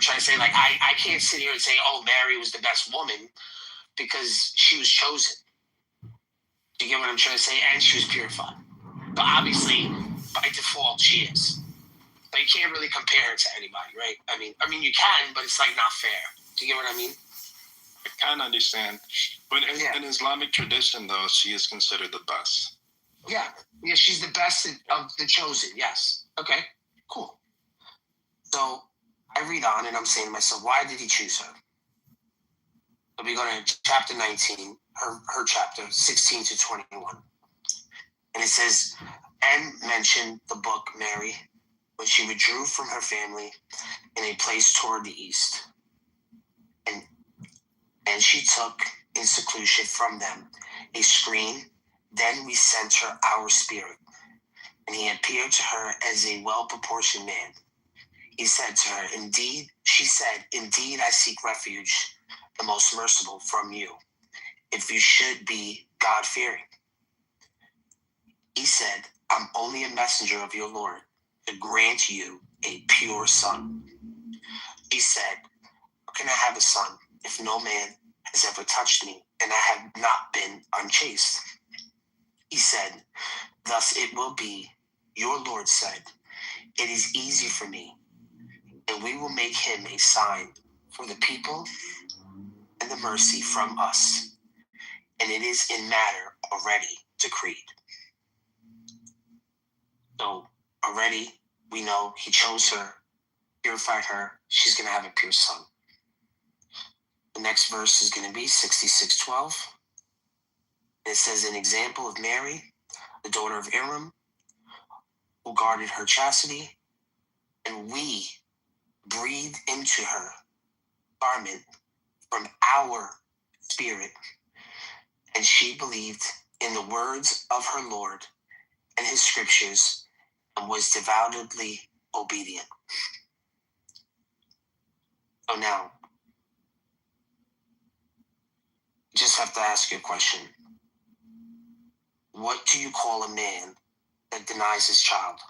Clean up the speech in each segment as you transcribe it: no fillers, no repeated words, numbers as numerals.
I'm trying to say? Like, I can't sit here and say, oh, Mary was the best woman because she was chosen. Do you get what I'm trying to say? And she was purified. But obviously, by default, she is. But you can't really compare it to anybody, right? I mean, you can, but it's like not fair. Do you get what I mean? I kind of understand. But in Islamic tradition, though, she is considered the best. Yeah, she's the best of the chosen, yes. Okay, cool. So I read on and I'm saying to myself, why did he choose her? So we go to chapter 19, her chapter 16 to 21. And it says, and mentioned the book Mary when she withdrew from her family in a place toward the east. And she took in seclusion from them a screen. Then we sent her our spirit. And he appeared to her as a well-proportioned man. He said to her, she said, indeed, I seek refuge, the most merciful, from you, if you should be God-fearing. He said, I'm only a messenger of your Lord to grant you a pure son. He said, how can I have a son if no man has ever touched me and I have not been unchaste? He said, thus it will be, your Lord said, it is easy for me, and we will make him a sign for the people and the mercy from us, and it is in matter already decreed. So already we know he chose her, purified her, she's going to have a pure son. The next verse is going to be 66:12. It says, an example of Mary, the daughter of Aaron, who guarded her chastity, and we breathed into her garment from our spirit, and she believed in the words of her Lord and his scriptures, and was devoutly obedient. So now, just have to ask you a question. What do you call a man that denies his child?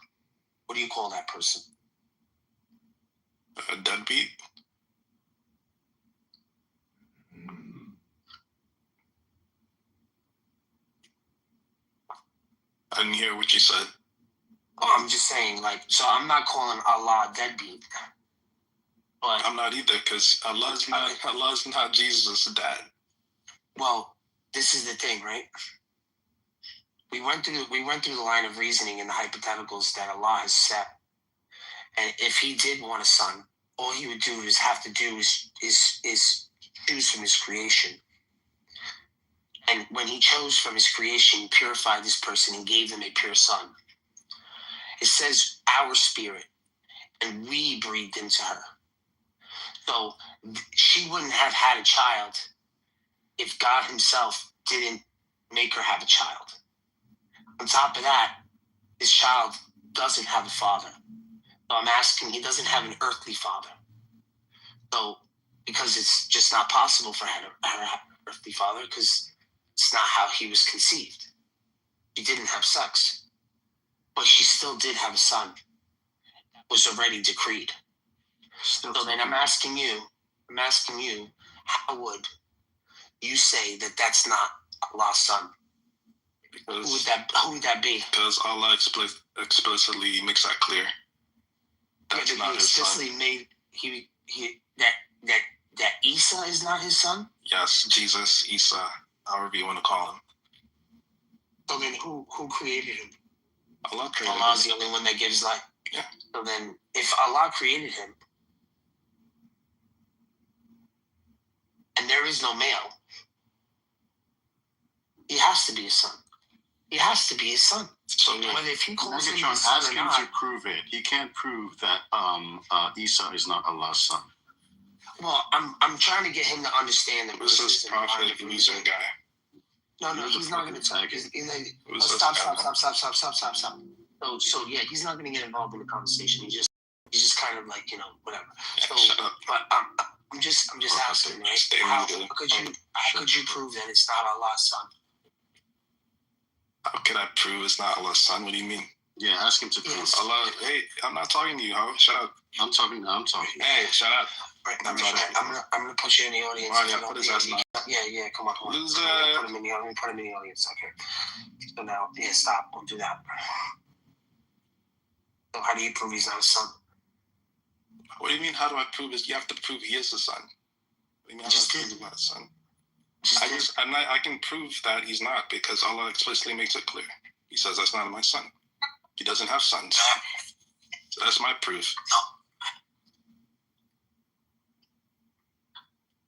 What do you call that person? A deadbeat. I didn't hear what you said. Oh, I'm just saying, so I'm not calling Allah deadbeat. But I'm not either, because Allah's not Jesus' dad. Well, this is the thing, right? We went through the line of reasoning and the hypotheticals that Allah has set. And if he did want a son, all he would do is choose from his creation. And when he chose from his creation, he purified this person and gave them a pure son. It says our spirit, and we breathed into her. So she wouldn't have had a child if God himself didn't make her have a child. On top of that, this child doesn't have a father. So I'm asking, he doesn't have an earthly father. So, because it's just not possible for her to have an earthly father, because it's not how he was conceived. She didn't have sex. But she still did have a son that was already decreed. So then I'm asking you, how would you say that that's not Allah's son? Who would that be? Because Allah explicitly makes that clear. That's not his son. Made that Isa is not his son? Yes, Jesus, Isa, however you want to call him. So then who created him? Allah created him. Allah's the only one that gives life. Yeah. So then if Allah created him, and there is no male, he has to be a son. He has to be his son. So whether if he calls him his son or not, to prove it. He can't prove that Isa is not Allah's son. Well, I'm trying to get him to understand that this is prophet loser guy. No, he's not going to talk. Stop. So yeah, he's not going to get involved in the conversation. He's just kind of like, whatever. So, shut up. But I'm just asking, right? How could you prove that it's not Allah's son? How can I prove it's not Allah's son? What do you mean? Yeah, ask him to prove. Yes. Allah, hey, I'm not talking to you, ho. Shut up. I'm talking. Hey, shut up. Right, I'm gonna put you in the audience. Why, put his ass down. Yeah, come on. Loser. Put him in the audience. Okay. So now, stop. Don't do that. So how do you prove he's not a son? What do you mean? How do I prove this? You have to prove he is the son. What do you mean? How do I prove he's not a son? I can prove that he's not because Allah explicitly makes it clear. He says that's not my son. He doesn't have sons. So that's my proof.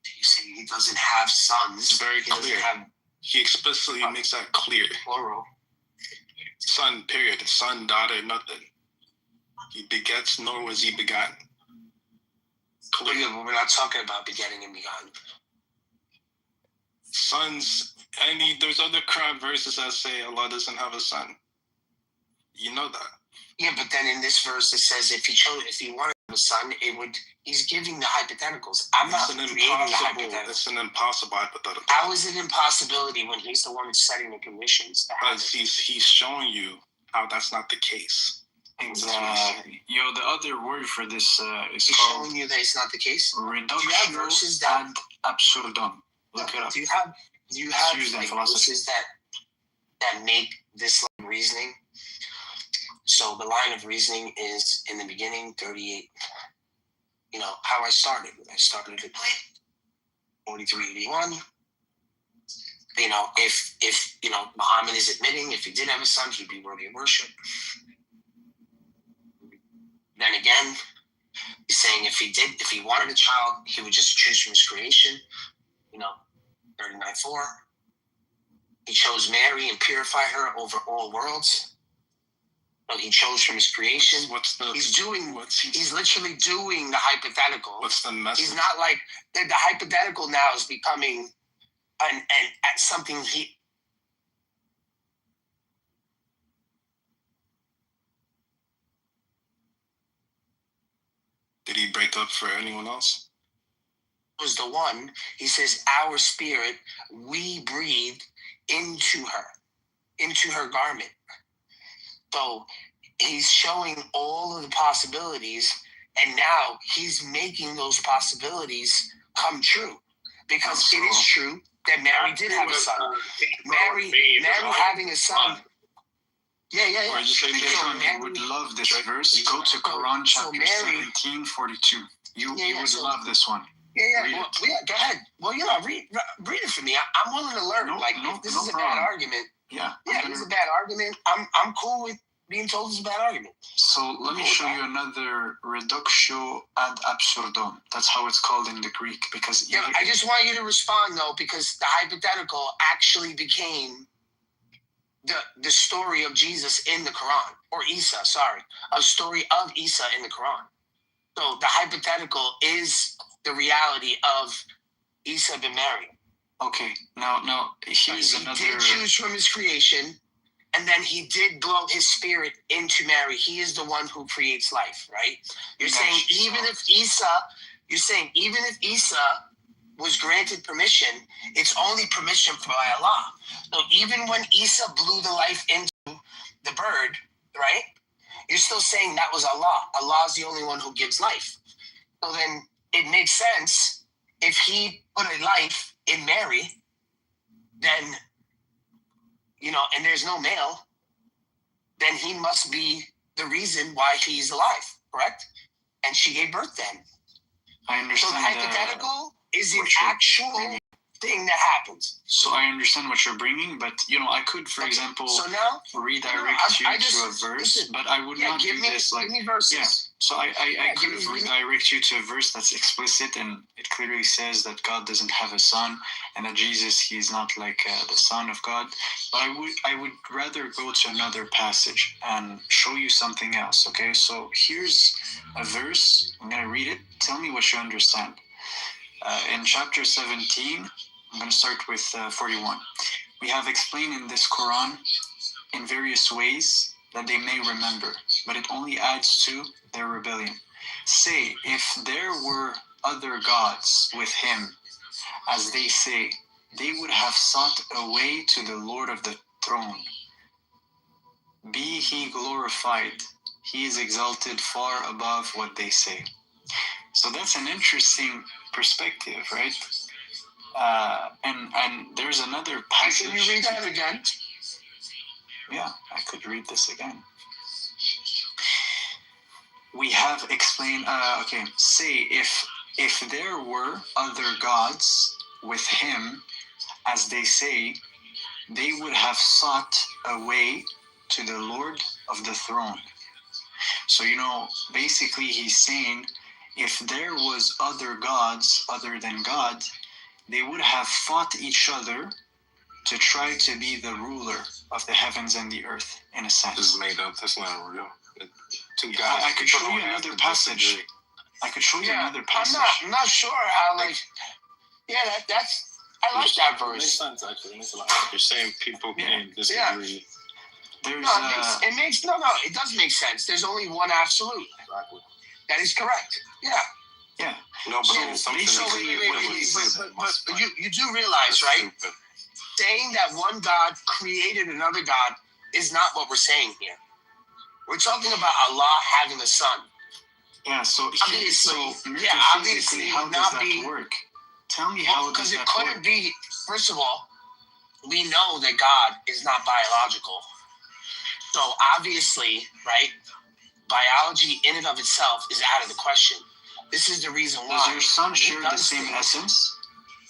You say he doesn't have sons. It's very clear. He explicitly makes that clear. Plural. Son, period. Son, daughter, nothing. He begets, nor was he begotten. Clear. We're not talking about begetting and begotten. Sons, there's other Quran verses that say Allah doesn't have a son. You know that. Yeah, but then in this verse it says if he wanted a son, he's giving the hypotheticals. It's an impossible hypothetical. How is it impossibility when he's the one that's setting the conditions? Because he's showing you how that's not the case. Exactly. The other word for this is he's called showing you that it's not the case. Reductio ad absurdum. Look it up. Do you have verses that make this line of reasoning? So the line of reasoning is in the beginning, 38. How I started. I started at 4381. If Muhammad is admitting if he did have a son, he'd be worthy of worship. Then again, he's saying if he wanted a child, he would just choose from his creation. 39:4. He chose Mary and purified her over all worlds. So he chose from his creation. He's literally doing the hypothetical. What's the message? He's not like the hypothetical now is becoming an something he. Did he break up for anyone else? Was the one, he says, our spirit, we breathed into her garment. So he's showing all of the possibilities, and now he's making those possibilities come true. Because it is true that Mary did have a son. Mary having a son. Yeah. You would love this verse. Go to Quran chapter 17:42. You would love this one. Yeah. Go ahead. Well, read it for me. I'm willing to learn. If this is a bad argument. Yeah, it's a bad argument. I'm cool with being told it's a bad argument. So let me show you another reductio ad absurdum. That's how it's called in the Greek. Because I just want you to respond though, because the hypothetical actually became the story of Jesus in the Quran, or Isa. Sorry, a story of Isa in the Quran. So the hypothetical is the reality of Isa bin Mary. Okay, now here's another. He did choose from his creation, and then he did blow his spirit into Mary. He is the one who creates life, right? You're saying even if Isa was granted permission, it's only permission by Allah. So even when Isa blew the life into the bird, right? You're still saying that was Allah. Allah is the only one who gives life. So then it makes sense if he put a life in Mary, then, and there's no male, then he must be the reason why he's alive, correct? And she gave birth then. I understand. So the hypothetical is an actual thing that happens. So I understand what you're bringing, but I could, for example, redirect you to a verse, but I would not do this. Give me verses. Yeah. So I could redirect you to a verse that's explicit, and it clearly says that God doesn't have a son, and that Jesus, he's not like the son of God. But I would rather go to another passage and show you something else. Okay. So here's a verse. I'm gonna read it. Tell me what you understand. In chapter 17, I'm going to start with 41. We have explained in this Quran in various ways that they may remember, but it only adds to their rebellion. Say, if there were other gods with him, as they say, they would have sought a way to the Lord of the throne. be he glorified. He is exalted far above what they say. So that's an interesting perspective, right? And there's another passage. Can you read that again? Yeah, I could read this again. We have explained. Okay, say if there were other gods with him, as they say, they would have sought a way to the Lord of the throne. So, basically he's saying if there was other gods other than God, they would have fought each other to try to be the ruler of the heavens and the earth, in a sense. This is made up. That's not real. I could show you another passage. I could show you another passage. I'm not sure how, that's, I like that It makes verse. sense, actually. It makes a lot of sense. You're saying people can disagree. There's It does make sense. There's only one absolute. Exactly. That is correct. Yeah. No, but So the assumption So is but you do realize, right? Stupid. Saying that one God created another God is not what we're saying here. We're talking about Allah having a son. Yeah, so Obviously, metaphysically, how does not that be- work? Tell me how does Because it that couldn't work? be. First of all, we know that God is not biological. So obviously, right, biology in and of itself is out of the question. This is the reason why. Does your son share the does same things- essence?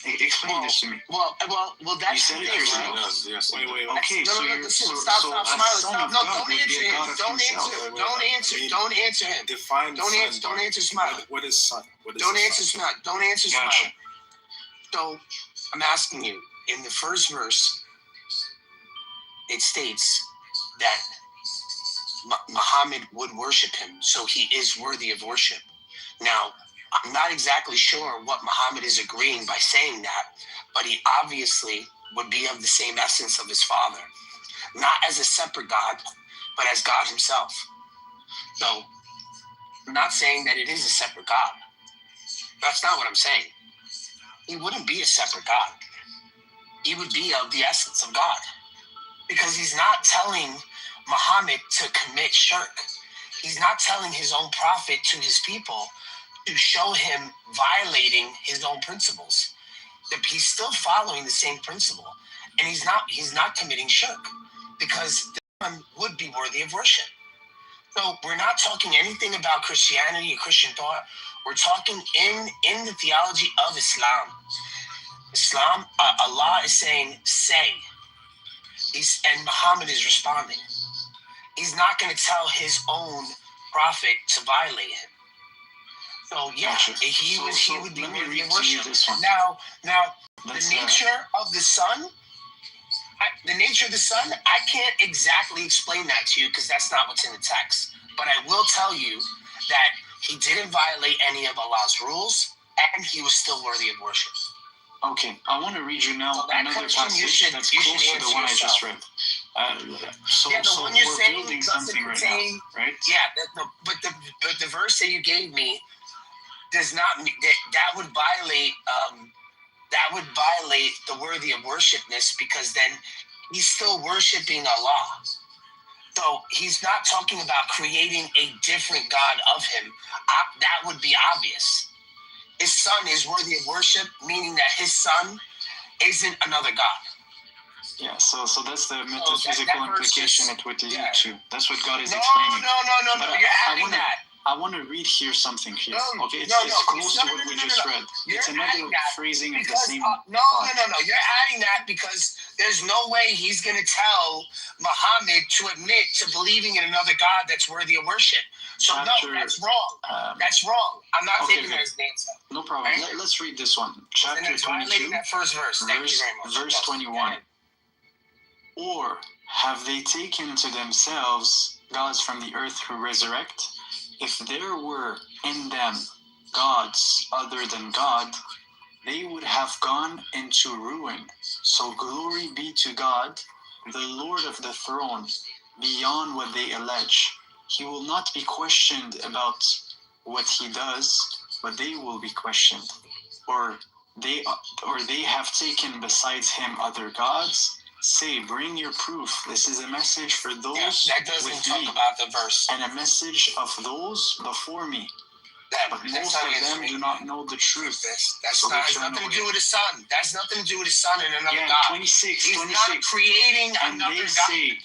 Explain this to me. Well, You that's said the it thing, yourself. right? Yes. Wait. Okay, No, so no, you're listen, so stop a smiling, son stop. of No, God don't would be answer a him. God of Don't himself. answer. Don't answer him. Define Don't son. answer Smile. What is son? What is Don't a answer son? Smile. Don't answer Smile. Gotcha. So I'm asking you, in the first verse, it states that Muhammad would worship him, so he is worthy of worship. Now, I'm not exactly sure what Muhammad is agreeing by saying that, but he obviously would be of the same essence of his father, not as a separate God, but as God himself. So I'm not saying that it is a separate God. That's not what I'm saying. He wouldn't be a separate God. He would be of the essence of God, because he's not telling Muhammad to commit shirk. He's not telling his own prophet to his people to show him violating his own principles. He's still following the same principle, and he's not committing shirk, because the one would be worthy of worship. So we're not talking anything about Christianity or Christian thought. We're talking in the theology of Islam. Islam, Allah is saying, say. And Muhammad is responding. He's not going to tell his own prophet to violate him. So yeah, Gotcha. he would be let me worthy read of to you worship. this one. Now, Let's, the nature of the sun, I can't exactly explain that to you because that's not what's in the text. But I will tell you that he didn't violate any of Allah's rules, and he was still worthy of worship. Okay, I want to read you now So that another question passage that's close to the one I just read. So the one you're we're saying building doesn't something right contain- now, right? Yeah, but the verse that you gave me does not mean that would violate the worthy of worshipness, because then he's still worshiping Allah. So he's not talking about creating a different God of him. That would be obvious. His son is worthy of worship, meaning that his son isn't another God. Yeah, so that's the metaphysical that verse implication just- it would lead yeah. to. That's what God is No, explaining. no. You're adding that. I want to read here something here. No, Okay, it's no, close to no, what we no, just no. read. You're It's another adding that phrasing of the Because same. no. You're adding that because there's no way he's going to tell Muhammad to admit to believing in another God that's worthy of worship. So Chapter, no, that's wrong. That's wrong. I'm not taking that as an answer. No problem. Right? Let's read this one. And Chapter then violating 22, that first verse. Thank you very much. verse Yes. 21. Or have they taken to themselves gods from the earth who resurrect? If there were in them gods other than God, they would have gone into ruin. So glory be to God, the Lord of the throne, beyond what they allege. He will not be questioned about what he does, but they will be questioned. Or they have taken besides him other gods, say, bring your proof. This is a message for those that doesn't with talk me, about the verse. and a message of those before me. But most of them do not know the truth. That's so not, has nothing to do with the Son. That's nothing to do with the Son and another God. 26. He's 26. not creating And another they God. say,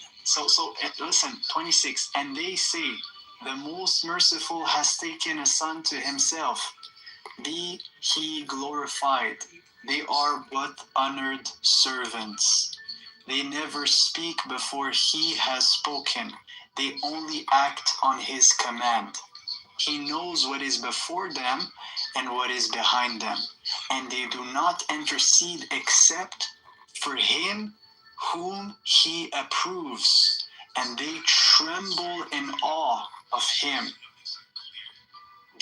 listen, 26. And they say, the most merciful has taken a son to himself. Be he glorified. They are but honored servants. They never speak before he has spoken. They only act on his command. He knows what is before them and what is behind them, and they do not intercede except for him whom he approves, and they tremble in awe of him.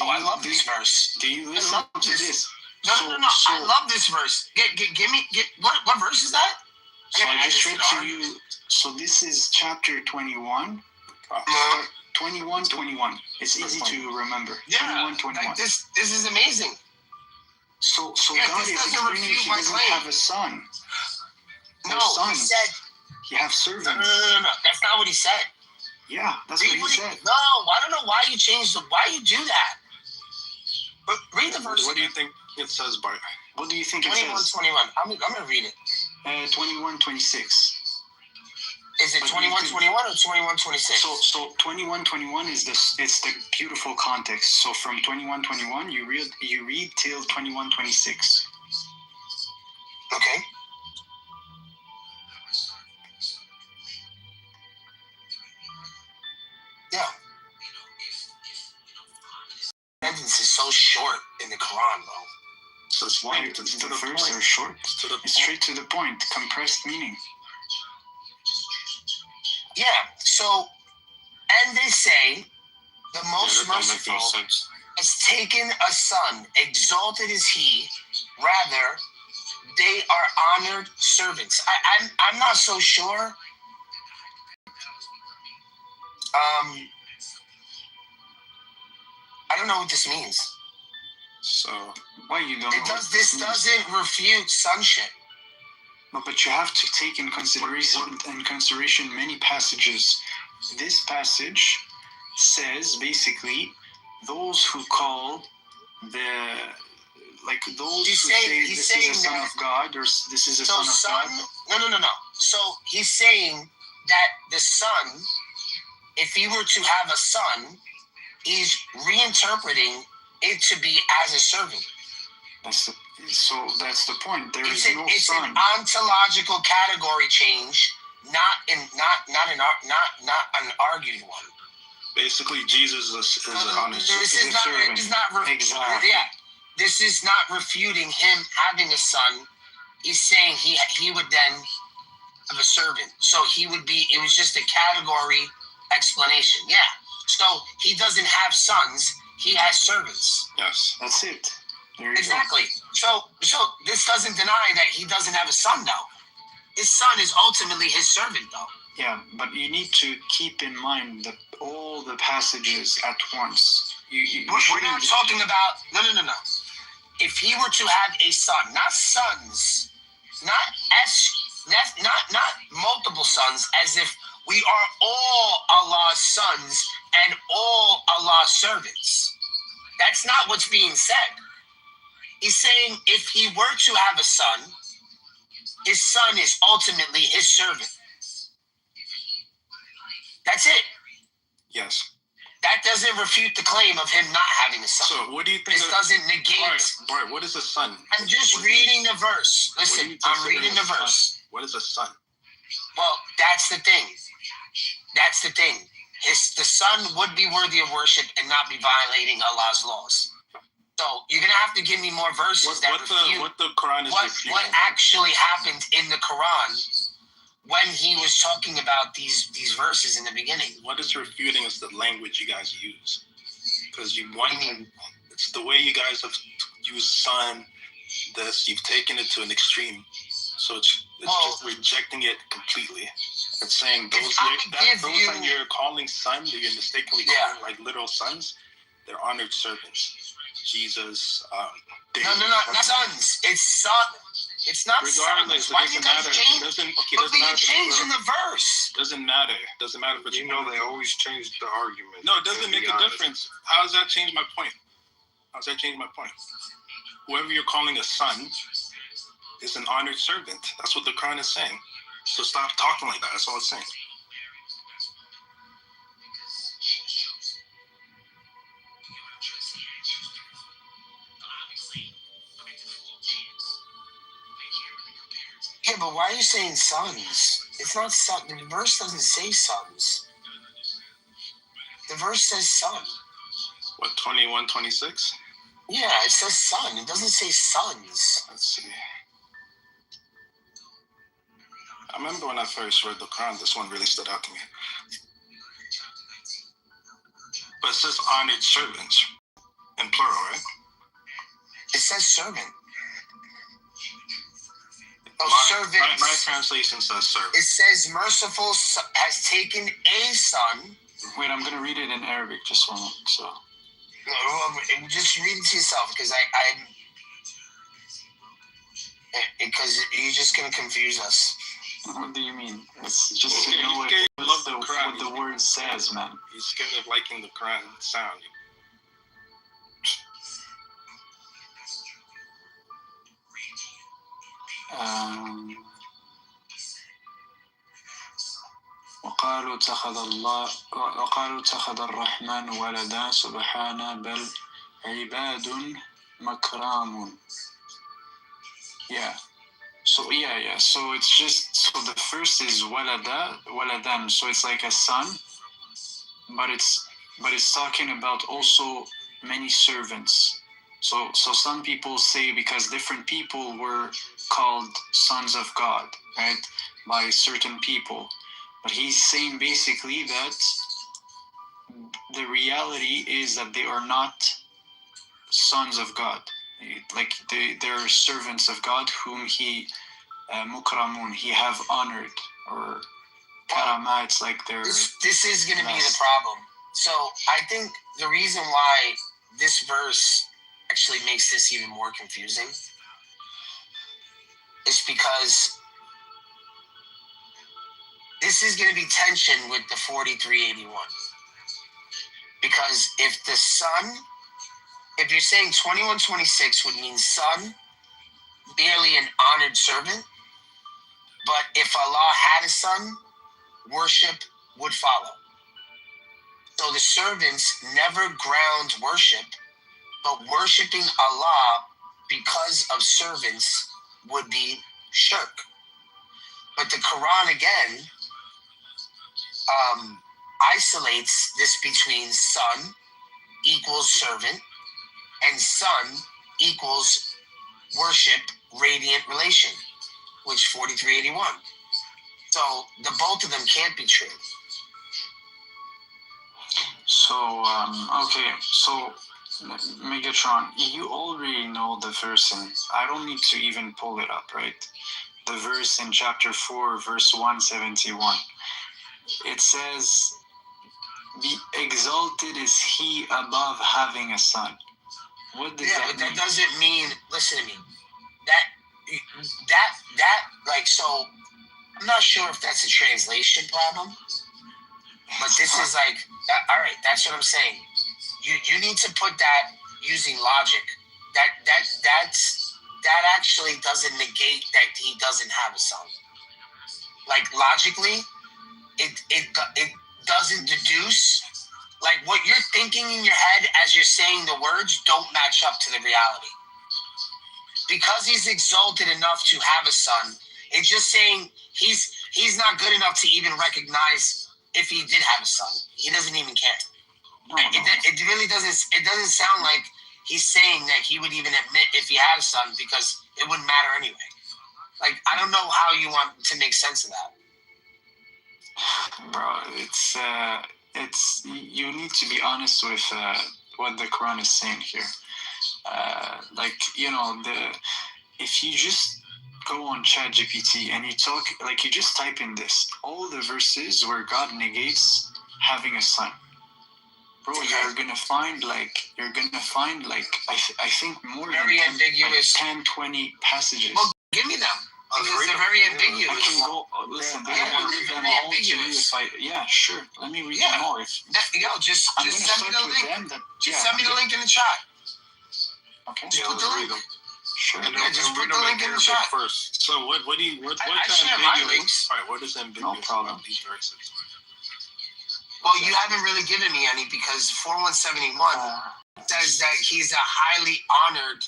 I love this verse. Do you listen to this? No. I love this verse. Give me what verse is that? So I just read to you. So this is chapter 21. 21. It's easy to remember. Yeah, 21. like this is amazing. So God is explaining he doesn't have a son. No, sons. he said He has servants. No. That's not what he said. Yeah, that's what he said. No, I don't know why you changed why you do that. But read the verse. What do you think it says, Bart? What do you think it says? 21. I'm gonna read it. 21:26. Is it 21:21 or 21:26? So 21:21 is it's the beautiful context. So from 21:21 you read till 21:26. Okay. Yeah. Sentence is so short in the Quran, bro. So it's Why? to The the verses point. are short. To the It's straight to the point. Compressed meaning. Yeah. So, and they say, the most that don't make no merciful sense. has taken a son, exalted is he. Rather, they are honored servants. I'm not so sure. I don't know what this means. So Why you don't know? This doesn't refute sonship. No, but you have to take in consideration many passages. This passage says basically those who call those who say this is a son of God or this is a son of God. No. So he's saying that the son, if he were to have a son, he's reinterpreting it to be as a servant. That's the point. There is no it's son. An ontological category change, not an argued one. basically, Jesus is an honest servant. Exactly. Yeah, this is not refuting him having a son. He's saying he would then have a servant. So he would be. It was just a category explanation. Yeah. So he doesn't have sons. He has servants. Yes. That's it. Exactly. So this doesn't deny that he doesn't have a son, though. His son is ultimately his servant, though. Yeah, but you need to keep in mind that all the passages at once. We're not talking about no. If he were to have a son, not sons, not multiple sons, as if we are all Allah's sons and all Allah's servants. That's not what's being said. He's saying if he were to have a son, his son is ultimately his servant. That's it. Yes. That doesn't refute the claim of him not having a son. So what do you think? This doesn't negate. Bart, what is a son? I'm just reading the verse. Listen, I'm reading the verse. What is a son? Well, that's the thing. The son would be worthy of worship and not be violating Allah's laws. So you're gonna have to give me more verses that refute what the Quran is refuting. What actually happened in the Quran when he was talking about these verses in the beginning. What is refuting is the language you guys use, because mean? It's the way you guys have used son. You've taken it to an extreme, so it's just rejecting it completely. It's saying those that you're calling sons, that you're mistakenly calling like literal sons, they're honored servants. Jesus. No, not sons. It's son. It's not Regardless, sons. it Why do you doesn't guys matter. change? It doesn't, okay, But doesn't you matter. changed in the verse. Doesn't matter. Doesn't matter. But You know they always change the argument. no, it doesn't to make be a honest. difference. How does that change my point? How does that change my point? Whoever you're calling a son is an honored servant. That's what the Quran is saying. So stop talking like that. That's all it's saying. Yeah, but why are you saying sons? It's not son. The verse doesn't say sons. The verse says son. What, 21, 26? Yeah, it says son. It doesn't say sons. Let's see. I remember when I first read the Quran, this one really stood out to me. But it says honored servants in plural, right? It says servant. Oh, My servants. translation says servant. It says merciful has taken a son. Wait, I'm gonna read it in Arabic just one moment. So No, just read it to yourself because because you're just gonna confuse us. what do you mean? It's just to Okay, know you love the what Quran. the word says, man. He's scared of liking the Quran sound. وقالوا اتخذ الرحمن ولدا سبحانه بل عباد مكرام. Yeah. So yeah. So it's just the first is waladan. So it's like a son, but it's talking about also many servants. So some people say because different people were called sons of God, right, by certain people. But he's saying basically that the reality is that they are not sons of God. Like they're servants of God whom he mukramun, he have honored, or karama, it's like they're This is going to be the problem. So I think the reason why this verse actually makes this even more confusing is because this is going to be tension with the 4381. Because if the son, if you're saying 2126 would mean son, merely an honored servant, but if Allah had a son, worship would follow. So the servants never ground worship, but worshiping Allah because of servants would be shirk. But the Quran again isolates this between son equals servant and son equals worship radiant relation, which 4381. So the both of them can't be true. So okay, so Megatron, you already know the verse, and I don't need to even pull it up, right? The verse in chapter 4, verse 171. It says, "Be exalted is he above having a son." What does that but mean? that doesn't mean. Listen to me. That like so. I'm not sure if that's a translation problem, but this is like all right. That's what I'm saying. You need to put that using logic. That actually doesn't negate that he doesn't have a son. Like logically, it doesn't deduce. Like what you're thinking in your head as you're saying the words don't match up to the reality. Because he's exalted enough to have a son, it's just saying he's not good enough to even recognize if he did have a son. He doesn't even care. No. It really doesn't. It doesn't sound like he's saying that he would even admit if he had a son because it wouldn't matter anyway. Like I don't know how you want to make sense of that. Bro, it's you need to be honest with what the Quran is saying here. Like if you just go on ChatGPT and you just type in this, all the verses where God negates having a son, bro, you're gonna find like I think more Very than ambiguous. like 10, 20 passages. Well, Give me them. Because they're very ambiguous. I can go. Listen, I will read them all to you if I. Yeah, sure. Let me read them all. If Just I'm gonna send me start the with link. them. Send me the link in the chat. Okay. Just put the link. Sure. And just put read the them link in the Arabic chat. first. So what do you what I kind share of my ambiguous? links. All right, what is ambiguous problem. about these verses? Well, you haven't really given me any because 4171 says that he's a highly honored.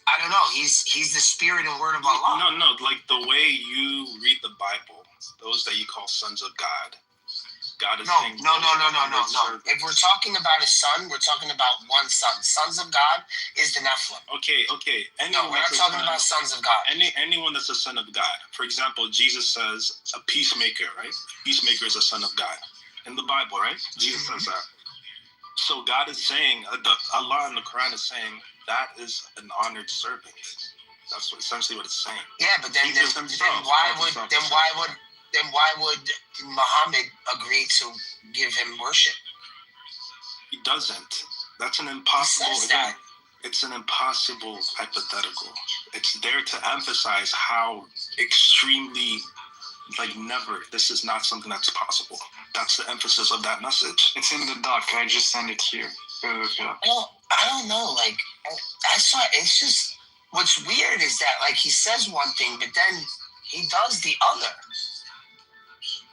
I don't know. He's the spirit and word of Allah. No, like the way you read the Bible, those that you call sons of God. God is saying No. If we're talking about a son, we're talking about one son. Sons of God is the Nephilim. Okay. No, we're not talking about sons of God. Anyone that's a son of God. For example, Jesus says a peacemaker, right? Peacemaker is a son of God. In the Bible, right? Jesus says that. So God is saying, Allah in the Quran is saying, that is an honored servant. That's essentially what it's saying. Yeah, but then why would Muhammad agree to give him worship? He doesn't. That's an impossible. He says that. It's an impossible hypothetical. It's there to emphasize how extremely, never. This is not something that's possible. That's the emphasis of that message. It's in the doc. I just sent it here. Well, I don't know. That's why it's just. What's weird is that he says one thing, but then he does the other.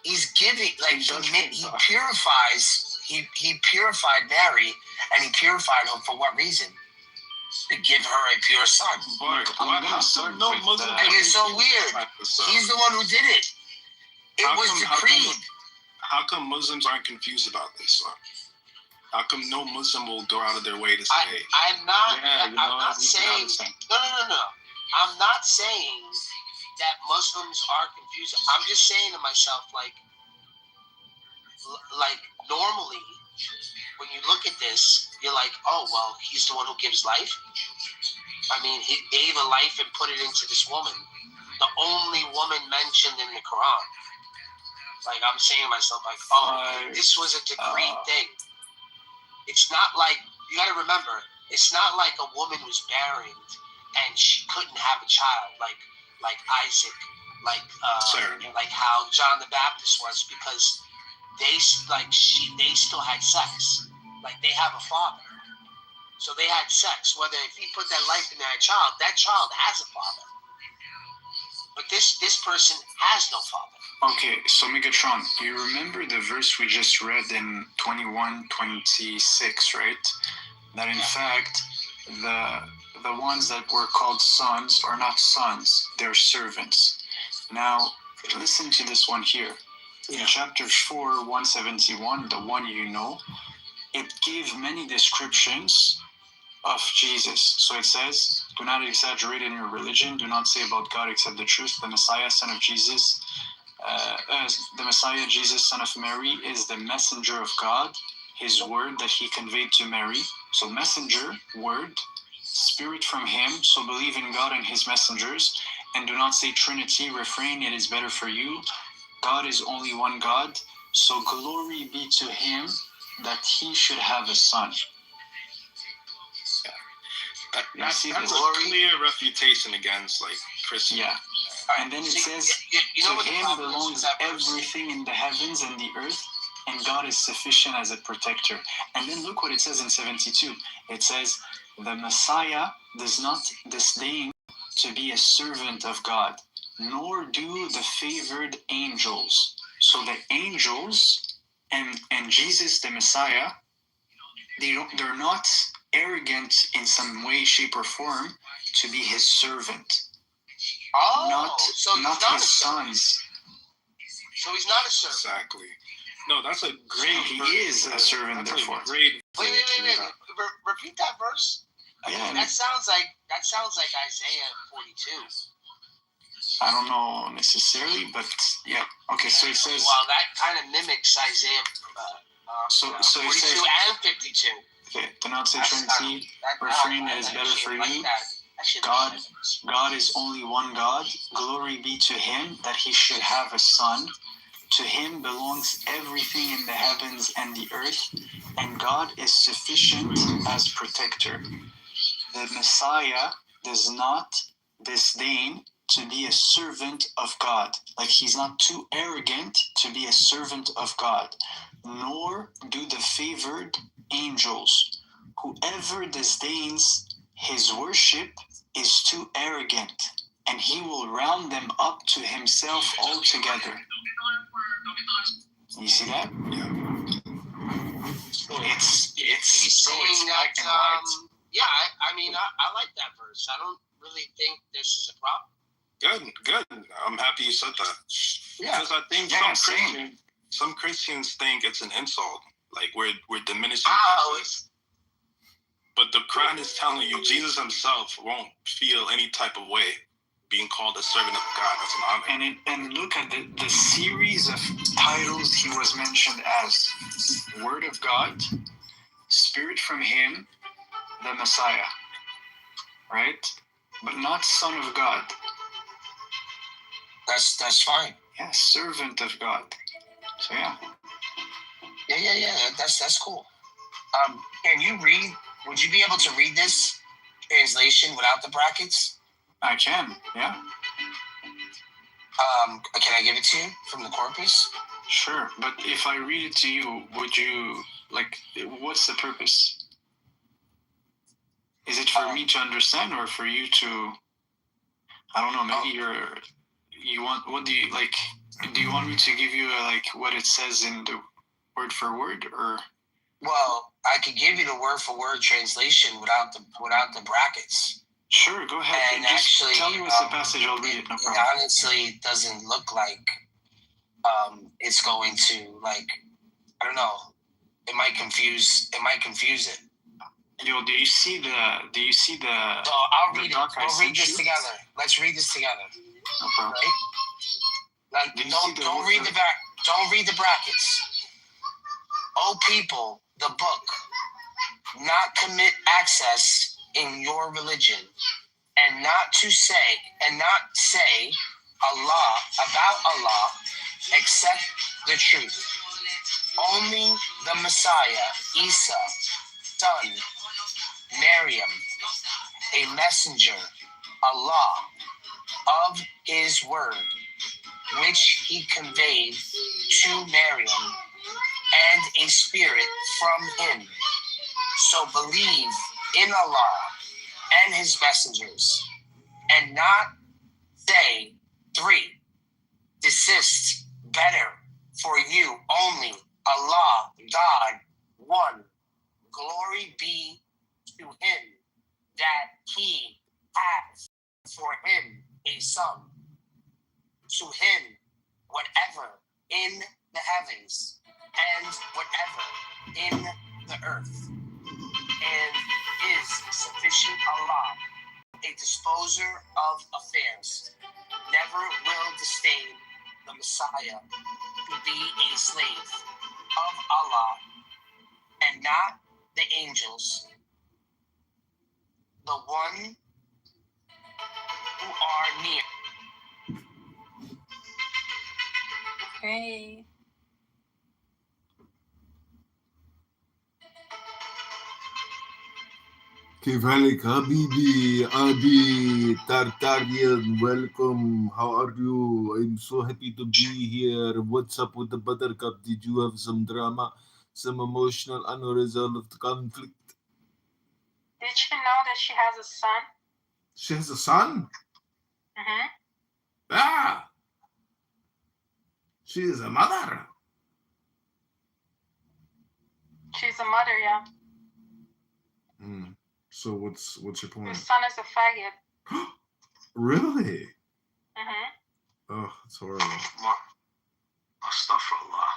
He's giving he purifies. He purified Mary, and he purified her for what reason? To give her a pure son. It's so weird. He's the one who did it. It was decreed. How come Muslims aren't confused about this? How come no Muslim will go out of their way to say, I'm not saying. No. I'm not saying that Muslims are confused. I'm just saying to myself, normally, when you look at this, you're like, oh, well, he's the one who gives life. I mean, he gave a life and put it into this woman, the only woman mentioned in the Quran. I'm saying to myself, this was a decreed thing. It's not you got to remember, it's not like a woman was barren and she couldn't have a child, like Isaac, like how John the Baptist was, because they still had sex. They have a father. So they had sex. Whether if he put that life in that child has a father. But this person has no father. Okay, so Megatron, you remember the verse we just read in 21:26, right? That in fact, the ones that were called sons are not sons, they're servants. Now, listen to this one here. In chapter 4, 171, the one you know, it gave many descriptions of Jesus. So it says, do not exaggerate in your religion, do not say about God except the truth. The Messiah, son of Jesus, the Messiah, Jesus, son of Mary, is the messenger of God, his word that he conveyed to Mary. So messenger, word, spirit from him. So believe in God and his messengers, and do not say Trinity, refrain, it is better for you. God is only one God. So glory be to him that he should have a son. That's a clear refutation against Christian. Yeah. And then it says, to him belongs everything in the heavens and the earth, and God is sufficient as a protector. And then look what it says in 72. It says, the Messiah does not disdain to be a servant of God, nor do the favored angels. So the angels and Jesus, the Messiah, they're not arrogant in some way, shape, or form to be his servant. Not his sons. So he's not a servant. Exactly. No, that's a great. He is a servant, therefore. Wait. Repeat that verse. Yeah. That sounds like Isaiah 42. I don't know necessarily, but yeah. Okay, so it says. Well, that kind of mimics Isaiah. So 42 it says, and 52. Okay, do not say Trinity, refrain, it is better for you. God is only one God. Glory be to him that he should have a son. To him belongs everything in the heavens and the earth, and God is sufficient as protector. The Messiah does not disdain to be a servant of God. Like he's not too arrogant to be a servant of God, nor do the favored angels. Whoever disdains his worship is too arrogant, and he will round them up to himself altogether. You see that? Yeah. It's saying that. Yeah, I mean, I like that verse. I don't really think this is a problem. Good. I'm happy you said that. Yeah. Because I think some Christians think it's an insult. Like we're diminishing Jesus. But the Quran is telling you Jesus himself won't feel any type of way being called a servant of God. That's an honor. And look at the series of titles he was mentioned as: Word of God, Spirit from Him, the Messiah. Right? But not Son of God. That's fine. Yeah, servant of God. So yeah. Yeah. That's cool. Can you read? Would you be able to read this translation without the brackets? I can. Yeah. Can I give it to you from the corpus? Sure, but if I read it to you, would you what's the purpose? Is it for me to understand or for you to? I don't know. Maybe you want. What do you like? Do you want me to give you what it says in the word for word, or? Well, I could give you the word for word translation without the brackets. Sure, go ahead. And just actually, tell me what's the passage. I'll read it. No problem. It honestly doesn't look like it's going to I don't know. It might confuse it. Yo, do you see the? So I'll read it. We'll read this together. Let's read this together. No problem. Right? Don't read the brackets. O people, the book, not commit access in your religion, and not say Allah about Allah except the truth. Only the Messiah, Isa, son, Maryam, a messenger, Allah, of his word, which he conveyed to Maryam, and a spirit from him. So believe in Allah and his messengers, and not say 3. Desist, better for you only Allah, God, one. Glory be to him that he has for him a son. To him whatever in the heavens and whatever in the earth. And is sufficient Allah, a disposer of affairs, never will disdain the Messiah to be a slave of Allah, and not the angels, the one who are near. Okay. كيفك حبيبي Abi Tartarian, welcome. How are you? I'm so happy to be here. What's up with the Buttercup? Did you have some drama, some emotional unresolved conflict? Did you know that she has a son? She has a son? Mm-hmm. Ah! She is a mother. She's a mother, yeah. So what's your point? Her son is a faggot. Really? Mm-hmm. Oh, it's horrible. Astaghfirullah.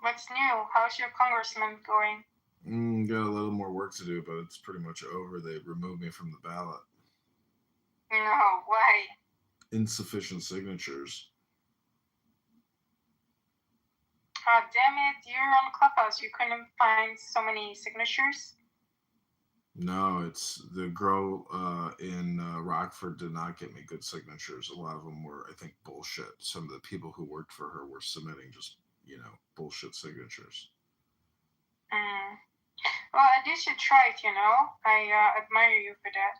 What's new? How's your congressman going? Got a little more work to do, but it's pretty much over. They removed me from the ballot. No, why? Insufficient signatures. Oh, damn it. You're on Clubhouse. You couldn't find so many signatures? No, it's the girl in Rockford did not get me good signatures. A lot of them were, I think, bullshit. Some of the people who worked for her were submitting just, bullshit signatures. Well, at least you tried, you know. I admire you for that.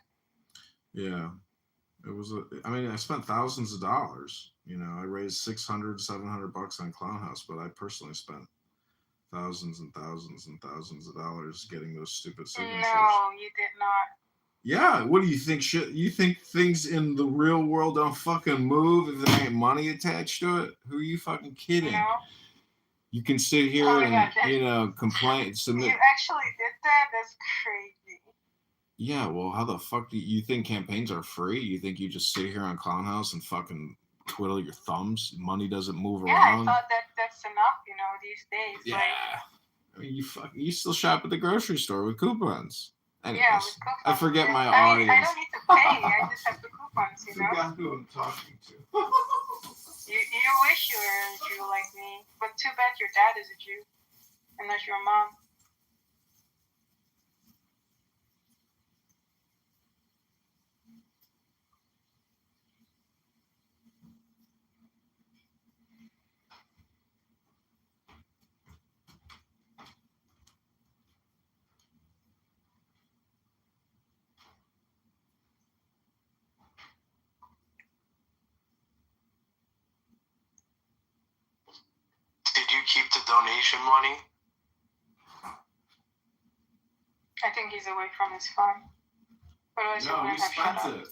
Yeah. It was, I mean, I spent thousands of dollars. You know, I raised $600-700 on Clown House, but I personally spent thousands and thousands and thousands of dollars getting those stupid signatures. No, you did not. Yeah, what do you think? Shit, you think things in the real world don't fucking move if there ain't money attached to it? Who are you fucking kidding? No. You can sit here and complain, submit. You actually did that? That's crazy. Yeah, well, how the fuck do you think campaigns are free? You think you just sit here on Clown House and fucking twiddle your thumbs? Money doesn't move around. Yeah, I thought that's enough, you know, these days. Yeah. Like, I mean, you still shop at the grocery store with coupons. Anyways, yeah, with coupons. I forget my audience. audience. I don't need to pay. I just have the coupons, you know. Forgot who I'm talking to. You wish you were a Jew like me, but too bad your dad is a Jew, and not your mom. Did you keep the donation money? I think he's away from his phone. No, we spent it.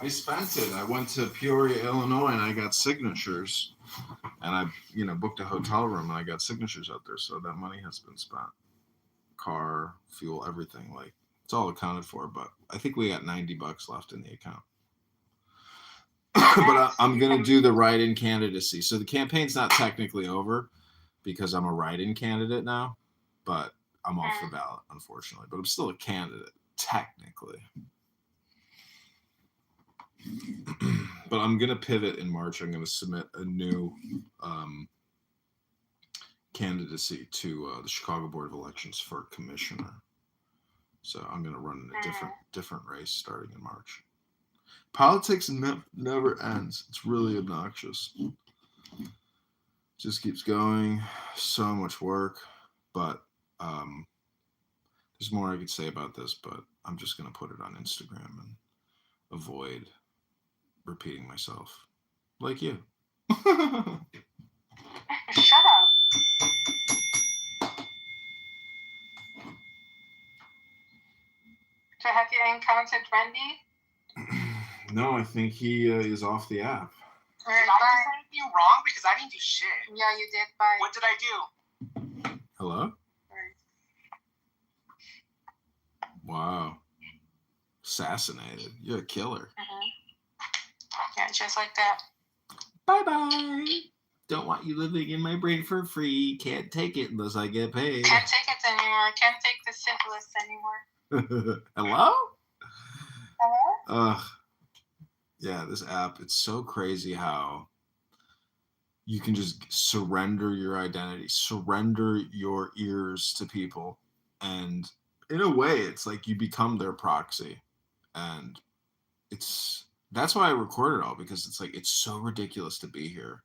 I spent it. I went to Peoria, Illinois, and I got signatures. And I, booked a hotel room, and I got signatures out there. So that money has been spent. Car, fuel, everything. Like, it's all accounted for. But I think we got $90 left in the account. But I'm going to do the write-in candidacy. So the campaign's not technically over because I'm a write-in candidate now. But I'm off the ballot, unfortunately. But I'm still a candidate, technically. But I'm going to pivot in March. I'm going to submit a new candidacy to the Chicago Board of Elections for commissioner. So I'm going to run in a different race starting in March. Politics never ends. It's really obnoxious. Just keeps going. So much work. But there's more I could say about this, but I'm just going to put it on Instagram and avoid repeating myself. Like you. Shut up. So have you encountered Randy? No, I think he is off the app. Did I do anything wrong? Because I didn't do shit. Yeah, you did. Bye. What did I do? Hello? Wow. Assassinated. You're a killer. Yeah, just like that. Bye-bye. Don't want you living in my brain for free. Can't take it unless I get paid. Can't take it anymore. Can't take the simplest anymore. Hello? Hello? Yeah, this app, it's so crazy how you can just surrender your identity, surrender your ears to people. And in a way, it's like you become their proxy. And that's why I record it all, because it's like, it's so ridiculous to be here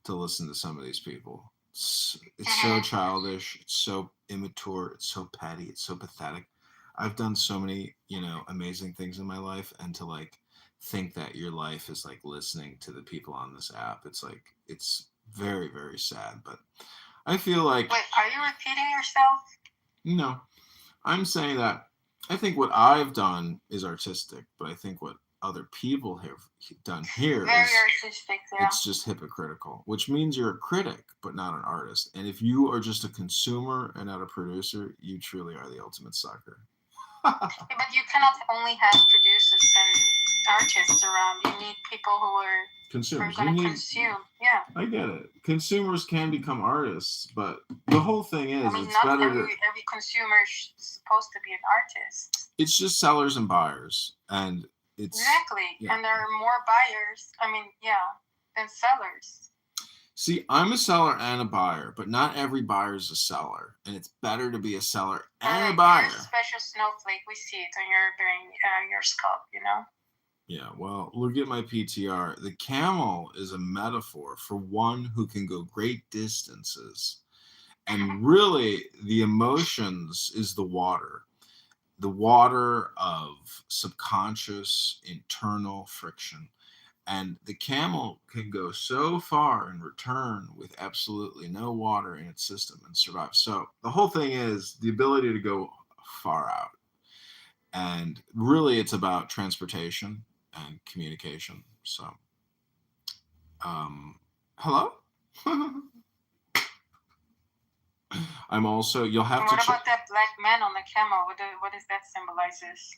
to listen to some of these people. It's so childish. It's so immature. It's so petty. It's so pathetic. I've done so many, amazing things in my life, and to like think that your life is like listening to the people on this app. It's like, it's very, very sad. But I feel like... Wait, are you repeating yourself? No. I'm saying that I think what I've done is artistic, but I think what other people have done here Very is artistic, yeah. It's just hypocritical, which means you're a critic, but not an artist. And if you are just a consumer and not a producer, you truly are the ultimate sucker. But you cannot only have producers and artists around. You need people who are consumers. going to consume. Yeah. I get it. Consumers can become artists, but the whole thing is, not it's better every consumer is supposed to be an artist. It's just sellers and buyers, and it's exactly. Yeah. And there are more buyers. Than sellers. See, I'm a seller and a buyer, but not every buyer is a seller, and it's better to be a seller and a buyer. You're a special snowflake. We see it on your brain, your scalp, Yeah, well, look at my PTR. The camel is a metaphor for one who can go great distances And really, the emotions is the water of subconscious internal friction. And the camel can go so far and return with absolutely no water in its system and survive. So the whole thing is the ability to go far out. And really, it's about transportation and communication. So, hello? I'm also, you'll have And to what about that black man on the camel? What does that symbolizes?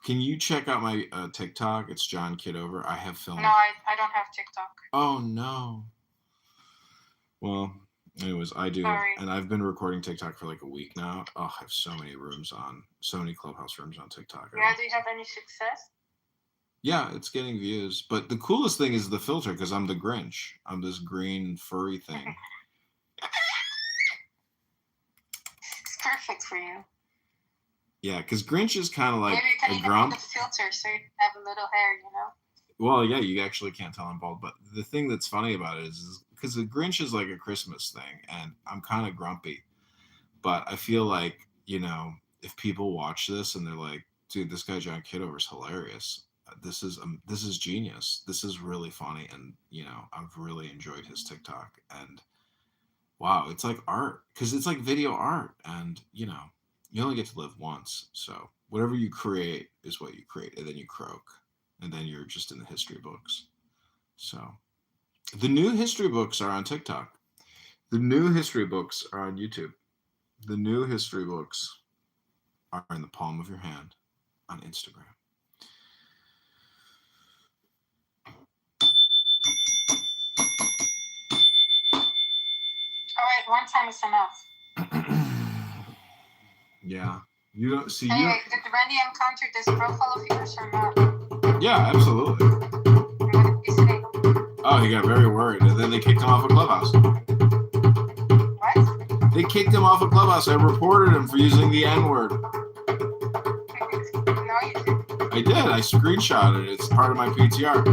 Can you check out my TikTok? It's John Kitover. I have filmed. No, I don't have TikTok. Oh, no. Well, anyways, I do. Sorry. And I've been recording TikTok for like a week now. Oh, I have so many rooms on, so many Clubhouse rooms on TikTok. Yeah, do you have any success? Yeah, it's getting views. But the coolest thing is the filter because I'm the Grinch. I'm this green furry thing. It's perfect for you. Yeah, because Grinch is kind of like Maybe you can a even grump. put a filter so you have a little hair, you know? Well, yeah, you actually can't tell I'm bald. But the thing that's funny about it is because the Grinch is like a Christmas thing, and I'm kind of grumpy. But I feel like, if people watch this and they're like, dude, this guy John Kitover is hilarious. This is genius. This is really funny. And, I've really enjoyed his TikTok. And wow, it's like art because it's like video art. And, you only get to live once. So whatever you create is what you create. And then you croak. And then you're just in the history books. So the new history books are on TikTok. The new history books are on YouTube. The new history books are in the palm of your hand on Instagram. All right, one time is enough. Yeah. You don't see. Anyway, did Randy encounter this profile of yours or not? Yeah, absolutely. And what did he say? Oh, he got very worried, and then they kicked him off of Clubhouse. What? They kicked him off of Clubhouse. I reported him for using the N-word. No, you didn't. I did. I screenshotted it. It's part of my PTR.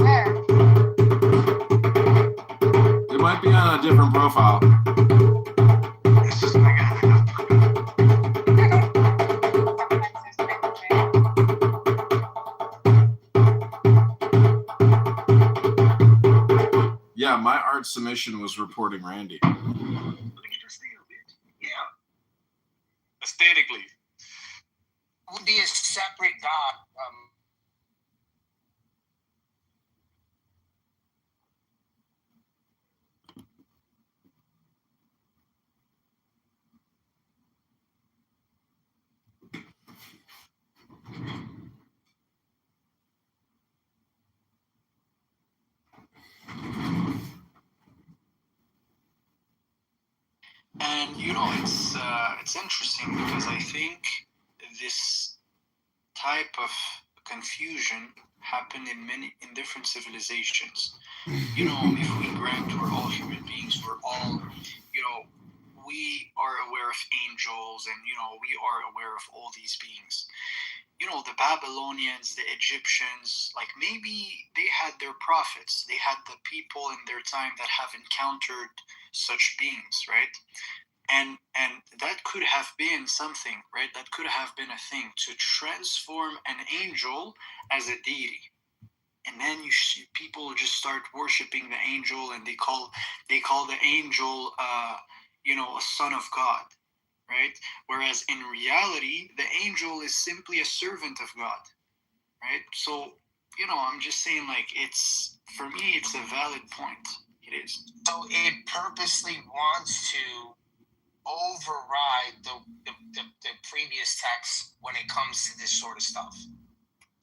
Where? It might be on a different profile. It's just like Yeah, my art submission was reporting Randy. look at this thing, bitch. Yeah. Aesthetically. Would be a separate God. And it's interesting because I think this type of confusion happened in different civilizations. If we grant we're all human beings, we're all, we are aware of angels, and we are aware of all these beings. The Babylonians, the Egyptians, like maybe they had their prophets, they had the people in their time that have encountered such beings, right? And that could have been something, right? That could have been a thing to transform an angel as a deity. And then people just start worshiping the angel, and they call the angel, a son of God, right? Whereas in reality, the angel is simply a servant of God, right? So, I'm just saying, like, for me, it's a valid point. It is. So it purposely wants to override the previous text when it comes to this sort of stuff.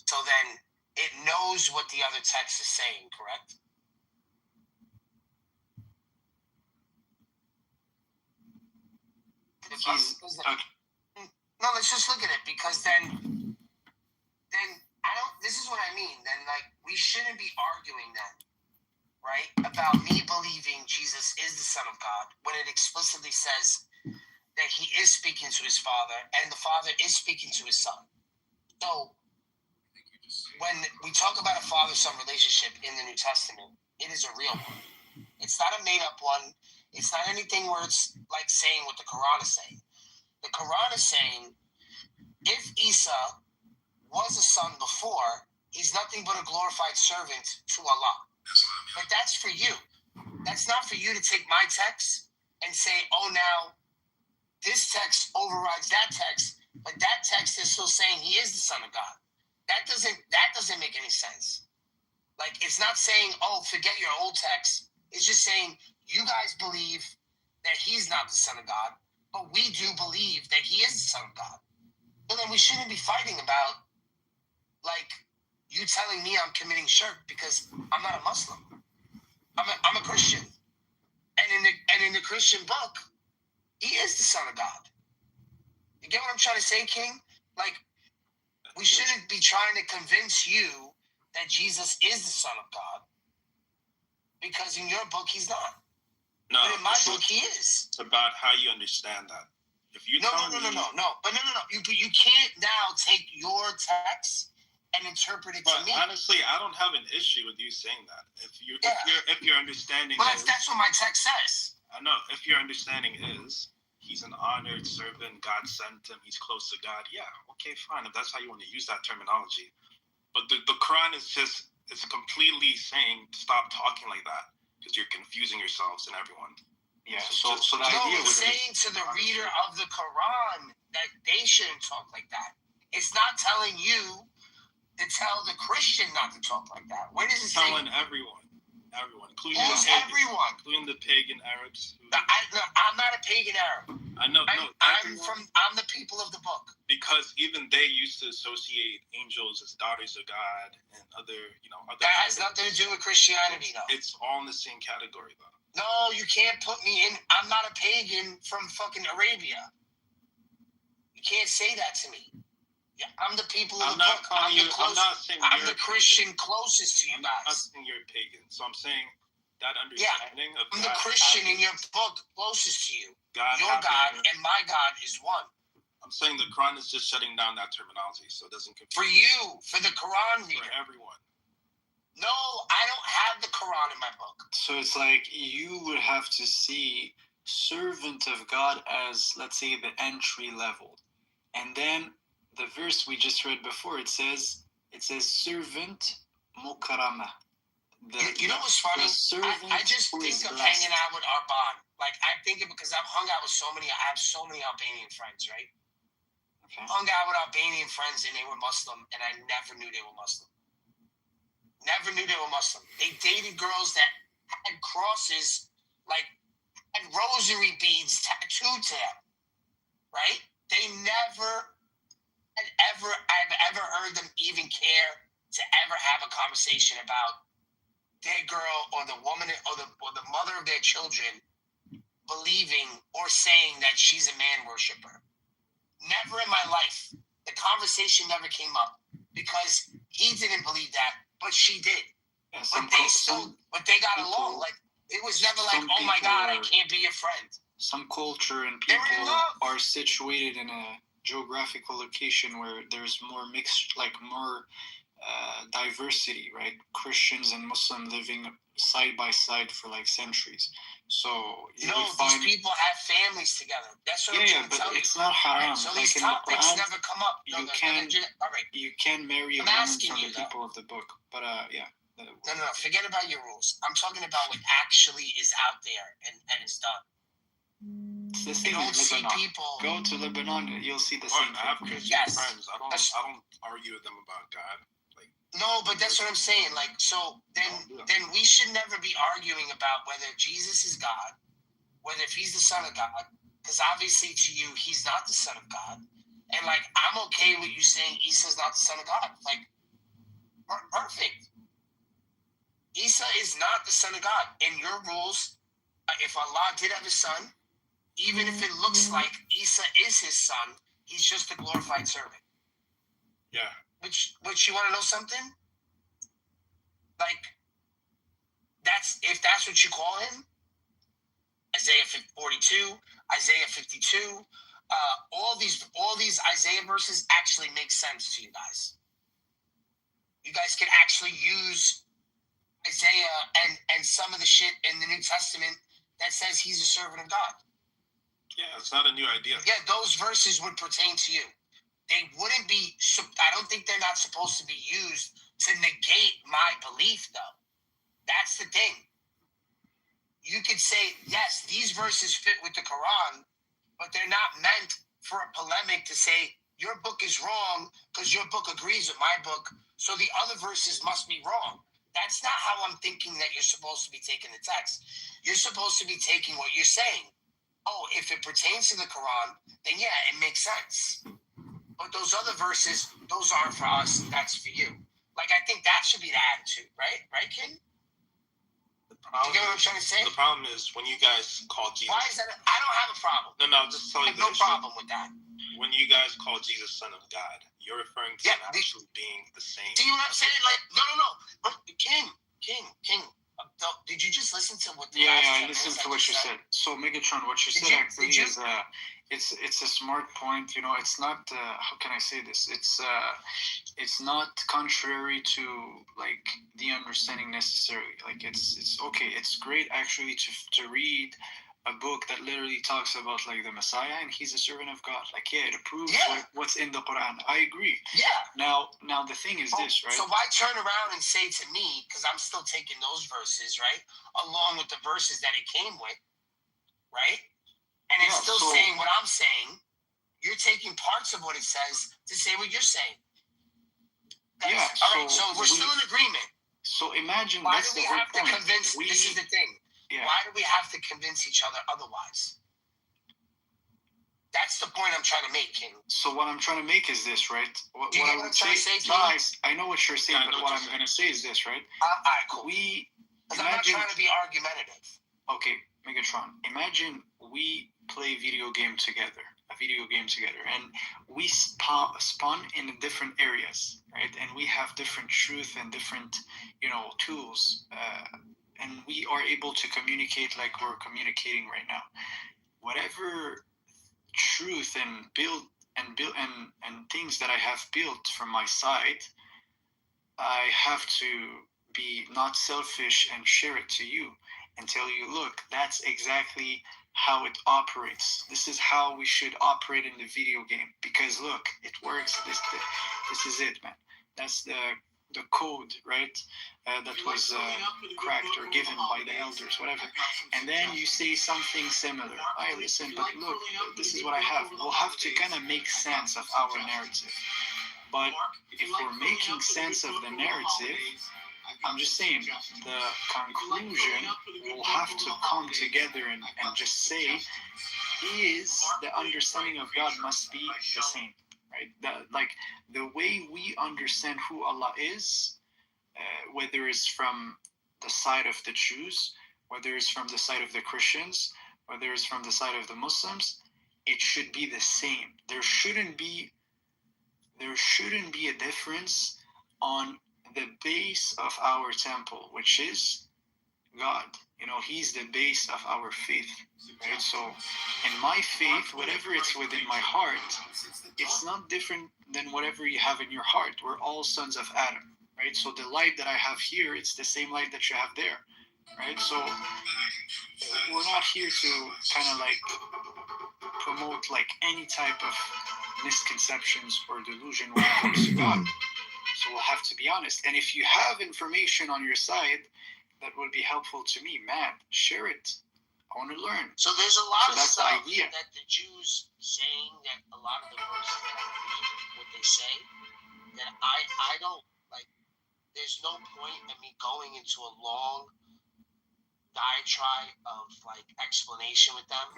So then it knows what the other text is saying, correct? No, let's just look at it, because then this is what I mean. Then, like, we shouldn't be arguing then, right, about me believing Jesus is the Son of God when it explicitly says that he is speaking to his Father, and the Father is speaking to his Son. So when we talk about a father-son relationship in the New Testament, it is a real one. It's not a made-up one. It's not anything where it's like saying what the Quran is saying. The Quran is saying, if Isa was a son before, he's nothing but a glorified servant to Allah. But that's for you. That's not for you to take my text and say, oh, now this text overrides that text, but that text is still saying he is the Son of God. That doesn't make any sense. Like, it's not saying, oh, forget your old text. It's just saying you guys believe that he's not the Son of God, but we do believe that he is the Son of God. So then we shouldn't be fighting about, like, you telling me I'm committing shirk because I'm not a Muslim. I'm a Christian. And in the Christian book, he is the Son of God. You get what I'm trying to say, King? Like, we shouldn't be trying to convince you that Jesus is the Son of God, because in your book he's not. No, but in my book he is. It's about how you understand that. If you no. You can't now take your text and interpret it to me. Honestly, I don't have an issue with you saying that. If your understanding, but that's what my text says. I know. If your understanding is he's an honored servant, God sent him, he's close to God. Yeah, okay, fine. If that's how you want to use that terminology. But the Quran is completely saying, stop talking like that, because you're confusing yourselves and everyone. Yeah, so the idea was saying to the reader of the Quran that they shouldn't talk like that. It's not telling you to tell the Christian not to talk like that. Where does it say? Telling everyone, including including the pagan Arabs. I'm not a pagan Arab. I know. I'm the people of the book. Because even they used to associate angels as daughters of God and other. That has nothing to do with Christianity, though. It's all in the same category, though. No, you can't put me in. I'm not a pagan from fucking Arabia. You can't say that to me. Yeah, I'm the people of the book. I'm the Christian closest to you guys. I'm not saying you're a pagan. So I'm saying that understanding of I'm the Christian in your book closest to you. God, your God and my God is one. I'm saying the Quran is just shutting down that terminology, so it doesn't confuse. For you, for the Quran reader. For everyone. No, I don't have the Quran in my book. So it's like you would have to see servant of God as, let's say, the entry level. And then the verse we just read before, it says servant mukarama. You know what's funny? I just think of hanging out with Arban. Like, I think it because I've hung out with I have so many Albanian friends, right? Okay. Hung out with Albanian friends and they were Muslim, and I never knew they were Muslim. Never knew they were Muslim. They dated girls that had crosses, like, had rosary beads tattooed to them, right? They never I've ever heard them even care to ever have a conversation about their girl or the woman or the mother of their children believing or saying that she's a man worshiper. Never in my life. The conversation never came up because he didn't believe that, but she did. Yeah, but they got along. Like, it was never like, oh my God, I can't be your friend. Some culture and people are situated in a geographical location where there's more mixed, like more diversity, right? Christians and Muslim living side by side for like centuries. So these people have families together. That's what I'm trying to tell you. It's not haram. Right, so these topics never come up. You can marry a woman from the people of the book. But No, forget about your rules. I'm talking about what actually is out there and is done. It's the same in Lebanon. Go to Lebanon, you'll see the same. I have Christian friends. I don't argue with them about God. No, but that's what I'm saying. Like, so then we should never be arguing about whether Jesus is God, whether if he's the Son of God, because obviously to you he's not the Son of God, and like I'm okay with you saying Isa's not the Son of God. Like, perfect. Isa is not the Son of God. In your rules, if Allah did have a son, even if it looks like Isa is his son, he's just a glorified servant. Yeah. Which you want to know something? Like, if that's what you call him, Isaiah 42, Isaiah 52. All these Isaiah verses actually make sense to you guys. You guys can actually use Isaiah and some of the shit in the New Testament that says he's a servant of God. Yeah, it's not a new idea. Yeah, those verses would pertain to you. They wouldn't be, I don't think they're not supposed to be used to negate my belief, though. That's the thing. You could say, yes, these verses fit with the Quran, but they're not meant for a polemic to say, your book is wrong because your book agrees with my book, so the other verses must be wrong. That's not how I'm thinking that you're supposed to be taking the text. You're supposed to be taking what you're saying. Oh, if it pertains to the Quran, then yeah, it makes sense. But those other verses, those aren't for us, that's for you. Like, I think that should be the attitude, right? Right, King? You get what I'm trying to say? The problem is when you guys call Jesus. Why is that? I don't have a problem. No, just tell I you have no problem with that. When you guys call Jesus Son of God, you're referring to him actually being the same. See what I'm saying? Like, no. But King. Did you just listen to what the I listened to what you said. So Megatron, what you said actually is it's a smart point. You know, it's not how can I say this? It's not contrary to like the understanding necessarily. Like it's okay. It's great actually to read a book that literally talks about like the Messiah and he's a servant of God. Like it approves what's in the Quran. I agree. Yeah. Now the thing is this, right? So why turn around and say to me, because I'm still taking those verses, right, along with the verses that it came with, right? And it's still saying what I'm saying. You're taking parts of what it says to say what you're saying. All right, so we're still in agreement. So imagine why do we have to convince? This is the thing. Yeah. Why do we have to convince each other otherwise? That's the point I'm trying to make, King. So what I'm trying to make is this, right? What I would say, I know what you're saying, but what I'm going to say is this, right? All right, cool. I'm not trying to be argumentative. Okay, Megatron. Imagine we play a video game together, and we spawn in different areas, right? And we have different truth and different, tools. And we are able to communicate like we're communicating right now. Whatever truth and things that I have built from my side, I have to be not selfish and share it to you and tell you, look, that's exactly how it operates. This is how we should operate in the video game because look, it works. This is it, man. That's the code, right? That was cracked or given by the elders, whatever. And then you say something similar. I listen, but look, this is what I have. We'll have to kind of make sense of our narrative. But if we're making sense of the narrative, I'm just saying the conclusion will have to come together and just say, is the understanding of God must be the same. Right? The way we understand who Allah is, whether it's from the side of the Jews, whether it's from the side of the Christians, whether it's from the side of the Muslims, it should be the same. There shouldn't be a difference on the base of our temple, which is God. He's the base of our faith, right? So in my faith, whatever it's within my heart, it's not different than whatever you have in your heart. We're all sons of Adam, right? So the light that I have here, it's the same light that you have there, right? So we're not here to kind of like promote like any type of misconceptions or delusion when it comes to God. So we'll have to be honest. And if you have information on your side that would be helpful to me, man, share it. I want to learn. So there's a lot of stuff that the Jews saying that a lot of the verses that I read, what they say, that I don't like. There's no point in me going into a long diatribe of like explanation with them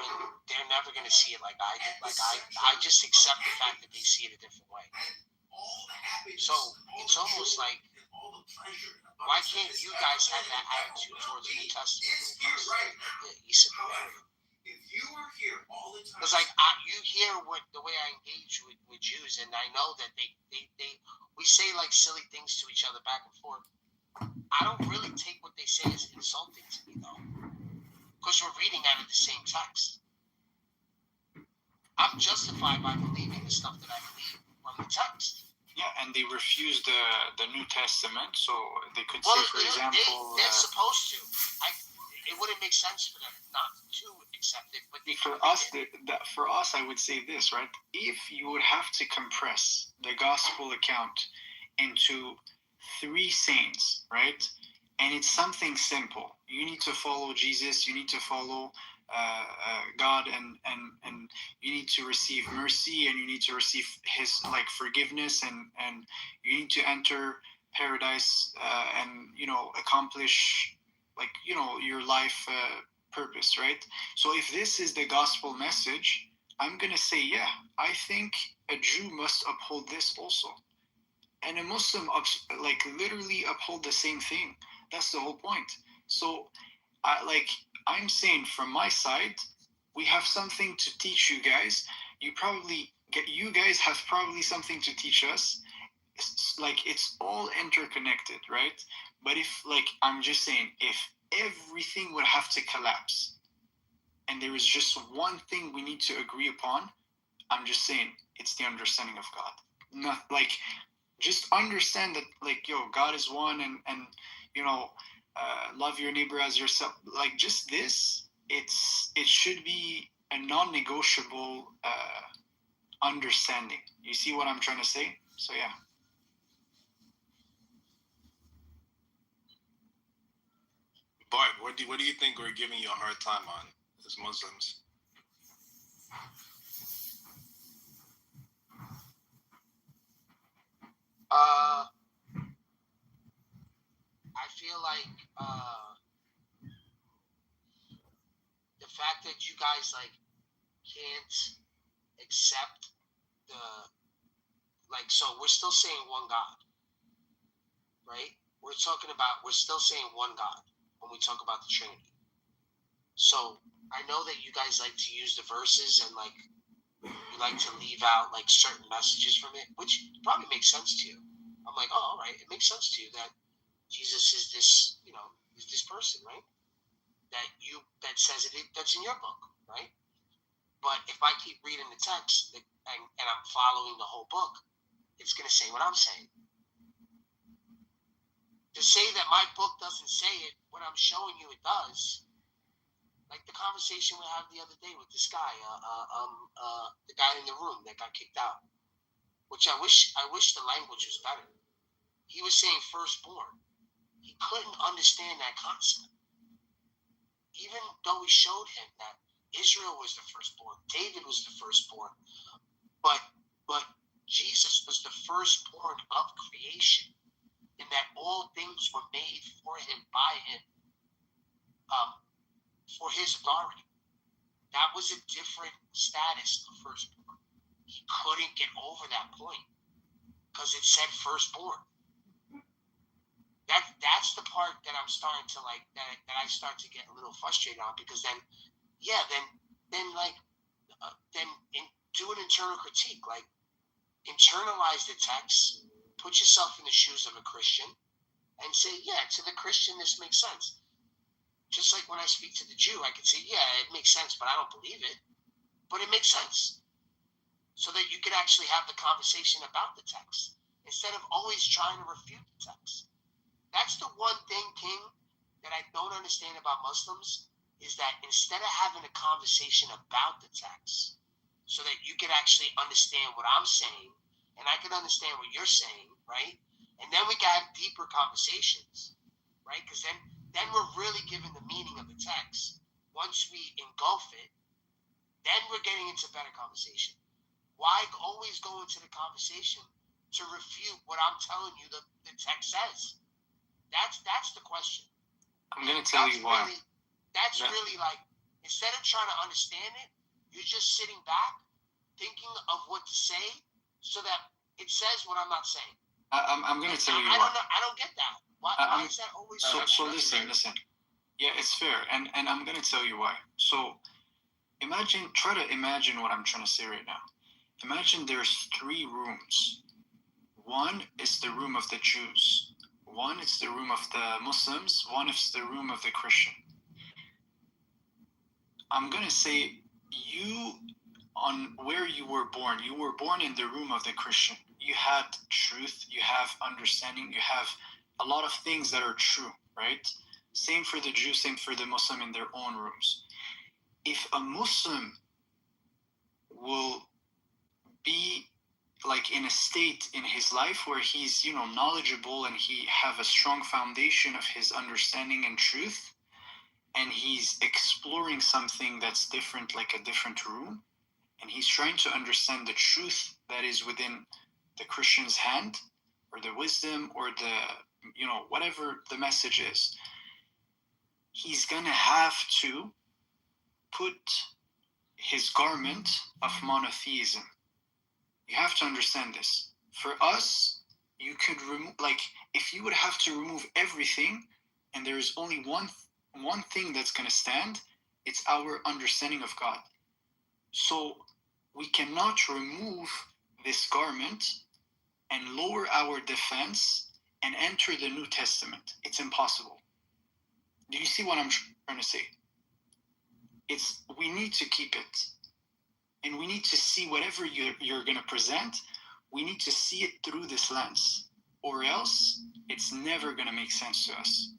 when they're never going to see it like I did. Like I just accept the fact that they see it a different way. So it's almost like, why can't you guys have that attitude towards the New Testament? Because like you hear the way I engage with Jews, and I know that we say like silly things to each other back and forth. I don't really take what they say as insulting to me though, because we're reading out of the same text. I'm justified by believing the stuff that I believe from the text. Yeah, and they refused the New Testament, so they could Well, say, for example, they're supposed to. It wouldn't make sense for them not to accept it, but they for us, I would say this, right? If you would have to compress the gospel account into 3 saints, right? And it's something simple. You need to follow Jesus. You need to follow God, and you need to receive mercy, and you need to receive His forgiveness, and you need to enter paradise, and accomplish your life purpose, right? So if this is the gospel message, I'm gonna say, yeah, I think a Jew must uphold this also, and a Muslim literally uphold the same thing. That's the whole point. So I'm saying from my side, we have something to teach you guys. You guys have probably something to teach us. It's all interconnected, right? But if I'm just saying, if everything would have to collapse and there is just one thing we need to agree upon, I'm just saying it's the understanding of God. Not just understand that God is one, and love your neighbor as yourself. Just this, it should be a non-negotiable understanding. You see what I'm trying to say? So yeah. Bart, what do you think we're giving you a hard time on as Muslims? I feel like the fact that you guys can't accept so we're still saying one God, right? We're still saying one God when we talk about the Trinity. So I know that you guys like to use the verses, and you like to leave out certain messages from it, which probably makes sense to you. I'm like, oh, all right, it makes sense to you that Jesus is this, is this person, right? That says it, that's in your book, right? But if I keep reading the text and I'm following the whole book, it's going to say what I'm saying. To say that my book doesn't say it, when I'm showing you it does, like the conversation we had the other day with this guy, the guy in the room that got kicked out, which I wish the language was better. He was saying firstborn. He couldn't understand that concept. Even though we showed him that Israel was the firstborn, David was the firstborn, but Jesus was the firstborn of creation, in that all things were made for him, by him, for his authority. That was a different status of firstborn. He couldn't get over that point because it said firstborn. That's the part that I'm starting to that I start to get a little frustrated on, because then do an internal critique, internalize the text, put yourself in the shoes of a Christian, and say, yeah, to the Christian this makes sense. Just like when I speak to the Jew, I can say, yeah, it makes sense, but I don't believe it, but it makes sense, so that you could actually have the conversation about the text instead of always trying to refute the text. That's the one thing, King, that I don't understand about Muslims, is that instead of having a conversation about the text so that you can actually understand what I'm saying and I can understand what you're saying, right? And then we can have deeper conversations, right? Because then we're really giving the meaning of the text. Once we engulf it, then we're getting into better conversation. Why always go into the conversation to refute what I'm telling you the text says? That's the question. I'm gonna tell you why. Really instead of trying to understand it, you're just sitting back thinking of what to say so that it says what I'm not saying. I'm gonna tell you why. I don't get that. Why is that always so listen. Yeah, it's fair, and I'm gonna tell you why. So try to imagine what I'm trying to say right now. Imagine there's 3 rooms. One is the room of the Jews. One is the room of the Muslims. One is the room of the Christian. I'm gonna say, you on where you were born. You were born in the room of the Christian. You had truth, you have understanding, you have a lot of things that are true, right? Same for the Jew, same for the Muslim in their own rooms. If a Muslim will be like in a state in his life where he's, knowledgeable and he have a strong foundation of his understanding and truth, and he's exploring something that's different, like a different room, and he's trying to understand the truth that is within the Christian's hand, or the wisdom, or the, whatever the message is, he's gonna have to put his garment of monotheism. You have to understand this. For us, you could remove, like, if you would have to remove everything, and there is only one thing that's going to stand, it's our understanding of God. So we cannot remove this garment and lower our defense and enter the New Testament. It's impossible. Do you see what I'm trying to say? We need to keep it. And we need to see whatever you're going to present, we need to see it through this lens, or else it's never going to make sense to us.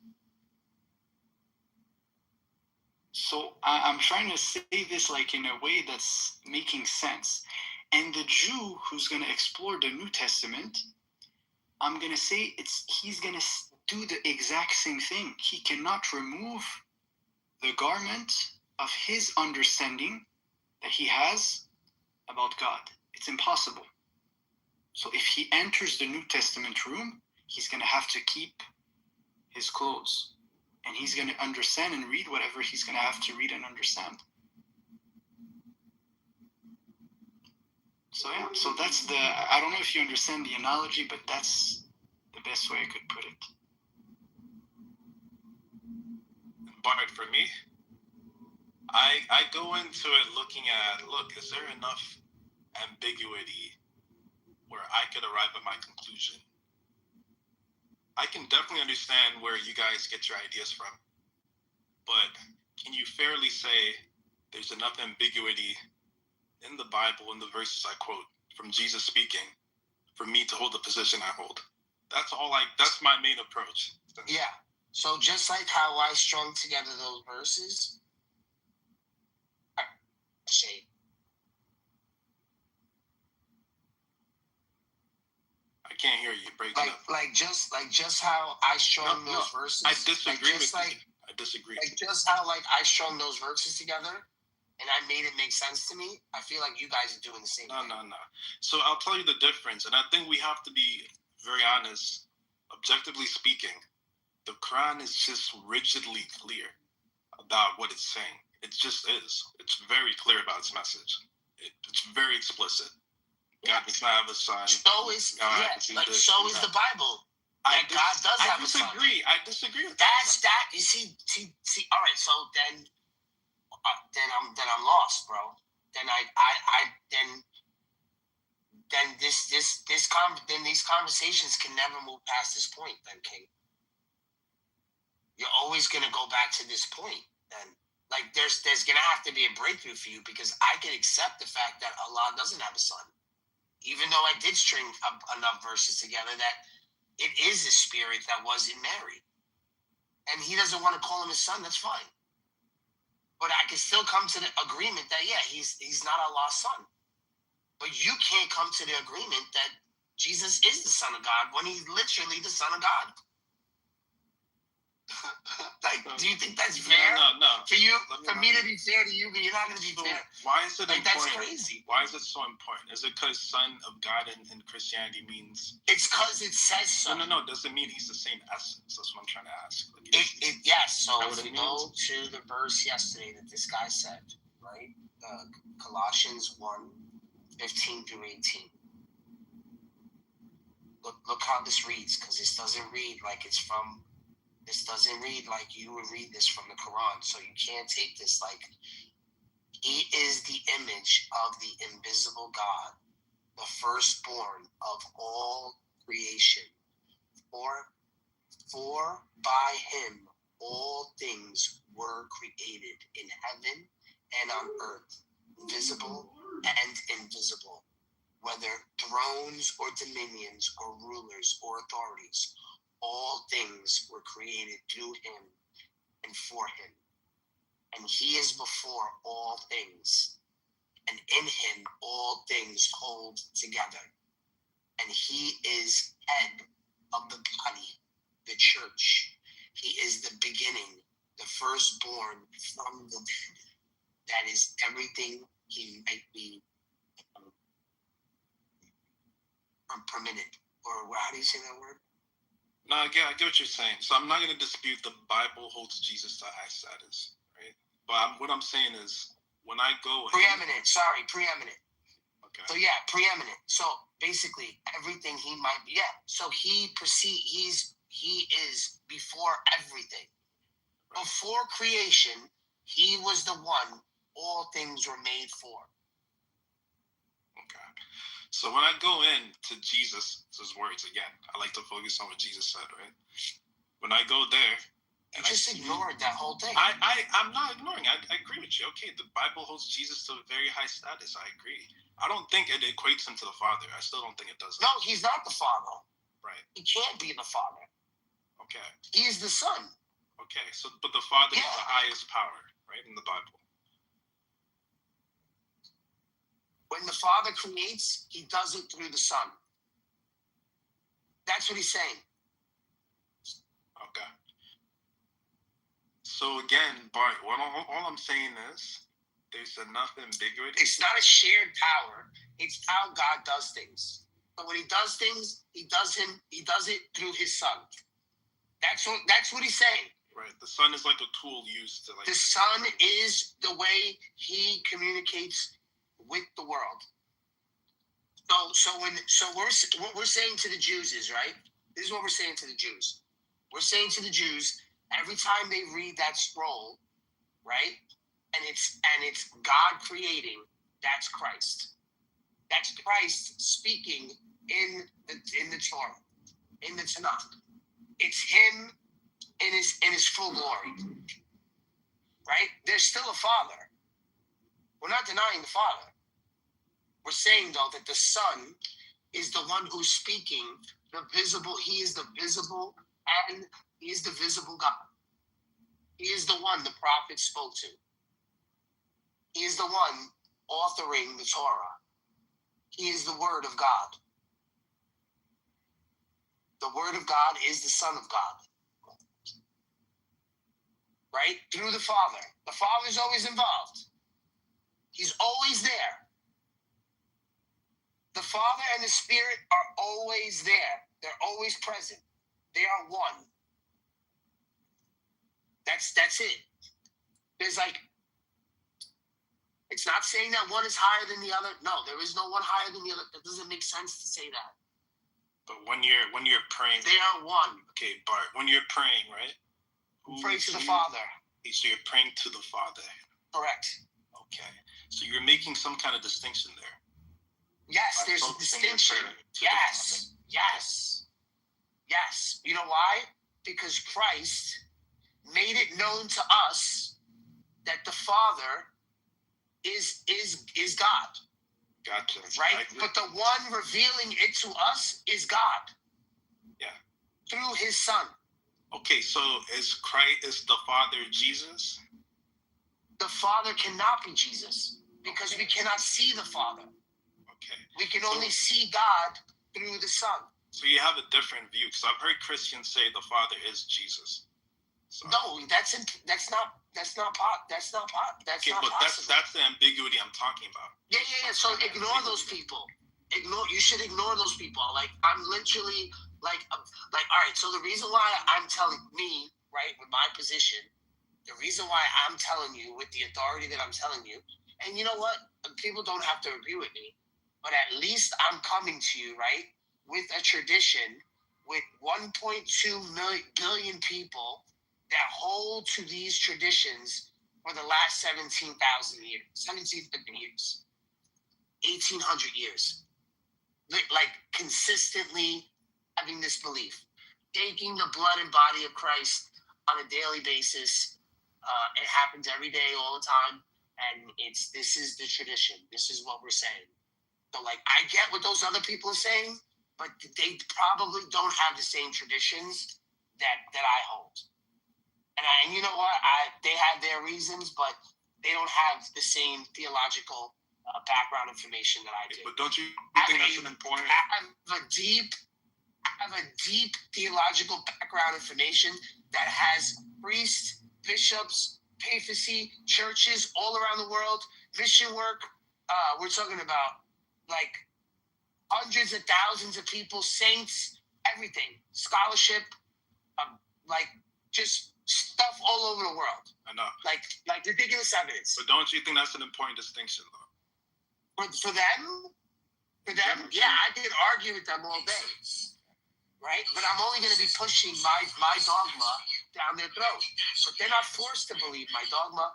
So I'm trying to say this like in a way that's making sense. And the Jew who's going to explore the New Testament, I'm going to say he's going to do the exact same thing. He cannot remove the garment of his understanding that he has about God. It's impossible. So if he enters the New Testament room, he's going to have to keep his clothes. And he's going to understand and read whatever he's going to have to read and understand. So yeah, so that's I don't know if you understand the analogy, but that's the best way I could put it. But for me, I go into it looking at, is there enough ambiguity where I could arrive at my conclusion? I can definitely understand where you guys get your ideas from, but can you fairly say there's enough ambiguity in the Bible, in the verses I quote, from Jesus speaking, for me to hold the position I hold? That's my main approach. Yeah. So just like how I strung together those verses, shade. I can't hear you. Breaking up. Like just how I strung those verses. I disagree with you. I disagree. Like just how I strung those verses together, and I made it make sense to me. I feel like you guys are doing the same thing. No. So I'll tell you the difference, and I think we have to be very honest. Objectively speaking, the Quran is just rigidly clear about what it's saying. It just is. It's very clear about its message. It's very explicit. God does not have a son. So is the Bible. God does have a son. I disagree with that. You see. All right. So then I'm lost, bro. Then these conversations can never move past this point, then, King. You're always gonna go back to this point, then. Like there's gonna have to be a breakthrough for you, because I can accept the fact that Allah doesn't have a son, even though I did string enough verses together that it is a spirit that was in Mary, and he doesn't want to call him his son. That's fine, but I can still come to the agreement that he's not Allah's son. But you can't come to the agreement that Jesus is the Son of God when he's literally the Son of God. Do you think that's fair? No. For me to be fair to you, but you're not going to be fair. Why is it important? That's crazy. Why is it so important? Is it because Son of God in Christianity means? It's because it says so. No. Does it mean he's the same essence? That's what I'm trying to ask. Yes. So if we go to the verse yesterday that this guy said, right? Colossians 1:15 through 18. Look how this reads, because this doesn't read like you would read this from the Quran. So you can't take this like, he is the image of the invisible God, the firstborn of all creation. For by him all things were created in heaven and on earth, visible and invisible, whether thrones or dominions or rulers or authorities. All things were created through him and for him. And he is before all things. And in him all things hold together. And he is head of the body, the church. He is the beginning, the firstborn from the dead. That is everything he might be permitted. Or how do you say that word? No, I get what you're saying. So I'm not going to dispute the Bible holds Jesus to high status, right? But what I'm saying is, when I go preeminent. Preeminent. Okay. So yeah, preeminent. So basically, everything he might be. Yeah. So he is before everything. Right. Before creation, he was the one all things were made for. Okay. So when I go in to Jesus' words again, I like to focus on what Jesus said, right? When I go there, you just ignored that whole thing. I'm not ignoring. I agree with you. Okay, the Bible holds Jesus to a very high status. I agree. I don't think it equates him to the Father. I still don't think it does. No, he's not the Father. Right. He can't be the Father. Okay. He is the Son. Okay, so but the Father is the highest power, right, in the Bible. When the Father creates, he does it through the Son. That's what he's saying. Okay. So again, Bart, all I'm saying is there's enough ambiguity. It's not a shared power. It's how God does things. But when he does things, he does it through his Son. That's what he's saying. Right. The Son is like a tool used to the Son is the way he communicates with the world. So what we're saying to the Jews is, right? This is what we're saying to the Jews. We're saying to the Jews, every time they read that scroll, right? And it's God creating, that's Christ. That's Christ speaking in the Torah, in the Tanakh. It's him in his full glory. Right? There's still a Father. We're not denying the Father. We're saying, though, that the Son is the one who's speaking the visible. He is the visible, and he is the visible God. He is the one the prophet spoke to. He is the one authoring the Torah. He is the Word of God. The Word of God is the Son of God. Right? Through the Father. The Father is always involved. He's always there. The Father and the Spirit are always there. They're always present. They are one. That's it. There's it's not saying that one is higher than the other. No, there is no one higher than the other. That doesn't make sense to say that. But when you're praying, they are one. Okay, Bart, when you're praying, right? Pray to the Father. So you're praying to the Father. Correct. Okay. So you're making some kind of distinction there. Yes, there's a distinction. Yes. You know why? Because Christ made it known to us that the Father is God. Gotcha. Right? But the one revealing it to us is God. Yeah. Through his Son. Okay, so is the Father Jesus? The Father cannot be Jesus because we cannot see the Father. Okay. We can only see God through the Son. So you have a different view, because I've heard Christians say the Father is Jesus. So. No, that's not possible. That's the ambiguity I'm talking about. Yeah. So ignore those people. You should ignore those people. I'm literally all right. So the reason why I'm telling me, right, with my position, the reason why I'm telling you with the authority that I'm telling you, and you know what, people don't have to agree with me, but at least I'm coming to you, right, with a tradition with 1.2 billion people that hold to these traditions for the last 17,000 years, 1750 years, 1,800 years. Consistently having this belief. Taking the blood and body of Christ on a daily basis. It happens every day, all the time. and this is the tradition. This is what we're saying. So, like, I get what those other people are saying, but they probably don't have the same traditions that I hold. And you know what? They have their reasons, but they don't have the same theological background information that I do. But don't you think that's an important? I have a deep theological background information that has priests, bishops, papacy, churches all around the world, mission work. We're talking about like hundreds of thousands of people, saints, everything, scholarship, like just stuff all over the world. I know. Like ridiculous evidence. But don't you think that's an important distinction, though? For them, yeah, I could argue with them all day, right? But I'm only going to be pushing my dogma down their throat. But they're not forced to believe my dogma,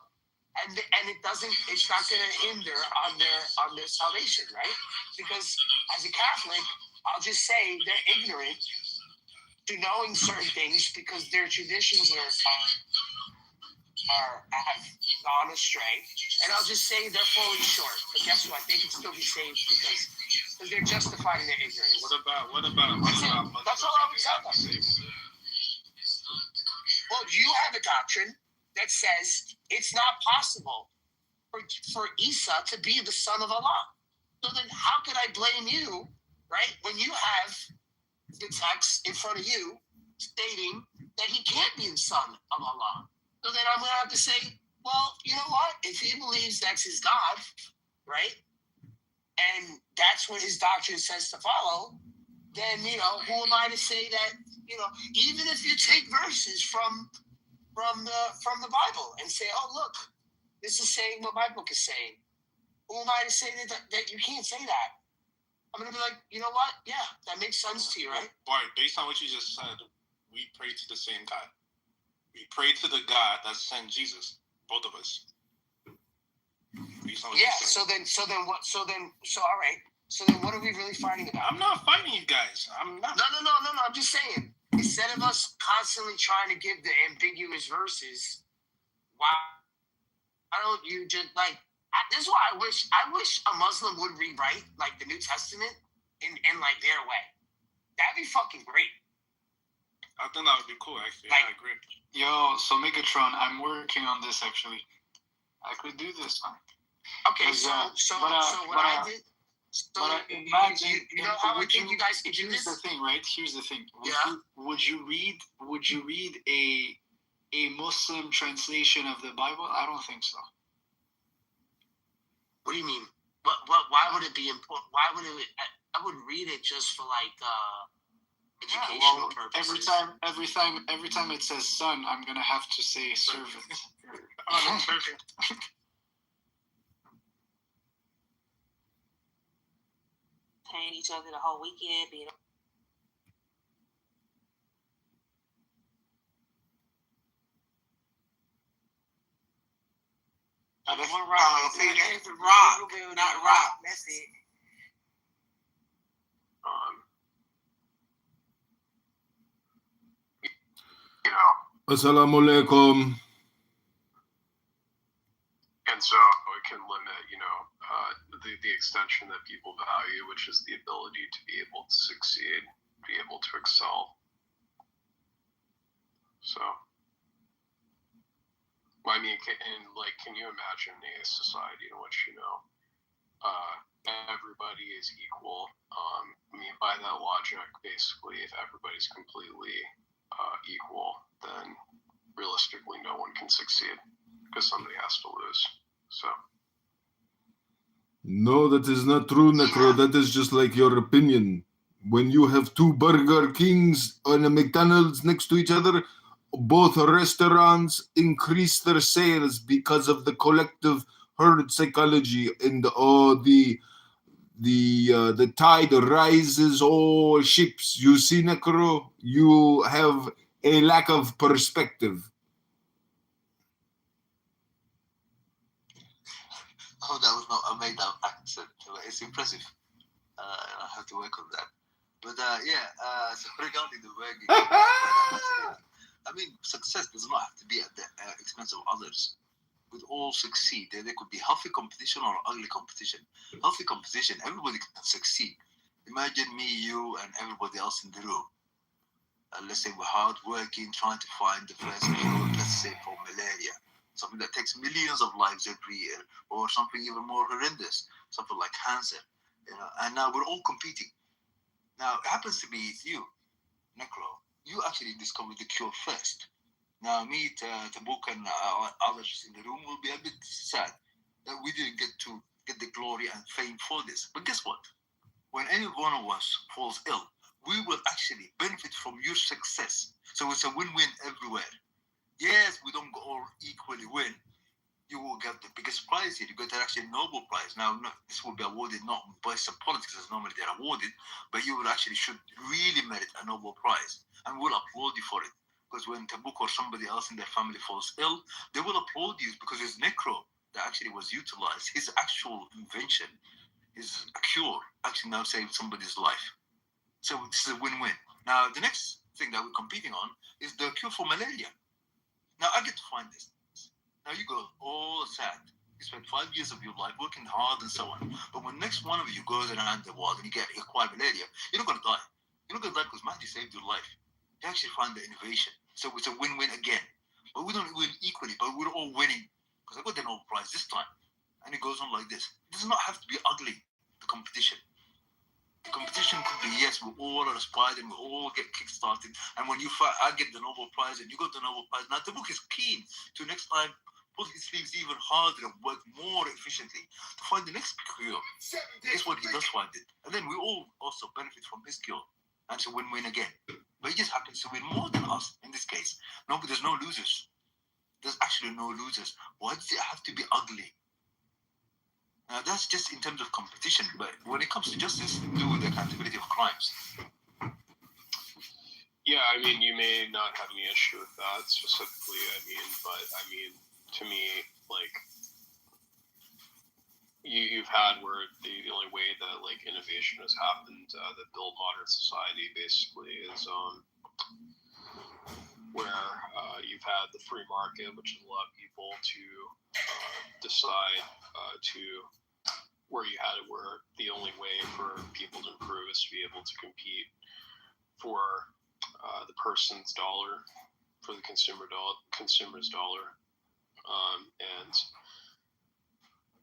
and it's not going to hinder on their salvation, right? Because as a Catholic, I'll just say they're ignorant to knowing certain things because their traditions have gone astray, and I'll just say they're falling short. But guess what? They can still be saved because they're justified in their ignorance. What about That's all I would tell them. Well, you have a doctrine that says it's not possible for Isa to be the son of Allah. So then how could I blame you, right, when you have the text in front of you stating that he can't be the son of Allah? So then I'm going to have to say, well, you know what? If he believes that's his God, right, and that's what his doctrine says to follow, then, who am I to say that, even if you take verses from the Bible and say, oh, look, this is saying what my book is saying. Who am I to say that you can't say that? I'm going to be like, you know what? Yeah, that makes sense to you, right? Bart, based on what you just said, we pray to the same God. We pray to the God that sent Jesus, both of us. Yeah, so then what? So all right. So then what are we really fighting about? I'm not fighting you guys. I'm not. No. I'm just saying. Instead of us constantly trying to give the ambiguous verses, why don't you just this is why I wish a Muslim would rewrite like the New Testament in like their way. That'd be fucking great. I think that would be cool, actually. Like, I agree. Yo, so Megatron, I'm working on this actually. I could do this, man. Okay, so what I did. So imagine, you know how I think you guys could do Here's this? the thing, right? Here's the thing. Would you read a Muslim translation of the Bible? I don't think so. What do you mean? Why would it be important? Why would it? I would read it just for educational purposes. Every time it says son, I'm gonna have to say servant. Oh, no, perfect. Paying each other the whole weekend, being rock, not rock. That's it. Assalamu alaikum. And so it can limit, the extension that people value, which is the ability to be able to succeed, be able to excel. So, I mean, can you imagine a society in which, everybody is equal? By that logic, basically, if everybody's completely equal, then realistically no one can succeed because somebody has to lose. So. No, that is not true, Necro. That is just like your opinion. When you have two Burger Kings and a McDonald's next to each other, both restaurants increase their sales because of the collective herd psychology and the tide rises all ships. You see, Necro, you have a lack of perspective. Oh, that was not a made-up accent. It's impressive. I have to work on that. But so regarding the working, I mean, success does not have to be at the expense of others. would all succeed. There could be healthy competition or ugly competition. Healthy competition, everybody can succeed. Imagine me, you, and everybody else in the room. Let's say we're hard working, trying to find the first cure, let's say for malaria, something that takes millions of lives every year, or something even more horrendous, something like cancer. And now we're all competing. Now it happens to be you, Necro. You actually discovered the cure first. Now me, Tabuk, and others in the room will be a bit sad that we didn't get to get the glory and fame for this. But guess what? When any one of us falls ill, we will actually benefit from your success. So it's a win-win everywhere. Yes, we don't all equally win. You will get the biggest prize here. You get actually a Nobel Prize. Now, this will be awarded not by some politics as normally they're awarded, but you will actually should really merit a Nobel Prize. And we'll applaud you for it. Because when Tabuk or somebody else in their family falls ill, they will applaud you because it's Necro that actually was utilized. His actual invention, his cure, actually now saved somebody's life. So this is a win-win. Now, the next thing that we're competing on is the cure for malaria. Now, I get to find this. Now, you go all sad. You spend 5 years of your life working hard and so on. But when next one of you goes around the world and you acquire malaria, you're not going to die. You're not going to die because Mahdi saved your life. You actually find the innovation. So it's a win-win again. But we don't win equally, but we're all winning. Because I got the Nobel Prize this time. And it goes on like this. It does not have to be ugly, the competition. The competition could be, yes, we all are inspired and we all get kick-started. And when I get the Nobel Prize and you got the Nobel Prize, now the book is keen to next time pull his sleeves even harder and work more efficiently to find the next cure. Guess what? He does find it. And then we all also benefit from his cure. And it's a win-win again. But he just happens to win more than us in this case. No, but there's no losers. There's actually no losers. Why does it have to be ugly? Now, that's just in terms of competition, but when it comes to justice, to do with the accountability of crimes. Yeah, I mean, you may not have any issue with that specifically, but to me, like, you've had where the only way that, like, innovation has happened that built modern society basically is where you've had the free market, which has allowed people to decide to where you had it where the only way for people to improve is to be able to compete for the person's dollar, for the consumer's dollar. And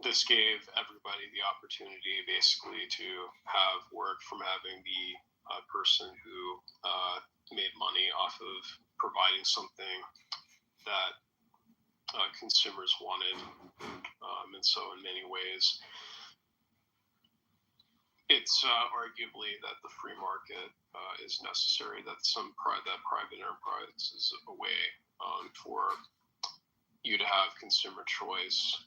this gave everybody the opportunity basically to have work from having the person who made money off of providing something that consumers wanted. And so in many ways, it's arguably that the free market is necessary, that that private enterprise is a way for you to have consumer choice,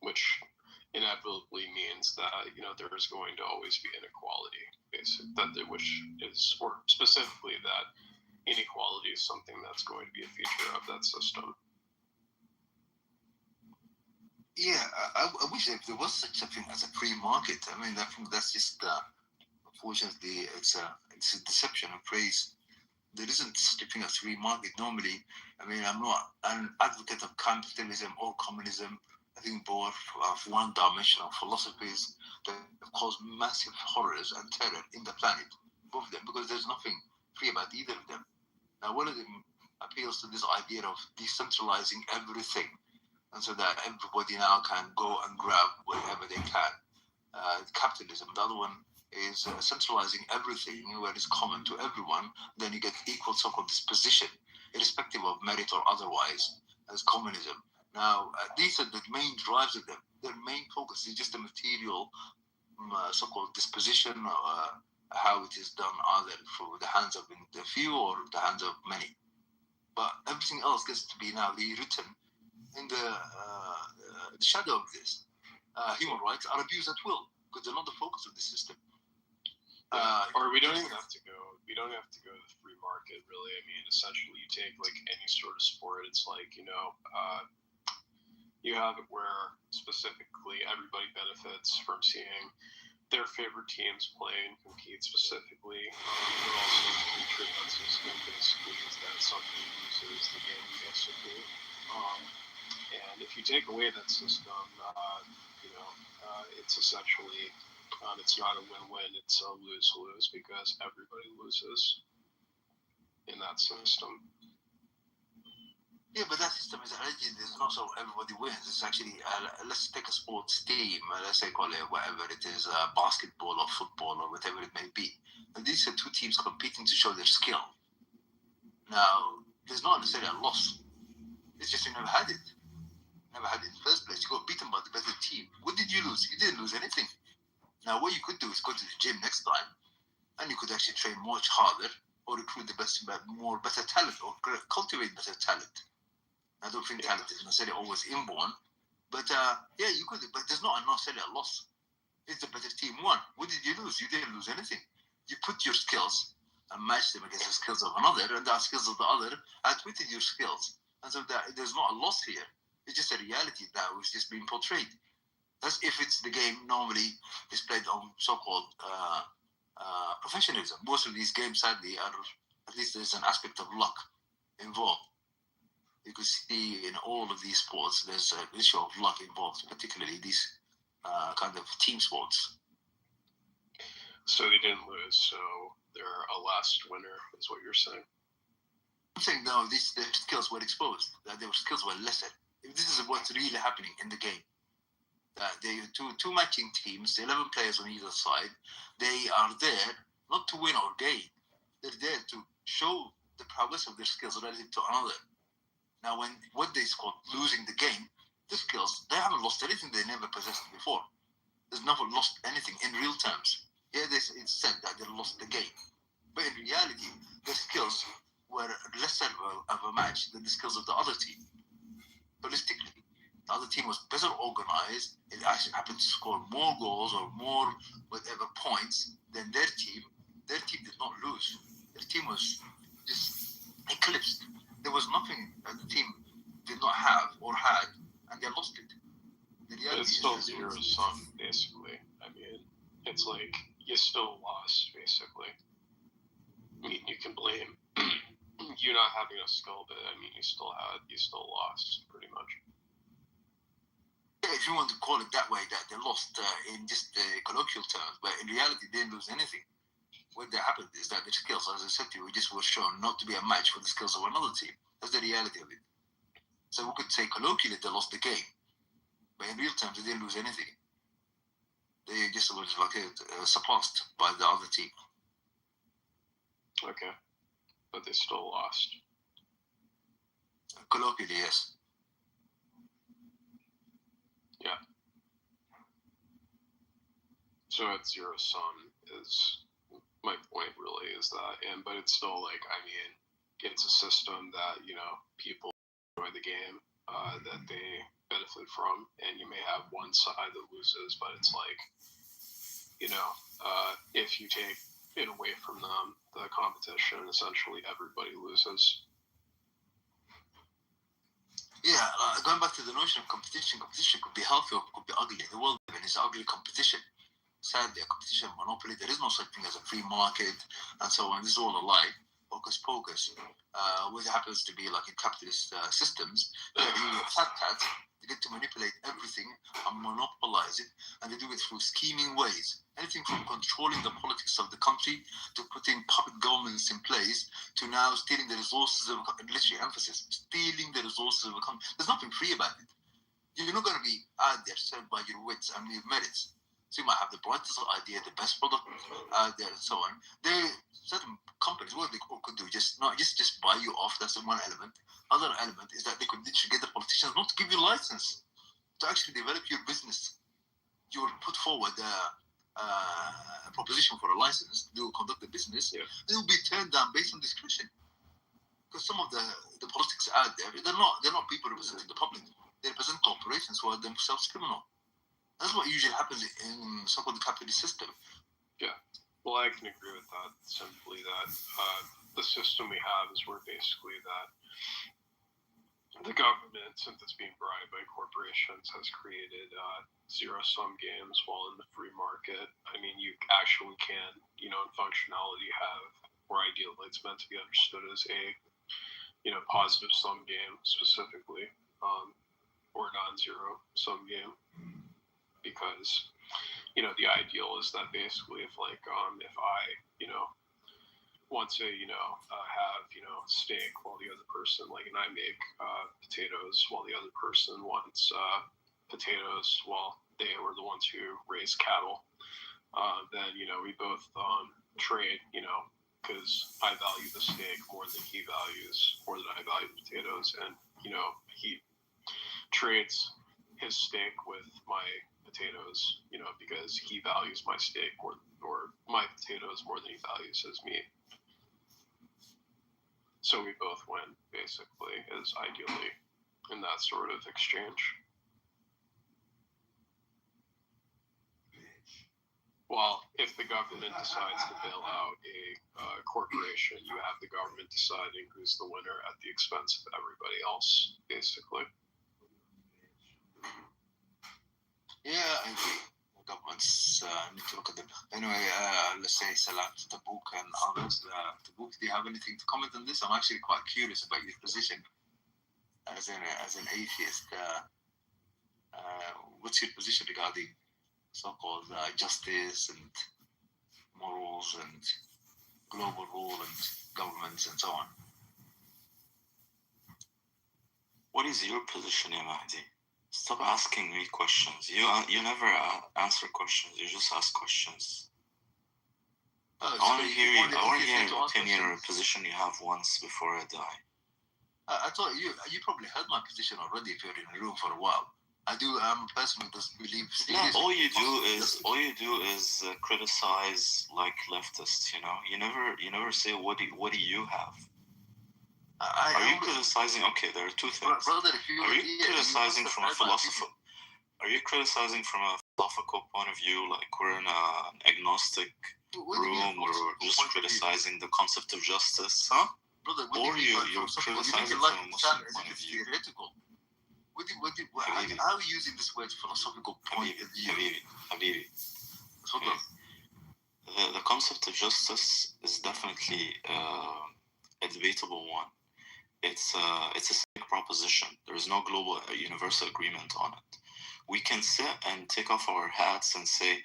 which inevitably means that there is going to always be inequality, or specifically that inequality is something that's going to be a feature of that system. Yeah, I wish if there was such a thing as a free market. I mean, I think that's just unfortunately it's a deception and praise. There isn't such a thing as free market normally. I mean, I'm not an advocate of capitalism or communism. I think both have one-dimensional philosophies that have caused massive horrors and terror in the planet, both of them, because there's nothing free about either of them. Now, one of them appeals to this idea of decentralizing everything, and so that everybody now can go and grab whatever they can. Capitalism. The other one is centralizing everything where it's common to everyone. Then you get equal so-called disposition, irrespective of merit or otherwise, as communism. Now, these are the main drives of them. Their main focus is just the material so-called disposition, how it is done either through the hands of the few or the hands of many. But everything else gets to be now rewritten in the shadow of this. Human rights are abused at will because they're not the focus of the system. Or we don't even have to go. We don't have to go to the free market, really. I mean, essentially, you take like any sort of sport. It's like you have it where specifically everybody benefits from seeing their favorite teams play and compete specifically. But also to ensure that system basically is that something uses the game basically. And if you take away that system, it's essentially it's not a win-win. It's a lose-lose because everybody loses in that system. Yeah, but that system is already, there's not so everybody wins. It's actually, let's take a sports team, let's say call it whatever it is, basketball or football or whatever it may be. And these are two teams competing to show their skill. Now, there's not necessarily a loss. It's just you never had it. Never had it in the first place. You got beaten by the better team. What did you lose? You didn't lose anything. Now, what you could do is go to the gym next time, and you could actually train much harder, or recruit the better talent, or cultivate better talent. I don't think talent is necessarily always inborn, but yeah, you could. But there's not necessarily a loss. It's the better team won. What did you lose? You didn't lose anything. You put your skills and match them against the skills of another, and the skills of the other outwitted your skills. And so there's not a loss here. It's just a reality that was just being portrayed. That's if it's the game normally displayed on so-called professionalism. Most of these games, sadly, are at least there's an aspect of luck involved. You could see in all of these sports, there's an issue of luck involved, particularly these kind of team sports. So they didn't lose, so they're a last winner, is what you're saying. I'm saying no, their skills were exposed. That their skills were lesser. If this is what's really happening in the game, they two matching teams, 11 players on either side. They are there not to win or gain. They're there to show the prowess of their skills relative to another. Now, when what they call losing the game, the skills, they haven't lost anything they never possessed before. They've never lost anything in real terms. Yeah, it's said that they lost the game. But in reality, their skills were lesser of a match than the skills of the other team. Holistically, the other team was better organized. It actually happened to score more goals or more whatever points than their team. Their team did not lose. Their team was just eclipsed. There was nothing that the team did not have or had, and they lost it. But it's still zero sum, basically. I mean, it's like you still lost, basically. I mean, you can blame you not having a skill, but I mean, you still lost, pretty much. Yeah, if you want to call it that way, that they lost in just colloquial terms, but in reality, they didn't lose anything. What happened is that their skills, as I said to you, just were shown not to be a match for the skills of another team. That's the reality of it. So we could say colloquially they lost the game, but in real terms, they didn't lose anything. They just were like surpassed by the other team. Okay, but they still lost. Colloquially, yes. Yeah. So at zero sum is my point, really, is that, but it's still like, I mean, it's a system that, people enjoy the game, that they benefit from, and you may have one side that loses, but it's like, if you take it away from them, the competition, essentially everybody loses. Yeah, going back to the notion of competition could be healthy or could be ugly. The world is ugly competition. Sadly, a competition monopoly. There is no such thing as a free market and so on. This is all a lie. Hocus pocus. What happens to be like in capitalist systems, fat cats, they get to manipulate everything and monopolize it, and they do it through scheming ways. Anything from controlling the politics of the country to putting puppet governments in place to now stealing the resources of, literally emphasis, stealing the resources of a country. There's nothing free about it. You're not going to be out there served by your wits and your merits. So you might have the brightest idea, the best product out there, and so on. There are certain companies, what they could do, just buy you off. That's the one element. Other element is that they could literally get the politicians not to give you license to actually develop your business. You will put forward a proposition for a license to conduct the business. Yeah. It will be turned down based on discretion. Because some of the politics out there, they're not people representing the public. They represent corporations who are themselves criminal. That's what usually happens in so-called capitalist system. Yeah. Well, I can agree with that. Simply that the system we have is where basically that the government, since it's being bribed by corporations, has created zero-sum games, while in the free market, I mean, you actually can, in functionality have, or ideally it's meant to be understood as a, positive sum game specifically. or non-zero sum game, because the ideal is that basically if I want to have steak while the other person and I make potatoes while the other person wants potatoes while they were the ones who raise cattle, then we both trade, because I value the steak more than he values, more than I value the potatoes, and he trades his steak with my potatoes, because he values my steak or my potatoes more than he values his meat. So we both win, basically, is ideally in that sort of exchange. Well, if the government decides to bail out a corporation, you have the government deciding who's the winner at the expense of everybody else, basically. Yeah, I agree. Governments need to look at them. Anyway, let's say Salam to Tabuk and others. Tabuk, do you have anything to comment on this? I'm actually quite curious about your position as an atheist. What's your position regarding so-called justice and morals and global rule and governments and so on? What is your position, Ya Mahdi? Stop asking me questions. You never answer questions. You just ask questions. I want to hear your opinion or a position you have once before I die. I thought you probably heard my position already if you're in the room for a while. I'm a person who doesn't believe. Yeah, all you do is criticize like leftists. You never say what do you have. Are you criticizing? Okay, there are two things. Brother, are you criticizing from a philosopher? Are you criticizing from a philosophical point of view, like we're in an agnostic room, or just criticizing the concept of justice, huh? Brother, or you're criticizing from a Muslim point of view? How are you using this word philosophical point of view? Habibi. The concept of justice is definitely a debatable one. It's a sick proposition. There is no global universal agreement on it. We can sit and take off our hats and say,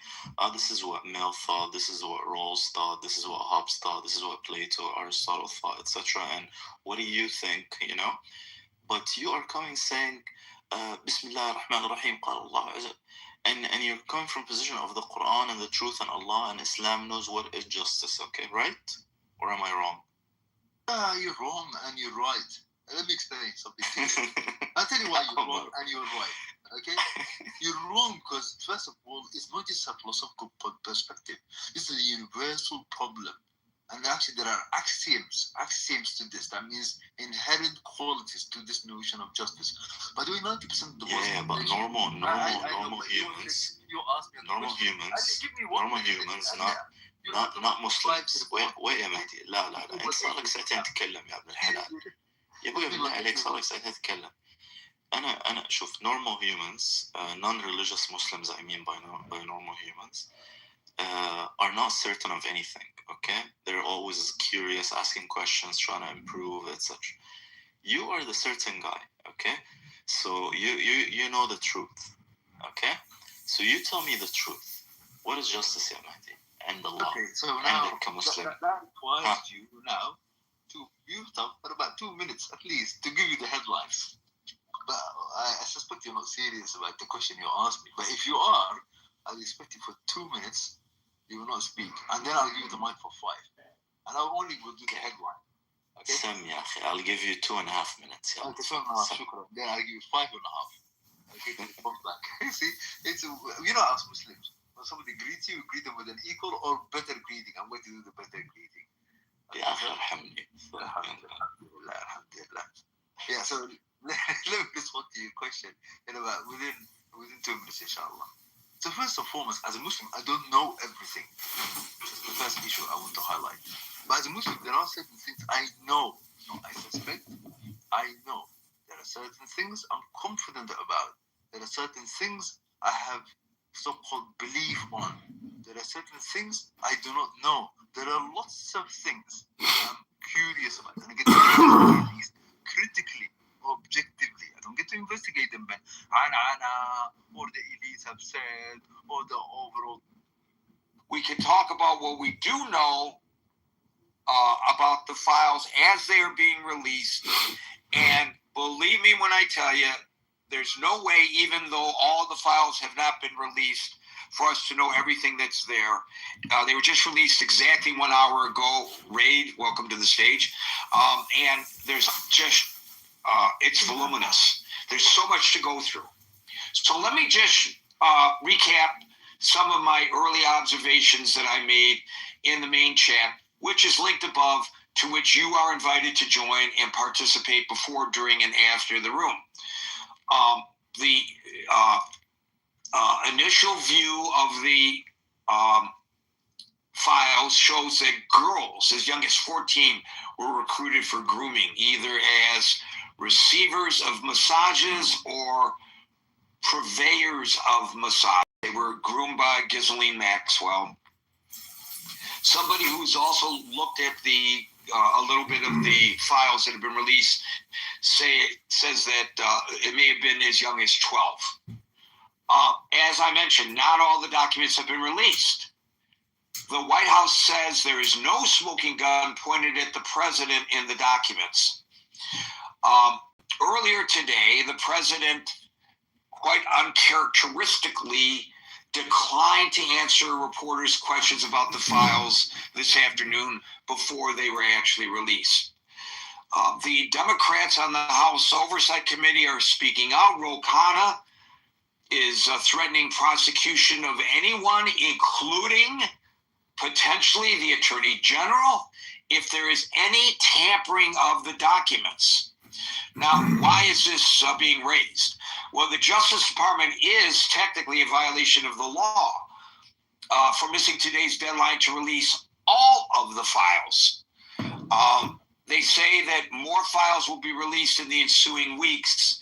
this is what Mill thought, this is what Rawls thought, this is what Hobbes thought, this is what Plato, Aristotle thought, etc. And what do you think, But you are coming saying, Bismillah ar-Rahman ar-Rahim, qala Allah, and you're coming from a position of the Quran and the truth and Allah and Islam knows what is justice, okay, right? Or am I wrong? You're wrong and you're right. Let me explain something. I'll tell you why you're wrong and you're right. Okay? You're wrong because, first of all, it's not just a philosophical perspective. This is a universal problem. And actually, there are axioms to this. That means inherent qualities to this notion of justice. By the way, 90% of the world. Yeah, but normal humans, not Muslims. Wait يا مهدي. لا انت صار لك ساعتين تتكلم يا ابن الحلال. يا ابوي بالله عليك صار لك ساعتين تتكلم. أنا شوف normal humans, non-religious Muslims, I mean by normal humans, are not certain of anything. Okay, they're always curious, asking questions, trying to improve, etc. You are the certain guy. Okay, so you know the truth. Okay, so you tell me the truth. What is justice, ya Mahdi? And Allah. Okay, so now that requires you now to mute up for about 2 minutes at least to give you the headlines. But I suspect you're not serious about the question you asked me. But if you are, I'll expect you for 2 minutes. You will not speak, and then I'll give you the mic for 5, and I only will do the headline. Okay. Sam, ya akhi, I'll give you 2.5 minutes. Okay, 2.5. Shukran. Then I'll give you 5.5. Okay, to respond back. See, it's us Muslims. When somebody greets you, greet them with an equal or better greeting. I'm going to do the better greeting. Ya akhi, alhamdulillah. Yeah. So let me respond to your question in about within 2 minutes, inshallah. So first and foremost, as a Muslim, I don't know everything. That's the first issue I want to highlight. But as a Muslim, there are certain things I know. No, I suspect. I know. There are certain things I'm confident about. There are certain things I have so-called belief on. There are certain things I do not know. There are lots of things I'm curious about. And again, critically, objectively, don't get to investigate them, man. Or the elites have said, or the overall. We can talk about what we do know about the files as they are being released. And believe me when I tell you, there's no way, even though all the files have not been released, for us to know everything that's there. They were just released exactly 1 hour ago. Raid, welcome to the stage. And there's just, it's voluminous. There's so much to go through. So let me just recap some of my early observations that I made in the main chat, which is linked above, to which you are invited to join and participate before, during, and after the room. The initial view of the files shows that girls as young as 14 were recruited for grooming, either as receivers of massages or purveyors of massage. They were groomed by Ghislaine Maxwell. Somebody who's also looked at the a little bit of the files that have been released says that it may have been as young as 12. As I mentioned, not all the documents have been released. The White House says there is no smoking gun pointed at the president in the documents. Earlier today, the president quite uncharacteristically declined to answer reporters' questions about the files this afternoon before they were actually released. The Democrats on the House Oversight Committee are speaking out. Ro Khanna is threatening prosecution of anyone, including potentially the Attorney General, if there is any tampering of the documents. Now, why is this being raised? Well, the Justice Department is technically a violation of the law for missing today's deadline to release all of the files. They say that more files will be released in the ensuing weeks.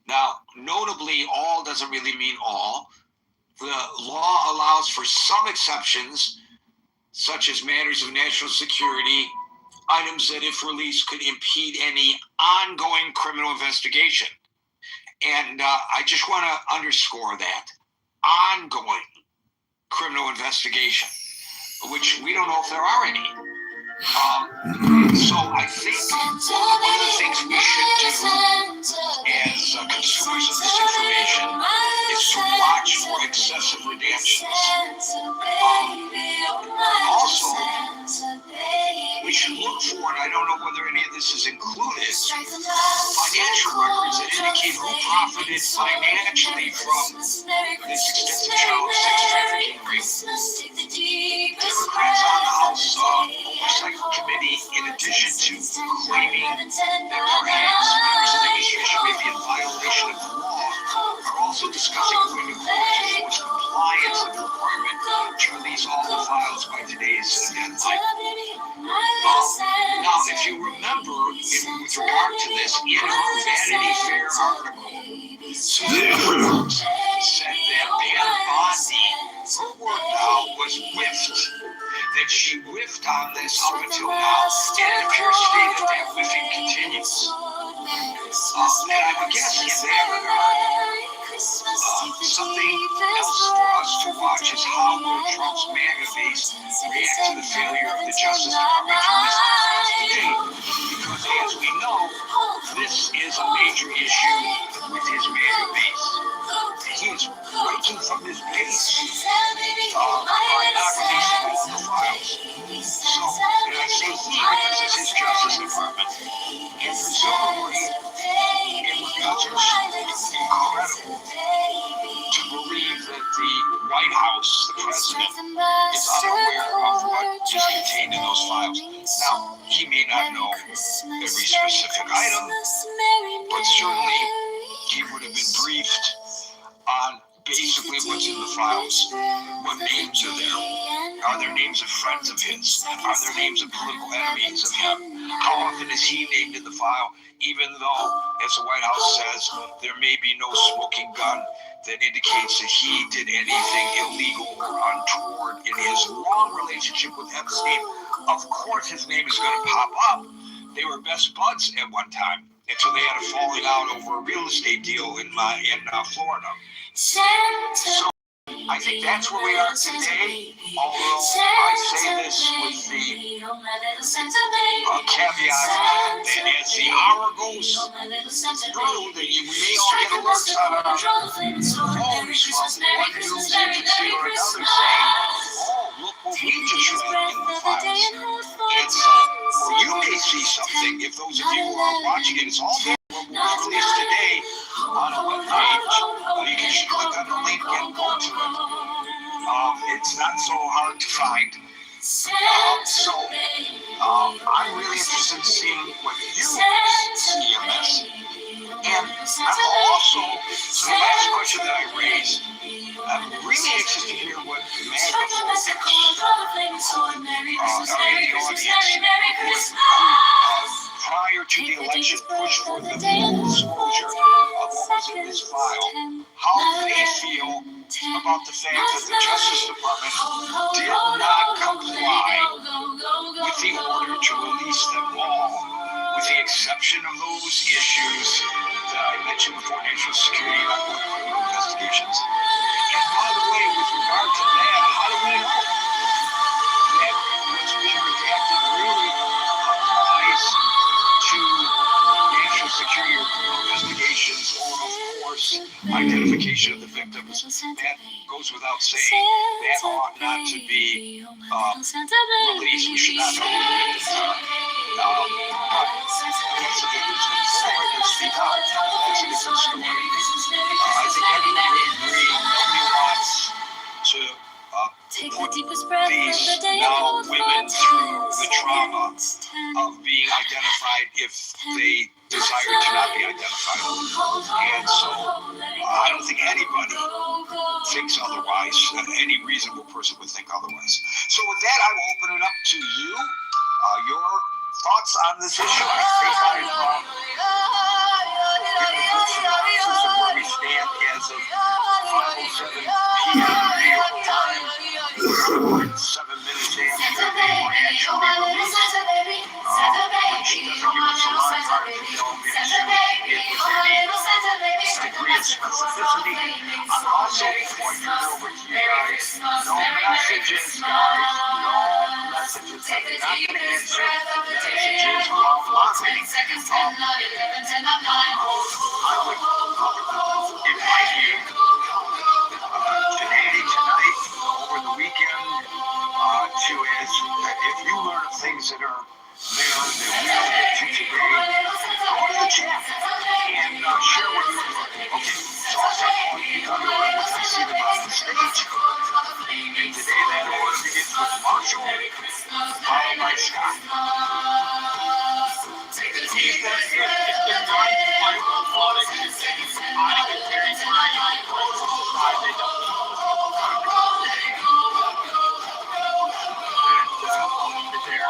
Now, notably, all doesn't really mean all. The law allows for some exceptions, such as matters of national security, items that, if released, could impede any ongoing criminal investigation. And I just want to underscore that. Ongoing criminal investigation, which we don't know if there are any. So I think one of the things we should do as consumers of this information is to watch for excessive redemptions. Also, we should look for, and I don't know whether any of this is included, financial records that indicate who profited financially from this extensive child sex trafficking ring. Democrats on the House Oversight Committee, in addition to claiming that perhaps members of the administration may be in violation of the law, are also discussing going to court to force compliance with the requirement to release all the files by today's deadline. Now, if you remember, with regard to this, in her Vanity Fair article, Susan said that Pam Bondi, her word now was whiffed, that she whiffed on this up until now, and it appears today that that whiffing continues. And I would guess in that regard, something else for us to watch is how will Trump's MAGA base react to the failure of the Justice Department to release the files today. Because as we know, this is a major issue with his MAGA base. He is breaking from his base by not releasing all the files. So, and I say he because it's his Justice Department. And presumably, it would be just incredible to believe that the White House, the president, is unaware of what is contained in those files. Now, he may not know every specific item, but certainly he would have been briefed on basically what's in the files, what names are there, are there names of friends of his, are there names of political enemies of him, how often is he named in the file, even though, as the White House says, there may be no smoking gun that indicates that he did anything illegal or untoward in his long relationship with Epstein. Of course his name is going to pop up. They were best buds at one time. until they had a falling out over a real estate deal in Florida. So I think that's where we are today, although I say this with the caveat that as the hour goes through, that we may all get alerts on our phones from one news agency or another saying, oh, look what we just read in the files. And so, or you may see something, if those of you who are watching it, it's all there. What was released today on a webpage. You can just click on the link and go to it. It's not so hard to find. I'm really interested in seeing what you see in this. And I'm also, so the last question that I raised, I'm really interested to hear what MAGA folks are in the audience prior to the election pushed for the full disclosure of what was in this file, how they feel about the fact that the Justice Department did not comply with the order to release them all, with the exception of those issues that I mentioned before, national security and criminal investigations. And by the way, with regard to that, how do we know that what's being redacted really applies to national security or criminal investigations, or of course, identification of the victims? That goes without saying. That ought not to be released. We should not know who the victims are. But that's a big reason for it is because that's a different story. I think everybody would agree nobody wants to put these now women through the trauma of being identified if they desire to not be identified. And so I don't think anybody thinks otherwise. Any reasonable person would think otherwise. So with that, I will open it up to you. Your thoughts on this issue? I think I've given a good synopsis of where we stand as of 5:07 p.m. New York time. 7 minutes after they were actually released. Which doesn't give us a lot of time to delve into it with any degree of specificity. I'm also pointing it over to you guys. No messages, guys. No messages. I'm not going to answer messages while moderating. I would invite you today, tonight, over the weekend, if you learn things that are there that we don't get to today, go to the chat and share what you learned. Okay, so I'll start calling the other one once I see them on the stage. And today that order begins with Marshall, followed by Scott.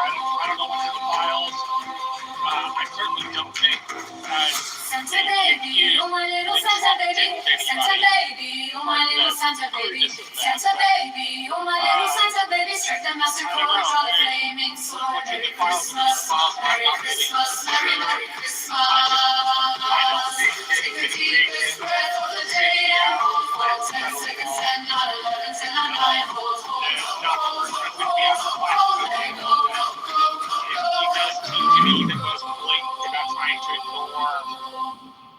I don't know what's in the files. I certainly don't think Santa baby, oh my little Santa baby, Santa baby, oh my little Santa baby, Santa baby, oh my little Santa baby, strike the master chord, draw the flaming sword. Merry Christmas, Merry Christmas, Merry Merry Christmas. Take the deepest breath of the day and hold for 10 seconds and not 11, 10, not 9, hold, let go, to me that goes blatant about trying to ignore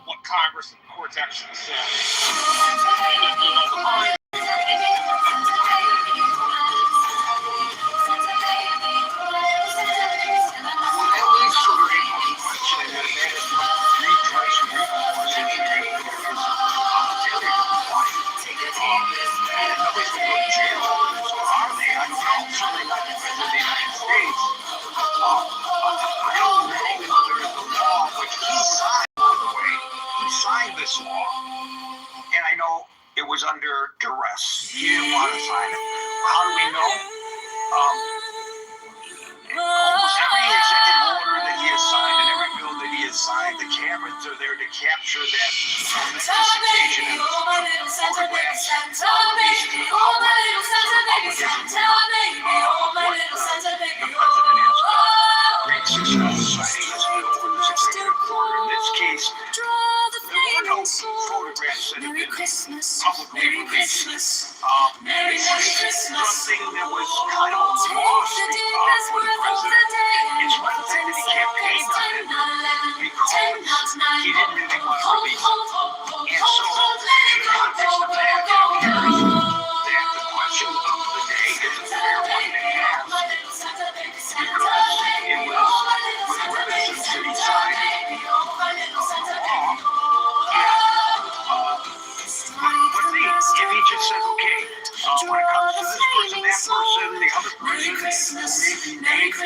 what Congress and the courts actually said. This law, and I know it was under duress. He didn't want to sign it. How do we know? Almost every executive order that he has signed and every bill that he has signed, the cameras are there to capture that momentous occasion and photographs released to the public of his what the president has done. Great success signing this bill for this executive order. In this publicly released. Basically, something that was kind of a loss for the president, in spite of the fact that he campaigned on it, because he didn't really want to release it. And so, in the context of that, it appears that the question of the day is a fair one to ask, because it was with reference to the side of the law, and let's see, if he just says, okay, when it comes to this person, that person, the other person, who may be named in the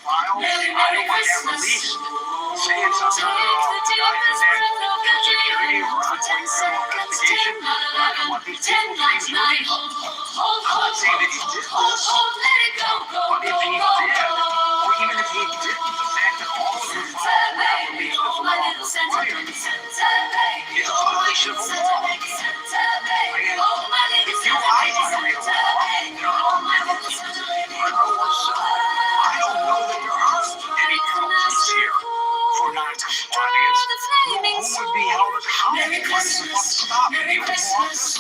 file, I don't want that released. Say it's under national security or ongoing criminal investigation, I don't want these people's names released. I'm not saying that he did this, but if he did, or even if he didn't, the fact that all of the files were not released as the law required is a violation of the law. If you lie on a real law, there are penalties. I don't know that there are any penalties here for non-compliance. Who would be held accountable? Why does the buck stop in the Oval Office?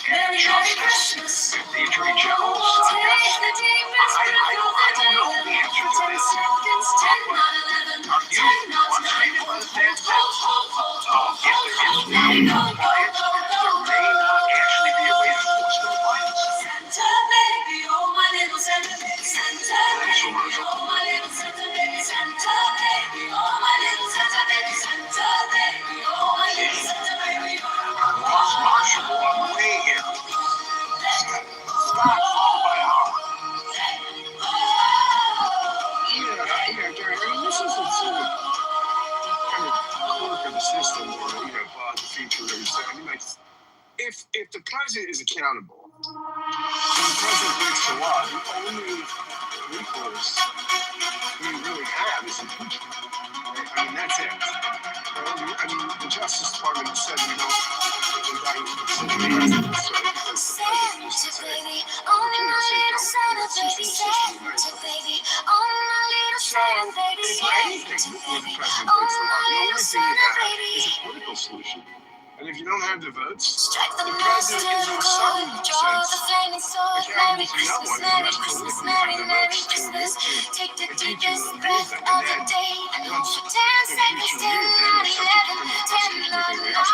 And justice, if the Attorney General said this, I don't know the answer to this. Are you frustrated by the fact that if there is no compliance, there may not actually be a way to force compliance? Ross Marshall on the way here. Scott followed by Howard. Yeah, Gary, I mean, this isn't sort of kind of quirk of the system or, the feature of every second. I mean, like, if the president is accountable, when the president breaks the law, the only recourse we really have is impeachment. Right? I mean, that's it. I mean, the Justice Department has said we don't indict the president, because the president just say, it's just the anything before the president breaks the law. The only thing you have is a political solution. And if you don't have the votes, the president is in some sense accountable to no one unless politically have the votes to impeach him and remove them. And then once impeach and remove, then there's subject to criminal prosecution and everything else.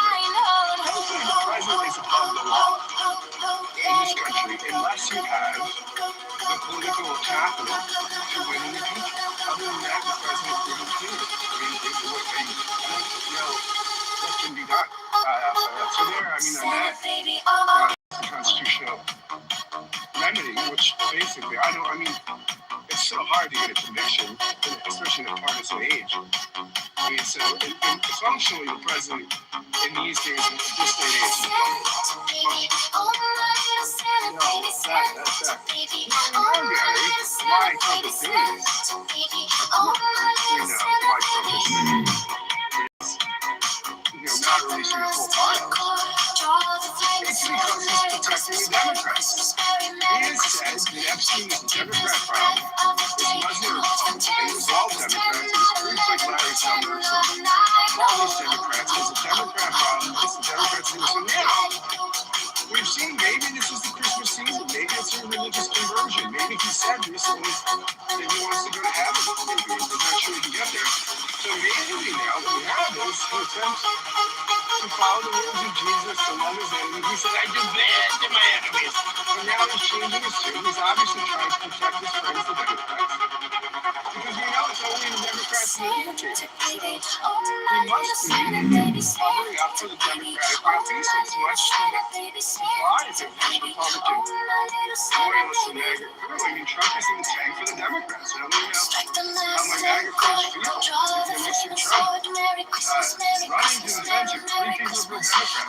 But hopefully the president is above the law in this country unless you have the political capital to win an impeachment. Other than that, the president couldn't do it. I mean, I don't know what can be done. So there, I mean, on that constitutional remedy, which basically, it's so hard to get a conviction, especially in a partisan age. I mean, so functionally, the president in these days, in this day and age, is above the law. Why Trump is doing this? Why Trump is doing this? Not releasing the full files. It's because he's protecting the Democrats. He has said that Epstein is a Democrat problem. This wasn't a Republican. It was all Democrats. It was groups like Larry Summers and all these Democrats. It was a Democrat problem. It's the Democrats doing so now. We've seen maybe this is the Christmas season. Maybe it's a religious conversion. Maybe he said recently that he wants to go to heaven. Maybe he's not sure he can get there. So maybe now we have this attempt to follow the rules of Jesus, to love his enemies. He said, I do bad to my enemies. But now he's changing his tune. He's obviously trying to protect his friends, the Democrats. Because we know it's only the Democrats in the country. So he must be covering up for the Democratic malfeasance. He must supply the Republican loyalists and MAGA crew. I mean, Trump is in the tank for the Democrats. I don't even know how my MAGA friends feel. If you listen to Trump running to the center, three people for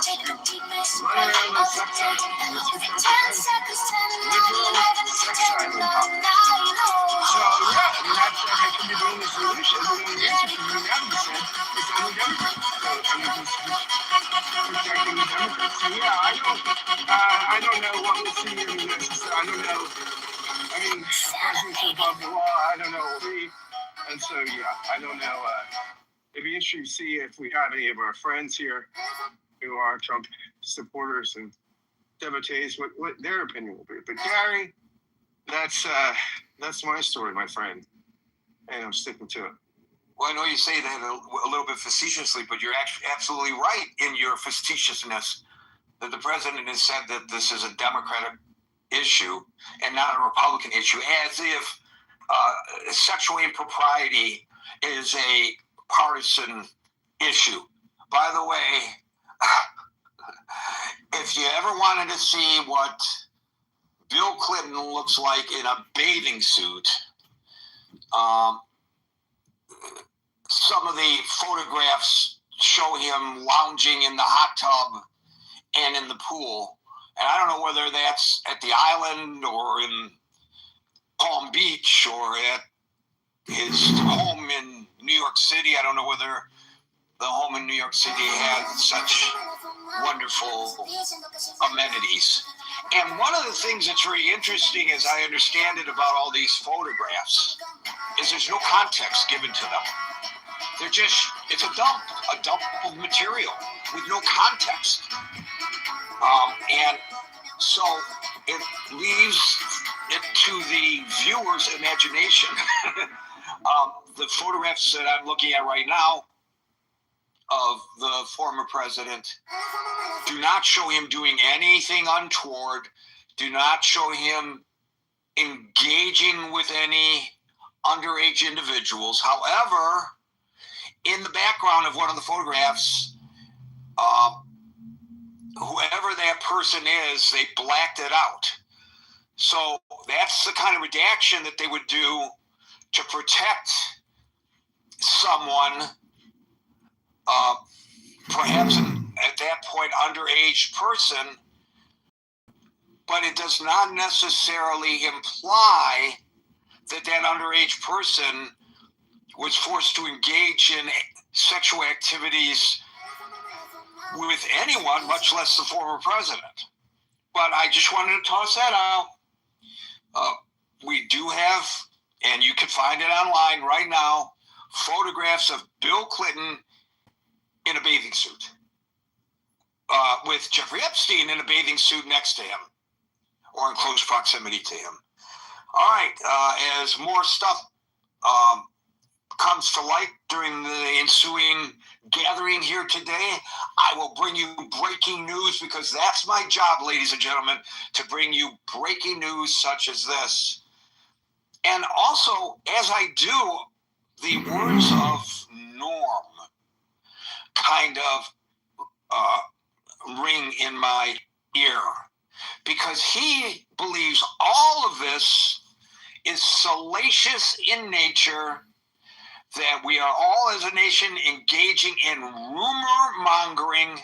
Democrats who run around like sex islands. That's who Trump defends. Liberal sex island politics. So, yeah, I mean, that's why I could be doing this solution. But the answer from the Democrats said it's only Democrats. So, I mean, he's protecting the Democrats. So, yeah, I don't know what we'll see in the next. I don't know. I mean, the president's above the law. I don't know what will be. And so, yeah, I don't know. It'd be interesting to see if we have any of our friends here who are Trump supporters and devotees what their opinion will be. But Gary, that's my story, my friend, and I'm sticking to it. Well, I know you say that a little bit facetiously, but you're actually absolutely right in your facetiousness that the president has said that this is a Democratic issue and not a Republican issue, as if sexual impropriety is a partisan issue. By the way, if you ever wanted to see what Bill Clinton looks like in a bathing suit, some of the photographs show him lounging in the hot tub and in the pool. And I don't know whether that's at the island or in Palm Beach or at his home in New York City. I don't know whether the home in New York City had such wonderful amenities. And one of the things that's very interesting, as I understand it, about all these photographs is there's no context given to them. They're just, it's a dump of material with no context. And so it leaves it to the viewer's imagination. The photographs that I'm looking at right now of the former president do not show him doing anything untoward, do not show him engaging with any underage individuals. However, in the background of one of the photographs, whoever that person is, they blacked it out. So that's the kind of redaction that they would do to protect someone, perhaps at that point underage person, but it does not necessarily imply that that underage person was forced to engage in sexual activities with anyone, much less the former president. But I just wanted to toss that out. We do have, and you can find it online right now, photographs of Bill Clinton in a bathing suit, with Jeffrey Epstein in a bathing suit next to him, or in close proximity to him. All right, as more stuff comes to light during the ensuing gathering here today, I will bring you breaking news, because that's my job, ladies and gentlemen, to bring you breaking news such as this. And also, as I do, the words of Norm kind of ring in my ear, because he believes all of this is salacious in nature, that we are all as a nation engaging in rumor mongering.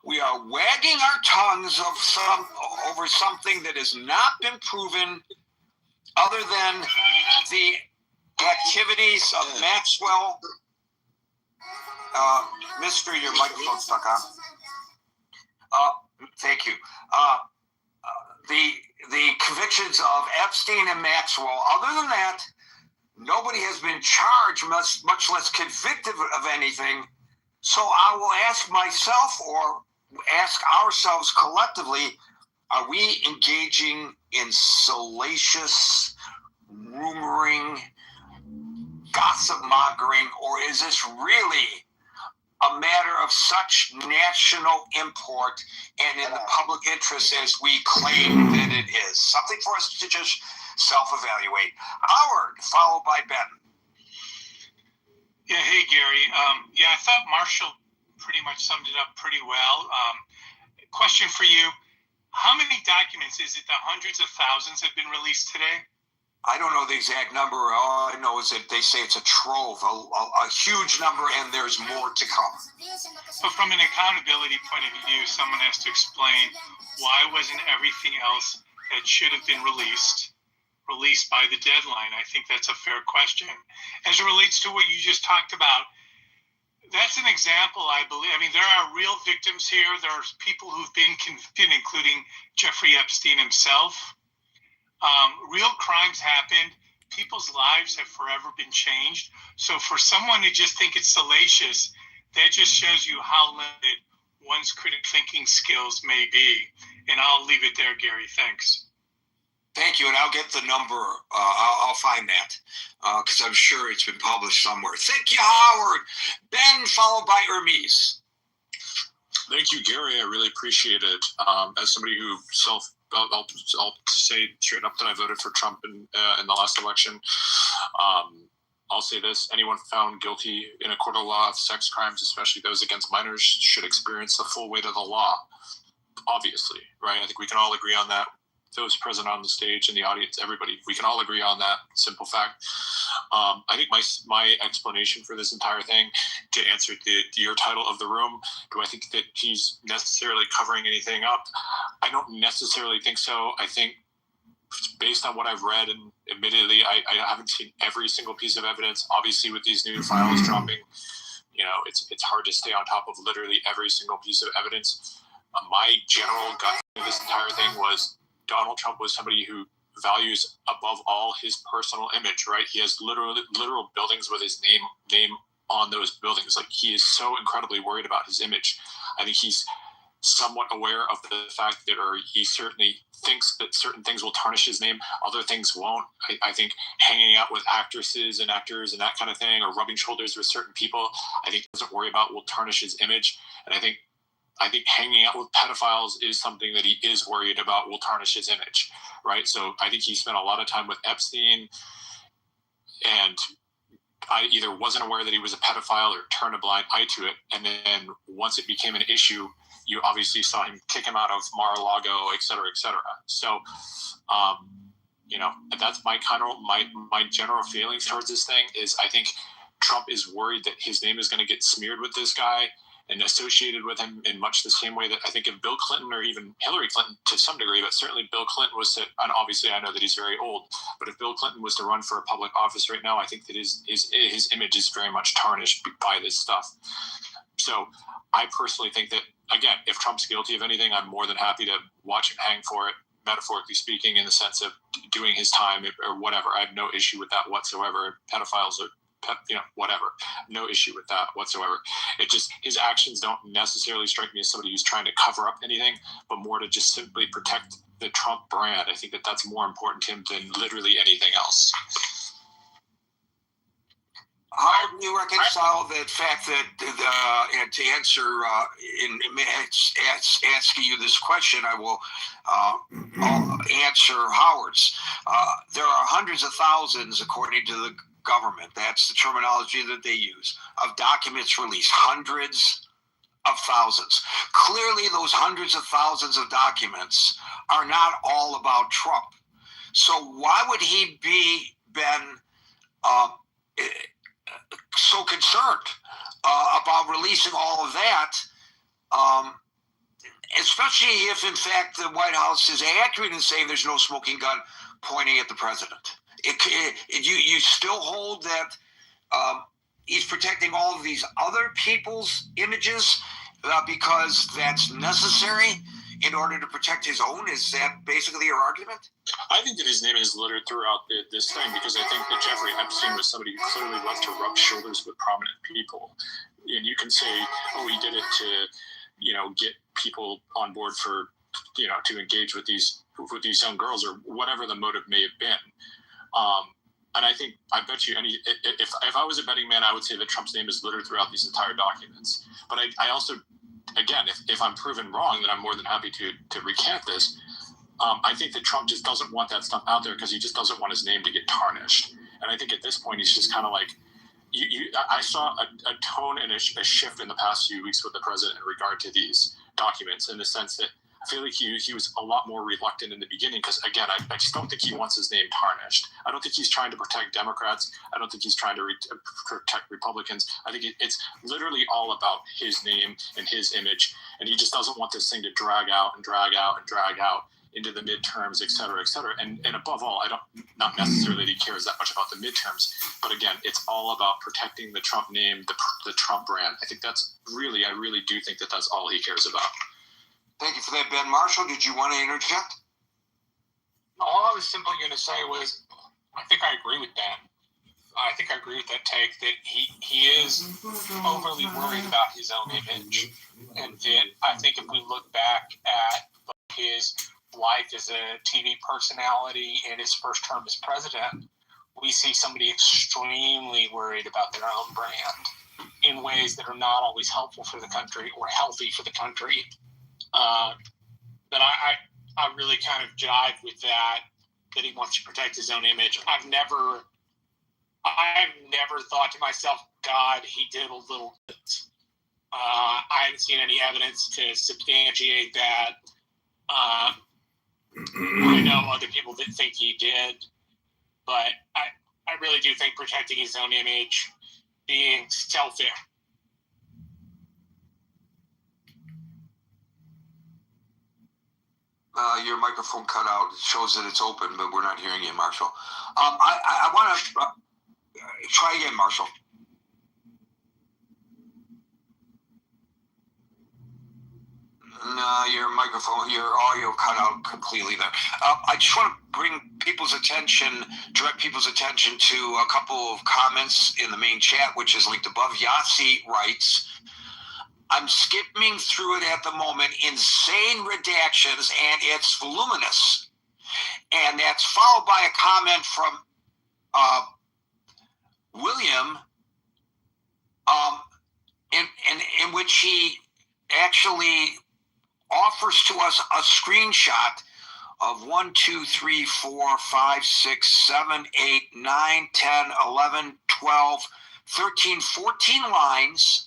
We are wagging our tongues over something that has not been proven, other than the activities of Maxwell. Mr. Your microphone's stuck on. Thank you. The convictions of Epstein and Maxwell. Other than that, nobody has been charged, much less convicted of anything. So I will ask myself, or ask ourselves collectively, are we engaging in salacious rumoring, gossip mongering, or is this really a matter of such national import and in the public interest as we claim that it is? Something for us to just self-evaluate. Howard, followed by Ben. Yeah, hey, Gary. I thought Marshall pretty much summed it up pretty well. Question for you. How many documents, is it the hundreds of thousands have been released today? I don't know the exact number. All I know is that they say it's a trove, a huge number, and there's more to come. But from an accountability point of view, someone has to explain why wasn't everything else that should have been released by the deadline. I think that's a fair question. As it relates to what you just talked about, that's an example, I believe. I mean, there are real victims here. There's people who've been convicted, including Jeffrey Epstein himself. Real crimes happened. People's lives have forever been changed. So for someone to just think it's salacious, that just shows you how limited one's critical thinking skills may be. And I'll leave it there, Gary. Thanks. Thank you, and I'll get the number. I'll find that because I'm sure it's been published somewhere. Thank you, Howard. Ben, followed by Hermes. Thank you, Gary. I really appreciate it. As somebody who I'll say straight up that I voted for Trump in the last election. I'll say this: anyone found guilty in a court of law of sex crimes, especially those against minors, should experience the full weight of the law. Obviously, right? I think we can all agree on that. Those present on the stage, in the audience, everybody, we can all agree on that simple fact. I think my explanation for this entire thing, to answer your title of the room, do I think that he's necessarily covering anything up? I don't necessarily think so. I think based on what I've read, and admittedly, I haven't seen every single piece of evidence. Obviously, with these new files dropping, it's hard to stay on top of literally every single piece of evidence. My general gut of this entire thing was Donald Trump was somebody who values above all his personal image, right? He has literal buildings with his name on those buildings. Like, he is so incredibly worried about his image. I think he's somewhat aware of the fact that, or he certainly thinks that certain things will tarnish his name, other things won't. I think hanging out with actresses and actors and that kind of thing, or rubbing shoulders with certain people, I think doesn't worry about will tarnish his image. And I think hanging out with pedophiles is something that he is worried about will tarnish his image, right? So I think he spent a lot of time with Epstein, and I either wasn't aware that he was a pedophile or turned a blind eye to it. And then once it became an issue, you obviously saw him kick him out of Mar-a-Lago, et cetera, et cetera. So, that's my general feelings towards this thing is I think Trump is worried that his name is going to get smeared with this guy and associated with him in much the same way that I think if Bill Clinton, or even Hillary Clinton to some degree, but certainly Bill Clinton was to, and obviously I know that he's very old, but if Bill Clinton was to run for a public office right now, I think that his image is very much tarnished by this stuff. So I personally think that, again, if Trump's guilty of anything, I'm more than happy to watch him hang for it, metaphorically speaking, in the sense of doing his time or whatever. I have no issue with that whatsoever. Pedophiles are, whatever. No issue with that whatsoever. It just, his actions don't necessarily strike me as somebody who's trying to cover up anything, but more to just simply protect the Trump brand. I think that that's more important to him than literally anything else. How do you reconcile the fact that, and to answer, asking you this question, I will I'll answer Howard's. There are hundreds of thousands, according to the government, that's the terminology that they use, of documents released, hundreds of thousands. Clearly, those hundreds of thousands of documents are not all about Trump. So why would he been so concerned about releasing all of that, especially if, in fact, the White House is accurate in saying there's no smoking gun pointing at the president? You still hold that he's protecting all of these other people's images because that's necessary in order to protect his own? Is that basically your argument? I think that his name is littered throughout this thing because I think that Jeffrey Epstein was somebody who clearly loved to rub shoulders with prominent people. And you can say, oh, he did it to, get people on board for, to engage with these young girls or whatever the motive may have been. And I bet you if I was a betting man, I would say that Trump's name is littered throughout these entire documents. But I also, again, if I'm proven wrong, then I'm more than happy to recant this. I think that Trump just doesn't want that stuff out there because he just doesn't want his name to get tarnished. And I think at this point, he's just kind of like, I saw a tone and a shift in the past few weeks with the president in regard to these documents, in the sense that I feel like he was a lot more reluctant in the beginning because, again, I just don't think he wants his name tarnished. I don't think he's trying to protect Democrats. I don't think he's trying to protect Republicans. I think it's literally all about his name and his image, and he just doesn't want this thing to drag out and drag out and drag out into the midterms, et cetera, et cetera. And above all, not necessarily that he cares that much about the midterms, but again, it's all about protecting the Trump name, the Trump brand. I really do think that that's all he cares about. Thank you for that, Ben. Marshall, did you want to interject? All I was simply going to say was, I think I agree with Ben. I think I agree with that take that he is overly worried about his own image. and that I think if we look back at his life as a TV personality and his first term as president, we see somebody extremely worried about their own brand in ways that are not always helpful for the country or healthy for the country. But I really kind of jive with that he wants to protect his own image. I've never thought to myself, God, he did a little bit. I haven't seen any evidence to substantiate that. I know other people that think he did, but I really do think protecting his own image, being selfish. Your microphone cut out. It shows that it's open, but we're not hearing you, Marshall. I want to try again, Marshall. No, your microphone, your audio cut out completely there. I just want to direct people's attention to a couple of comments in the main chat, which is linked above. Yasi writes, I'm skipping through it at the moment. Insane redactions, and it's voluminous. And that's followed by a comment from William, in which he actually offers to us a screenshot of 1, 2, 3, 4, 5, 6, 7, 8, 9, 10, 11, 12, 13, 14 lines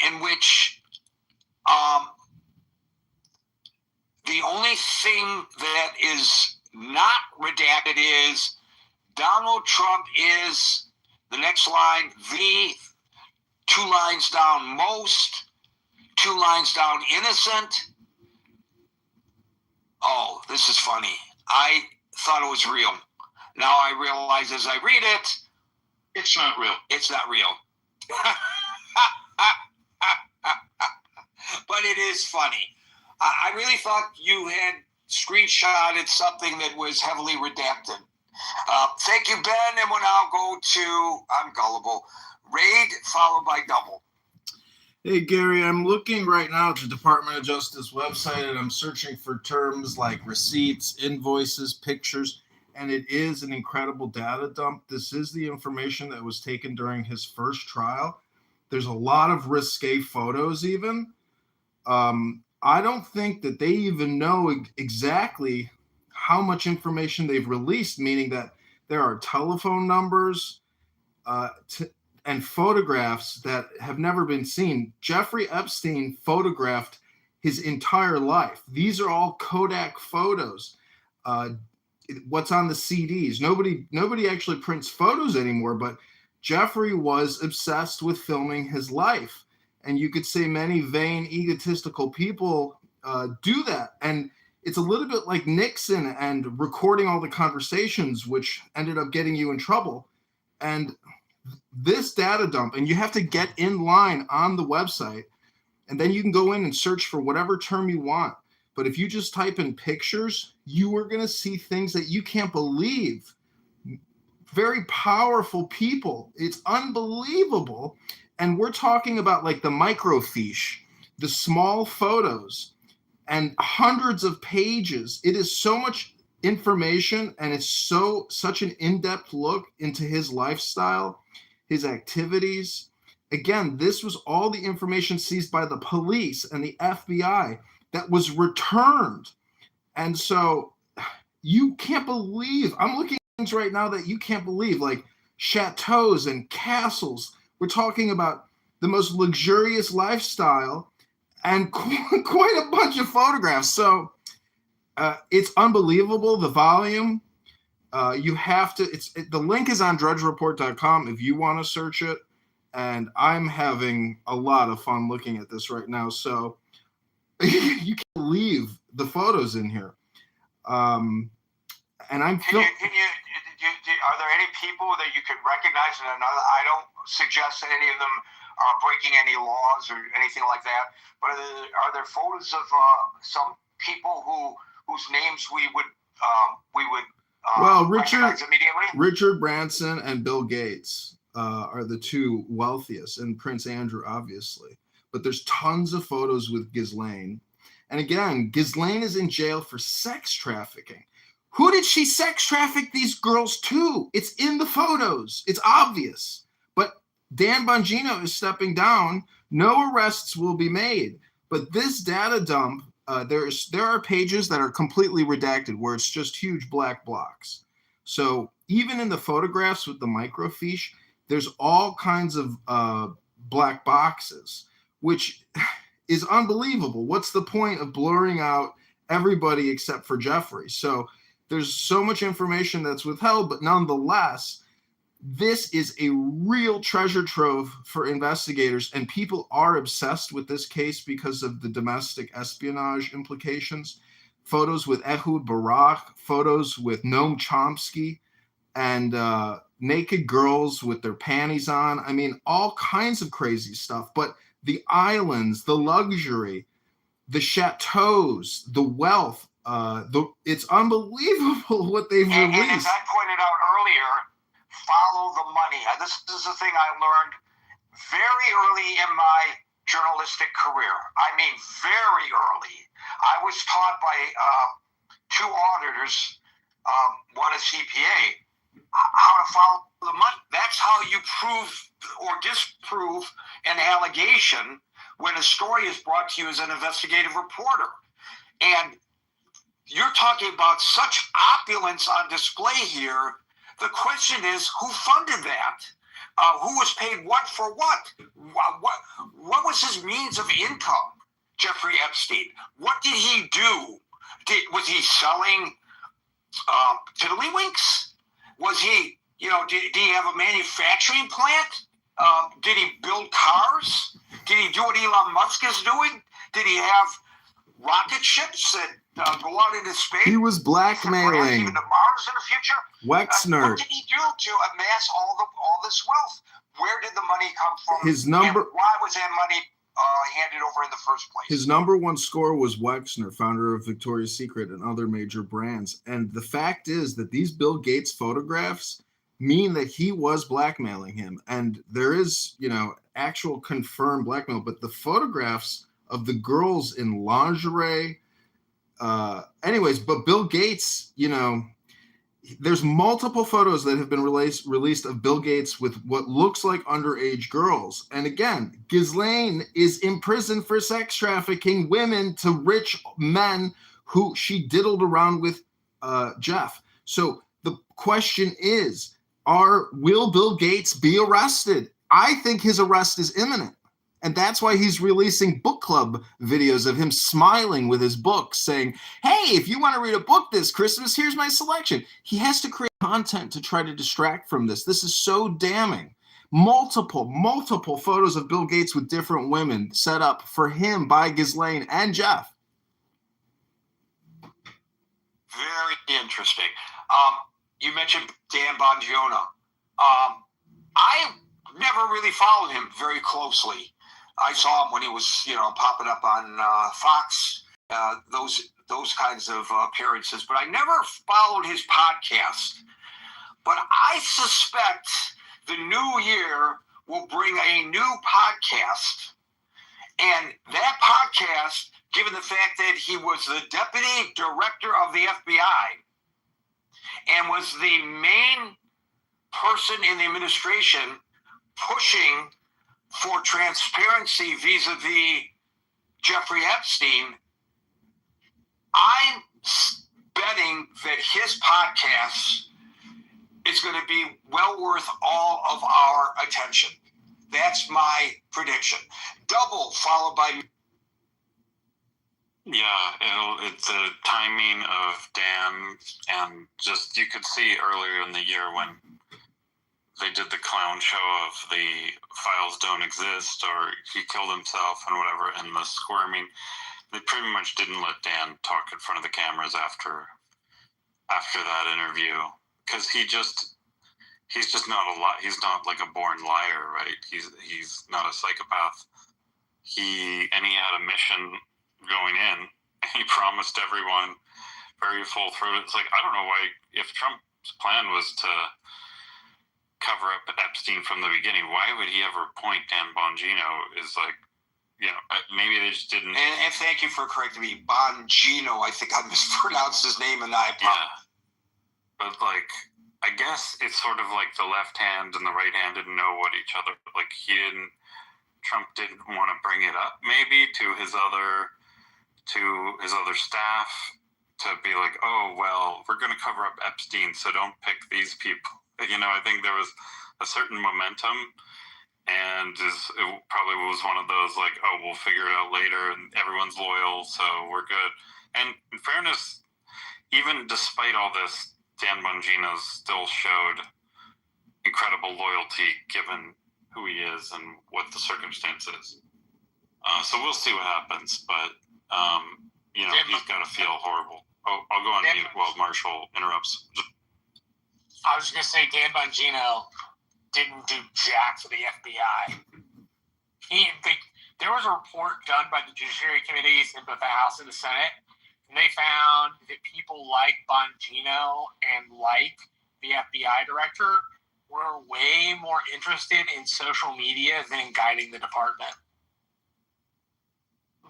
in which the only thing that is not redacted is Donald Trump is, the next line, the 2 lines down, most, 2 lines down, innocent. Oh, this is funny. I thought it was real. Now I realize as I read it, it's not real. It's not real. But it is funny. I really thought you had screenshotted something that was heavily redacted. Thank you, Ben, and we'll now go to, I'm gullible, Raid, followed by Double. Hey, Gary, I'm looking right now at the Department of Justice website, and I'm searching for terms like receipts, invoices, pictures, and it is an incredible data dump. This is the information that was taken during his first trial. There's a lot of risque photos even. I don't think that they even know exactly how much information they've released, meaning that there are telephone numbers and photographs that have never been seen. Jeffrey Epstein photographed his entire life. These are all Kodak photos. What's on the CDs? Nobody actually prints photos anymore, but Jeffrey was obsessed with filming his life. And you could say many vain, egotistical people do that. And it's a little bit like Nixon and recording all the conversations, which ended up getting you in trouble. And this data dump, and you have to get in line on the website, and then you can go in and search for whatever term you want. But if you just type in pictures, you are going to see things that you can't believe. Very powerful people. It's unbelievable. And we're talking about like the microfiche, the small photos, and hundreds of pages. It is so much information, and it's such an in-depth look into his lifestyle, his activities. Again, this was all the information seized by the police and the FBI that was returned. And so you can't believe, I'm looking at things right now that you can't believe, like chateaus and castles. We're talking about the most luxurious lifestyle and quite a bunch of photographs. So it's unbelievable, the volume. You have to, the link is on drudgereport.com if you want to search it. And I'm having a lot of fun looking at this right now. So you can't believe the photos in here. And I'm are there any people that you could recognize in another? I don't suggest that any of them are breaking any laws or anything like that. But are there photos of some people whose names we would recognize immediately? Richard Branson and Bill Gates are the two wealthiest, and Prince Andrew, obviously. but there's tons of photos with Ghislaine. And again, Ghislaine is in jail for sex trafficking. Who did she sex traffic these girls to? It's in the photos. It's obvious. But Dan Bongino is stepping down. No arrests will be made. But this data dump, there are pages that are completely redacted where it's just huge black blocks. So even in the photographs with the microfiche, there's all kinds of black boxes, which is unbelievable. What's the point of blurring out everybody except for Jeffrey? So there's so much information that's withheld, but nonetheless, this is a real treasure trove for investigators, and people are obsessed with this case because of the domestic espionage implications. Photos with Ehud Barak, photos with Noam Chomsky, and naked girls with their panties on. I mean, all kinds of crazy stuff. But the islands, the luxury, the chateaus, the wealth, it's unbelievable what they've released. And as I pointed out earlier, follow the money. This is the thing I learned very early in my journalistic career. I mean, very early. I was taught by two auditors, one a CPA, how to follow the money. That's how you prove or disprove an allegation when a story is brought to you as an investigative reporter. And you're talking about such opulence on display here. The question is, who funded that? Who was paid what for what? What was his means of income, Jeffrey Epstein? What did he do? Was he selling tiddlywinks? Was he, did he have a manufacturing plant? Did he build cars? Did he do what Elon Musk is doing? Did he have rocket ships that go out into space? He was blackmailing. Even to Mars in the future? Wexner. What did he do to amass all this wealth? Where did the money come from? His number. And why was that money handed over in the first place? His number one score was Wexner, founder of Victoria's Secret and other major brands. And the fact is that these Bill Gates photographs mean that he was blackmailing him. And there is, actual confirmed blackmail, but the photographs of the girls in lingerie, but Bill Gates, there's multiple photos that have been released of Bill Gates with what looks like underage girls. And again, Ghislaine is in prison for sex trafficking women to rich men who she diddled around with Jeff. So the question is, will Bill Gates be arrested? I think his arrest is imminent. And that's why he's releasing book club videos of him smiling with his books saying, hey, if you want to read a book this Christmas, here's my selection. He has to create content to try to distract from this. This is so damning. Multiple photos of Bill Gates with different women set up for him by Ghislaine and Jeff. Very interesting. You mentioned Dan Bongino. I never really followed him very closely. I saw him when he was, popping up on Fox, those kinds of appearances, but I never followed his podcast. But I suspect the new year will bring a new podcast. And that podcast, given the fact that he was the deputy director of the FBI and was the main person in the administration pushing for transparency vis-a-vis Jeffrey Epstein, I'm betting that his podcast is going to be well worth all of our attention. That's my prediction. Double followed by... Yeah, it's the timing of Dan, and just you could see earlier in the year when they did the clown show of the files don't exist or he killed himself and whatever, and the squirming. They pretty much didn't let Dan talk in front of the cameras after that interview, because he's just not he's not like a born liar, right? He's not a psychopath. He had a mission going in, and he promised everyone very full-throated. It's like, I don't know why, if Trump's plan was to cover up Epstein from the beginning, why would he ever appoint Dan Bongino as like maybe they just didn't. And thank you for correcting me. Bongino, I think I mispronounced his name, and I apologize. But like, I guess it's sort of like the left hand and the right hand didn't know what each other. Like Trump didn't want to bring it up maybe to his other staff to be like, oh well, we're going to cover up Epstein, so don't pick these people. I think there was a certain momentum, and it probably was one of those like, oh, we'll figure it out later, and everyone's loyal, so we're good. And in fairness, even despite all this, Dan Bongino still showed incredible loyalty given who he is and what the circumstance is. So we'll see what happens, but he's got to feel horrible. Oh, I'll go on mute while Marshall interrupts. I was just going to say Dan Bongino didn't do jack for the FBI. There was a report done by the Judiciary Committees in both the House and the Senate, and they found that people like Bongino and like the FBI director were way more interested in social media than in guiding the department,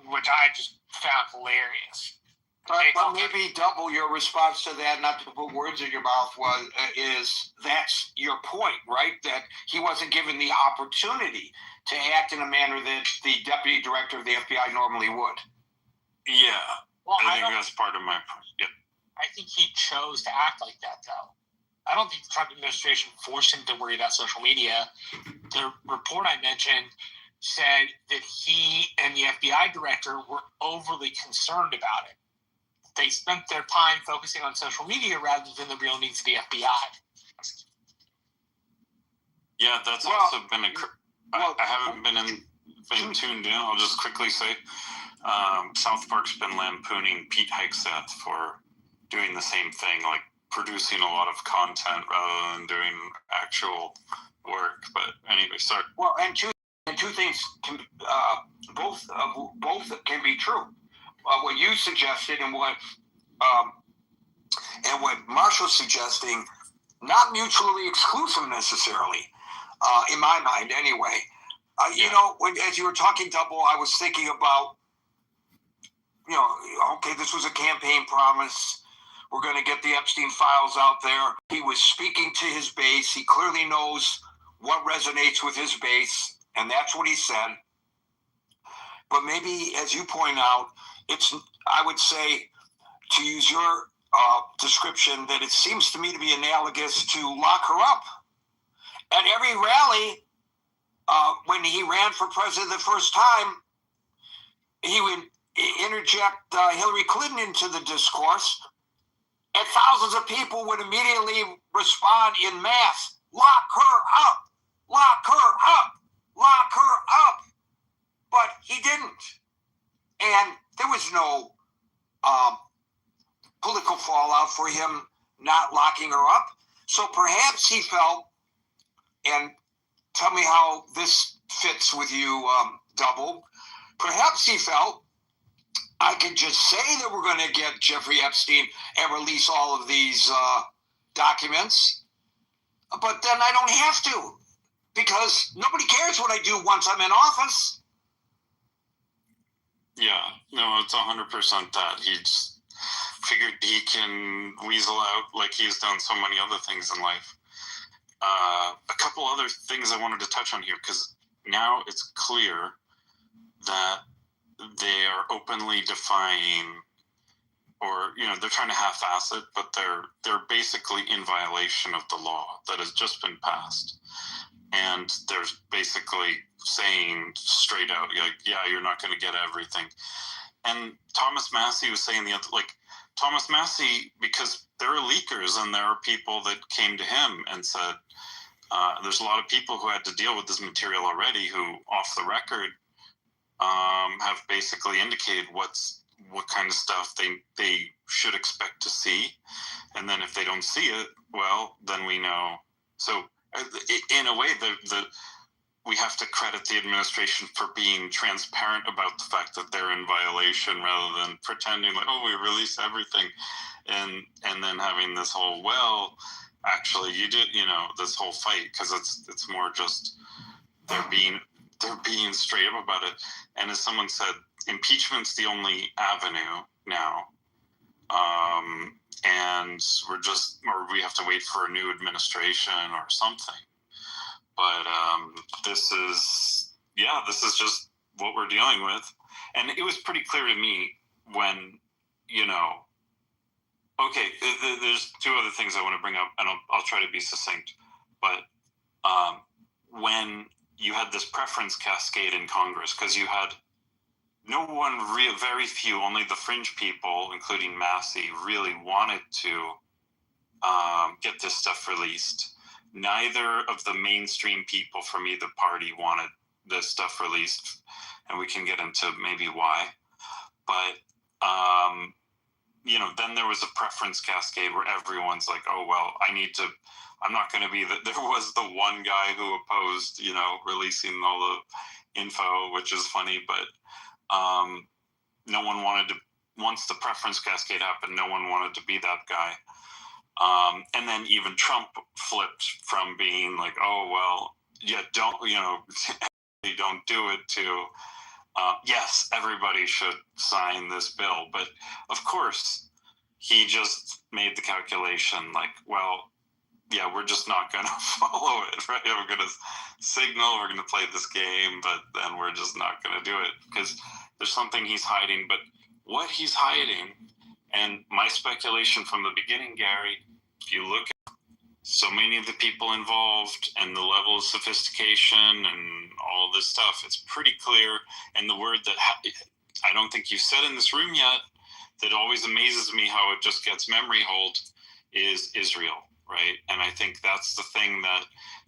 which I just found hilarious. But maybe double your response to that, not to put words in your mouth, is that's your point, right? That he wasn't given the opportunity to act in a manner that the deputy director of the FBI normally would. Yeah. Well, I think that's part of my point. Yeah. I think he chose to act like that, though. I don't think the Trump administration forced him to worry about social media. The report I mentioned said that he and the FBI director were overly concerned about it. They spent their time focusing on social media rather than the real needs of the FBI. Yeah, that's also been I haven't been tuned in. I'll just quickly say South Park's been lampooning Pete Hegseth for doing the same thing, like producing a lot of content rather than doing actual work. But anyway, sorry. Well, and two things can both can be true. What you suggested and what Marshall's suggesting, not mutually exclusive necessarily, in my mind anyway. As you were talking, Double, I was thinking about, okay, this was a campaign promise. We're going to get the Epstein files out there. He was speaking to his base. He clearly knows what resonates with his base, and that's what he said. But maybe, as you point out, I would say, to use your description, that it seems to me to be analogous to lock her up. At every rally, when he ran for president the first time, he would interject Hillary Clinton into the discourse, and thousands of people would immediately respond in mass, lock her up, lock her up, lock her up. But he didn't. And there was no political fallout for him not locking her up. So perhaps he felt, and tell me how this fits with you, Double, perhaps he felt, I could just say that we're going to get Jeffrey Epstein and release all of these documents, but then I don't have to, because nobody cares what I do once I'm in office. Yeah, no, it's 100% that. He just figured he can weasel out like he's done so many other things in life. A couple other things I wanted to touch on here, because now it's clear that they are openly defying, or they're trying to half-ass it, but they're basically in violation of the law that has just been passed. And they're basically saying straight out, you're not going to get everything. And Thomas Massey was saying Thomas Massey, because there are leakers and there are people that came to him and said, there's a lot of people who had to deal with this material already who, off the record, have basically indicated what kind of stuff they should expect to see. And then if they don't see it, well, then we know. So in a way, we have to credit the administration for being transparent about the fact that they're in violation, rather than pretending like, oh, we release everything, and then having this whole, well, actually you did, this whole fight, because it's more just they're being they're being straight up about it. And as someone said, impeachment's the only avenue now. And we have to wait for a new administration or something. But this is just what we're dealing with. And it was pretty clear to me when, okay, there's two other things I want to bring up, and I'll try to be succinct. But when you had this preference cascade in Congress, because you had no one, very few, only the fringe people, including Massey, really wanted to get this stuff released. Neither of the mainstream people from either party wanted this stuff released, and we can get into maybe why. But then there was a preference cascade where everyone's like, oh well, I'm not going to be there was the one guy who opposed releasing all the info, which is funny, but no one wanted to. Once the preference cascade happened, no one wanted to be that guy. And then even Trump flipped from being like, oh well, yeah, don't do it, to yes, everybody should sign this bill. But of course, he just made the calculation like, well, yeah, we're just not going to follow it, right? We're going to signal, we're going to play this game, but then we're just not going to do it because there's something he's hiding. But what he's hiding, and my speculation from the beginning, Gary, if you look at so many of the people involved and the level of sophistication and all this stuff, it's pretty clear. And the word that I don't think you've said in this room yet that always amazes me how it just gets memory hold is Israel, right? And I think that's the thing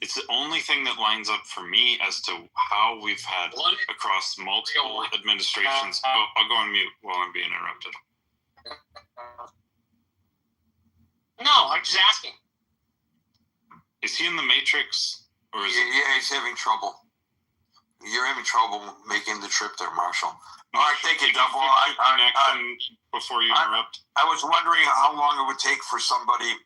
it's the only thing that lines up for me as to how we've had across multiple administrations. I'll go on mute while I'm being interrupted. No, I'm just asking. Is he in the Matrix? Or is yeah, he's having trouble. You're having trouble making the trip there, Marshall. All right, thank you, Double. Before you interrupt. I was wondering how long it would take for somebody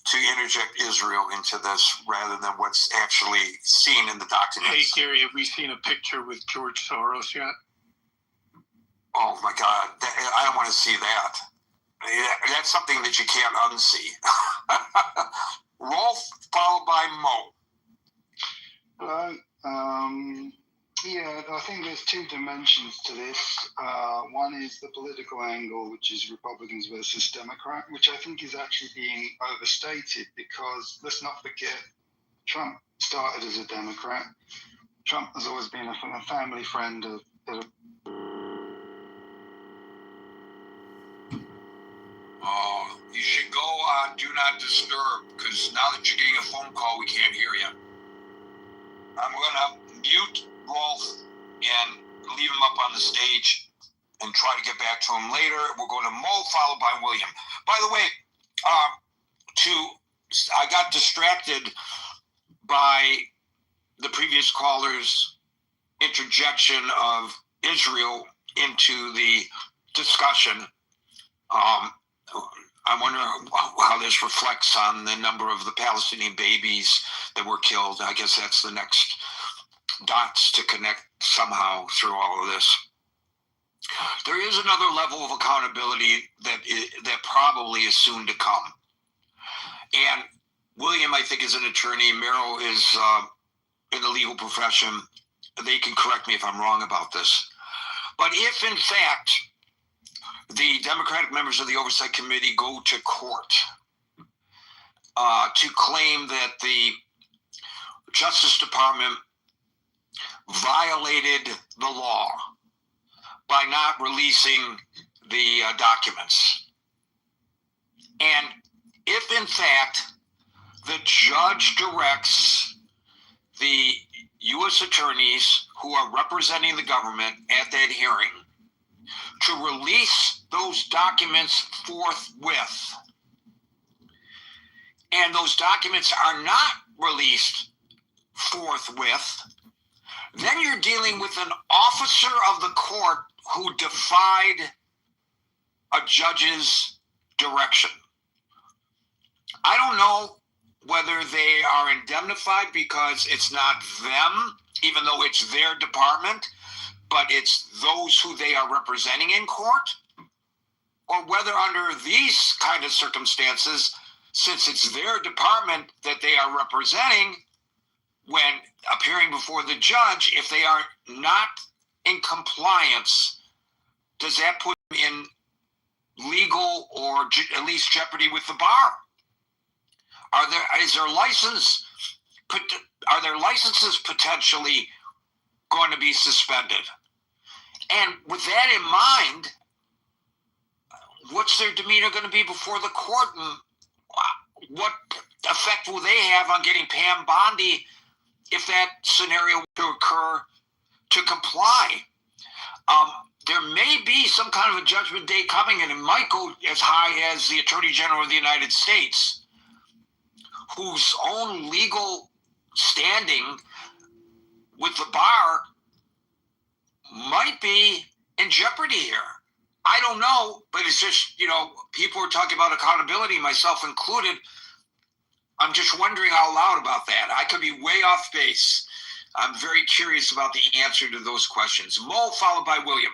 to interject Israel into this rather than what's actually seen in the documents. Hey, Gary, have we seen a picture with George Soros yet? Oh, my God. I don't want to see that. That's something that you can't unsee. Rolf, followed by Mo. Yeah, I think there's two dimensions to this. One is the political angle, which is Republicans versus Democrat, which I think is actually being overstated because let's not forget, Trump started as a Democrat. Trump has always been a family friend of You should go on Do Not Disturb because now that you're getting a phone call, we can't hear you. I'm going to mute Rolf and leave him up on the stage and try to get back to him later. We're going to Mo, followed by William. By the way, I got distracted by the previous caller's interjection of Israel into the discussion. I wonder how this reflects on the number of the Palestinian babies that were killed. I guess that's the next dots to connect somehow through all of this. There is another level of accountability that probably is soon to come. And William, I think, is an attorney. Merrill is in the legal profession. They can correct me if I'm wrong about this. But if, in fact, the Democratic members of the Oversight Committee go to court to claim that the Justice Department violated the law by not releasing the documents. And if, in fact, the judge directs the U.S. attorneys who are representing the government at that hearing to release those documents forthwith, and those documents are not released forthwith, then you're dealing with an officer of the court who defied a judge's direction. I don't know whether they are indemnified because it's not them even though it's their department, but it's those who they are representing in court, or whether under these kind of circumstances, since it's their department that they are representing, when appearing before the judge, if they are not in compliance, does that put them in legal or at least jeopardy with the bar? Are their licenses potentially going to be suspended? And with that in mind, what's their demeanor going to be before the court, and what effect will they have on getting Pam Bondi if that scenario were to occur to comply? There may be some kind of a judgment day coming, and it might go as high as the Attorney General of the United States, whose own legal standing with the bar might be in jeopardy here. I don't know, but it's just, people are talking about accountability, myself included. I'm just wondering out loud about that. I could be way off base. I'm very curious about the answer to those questions. Mo, followed by William.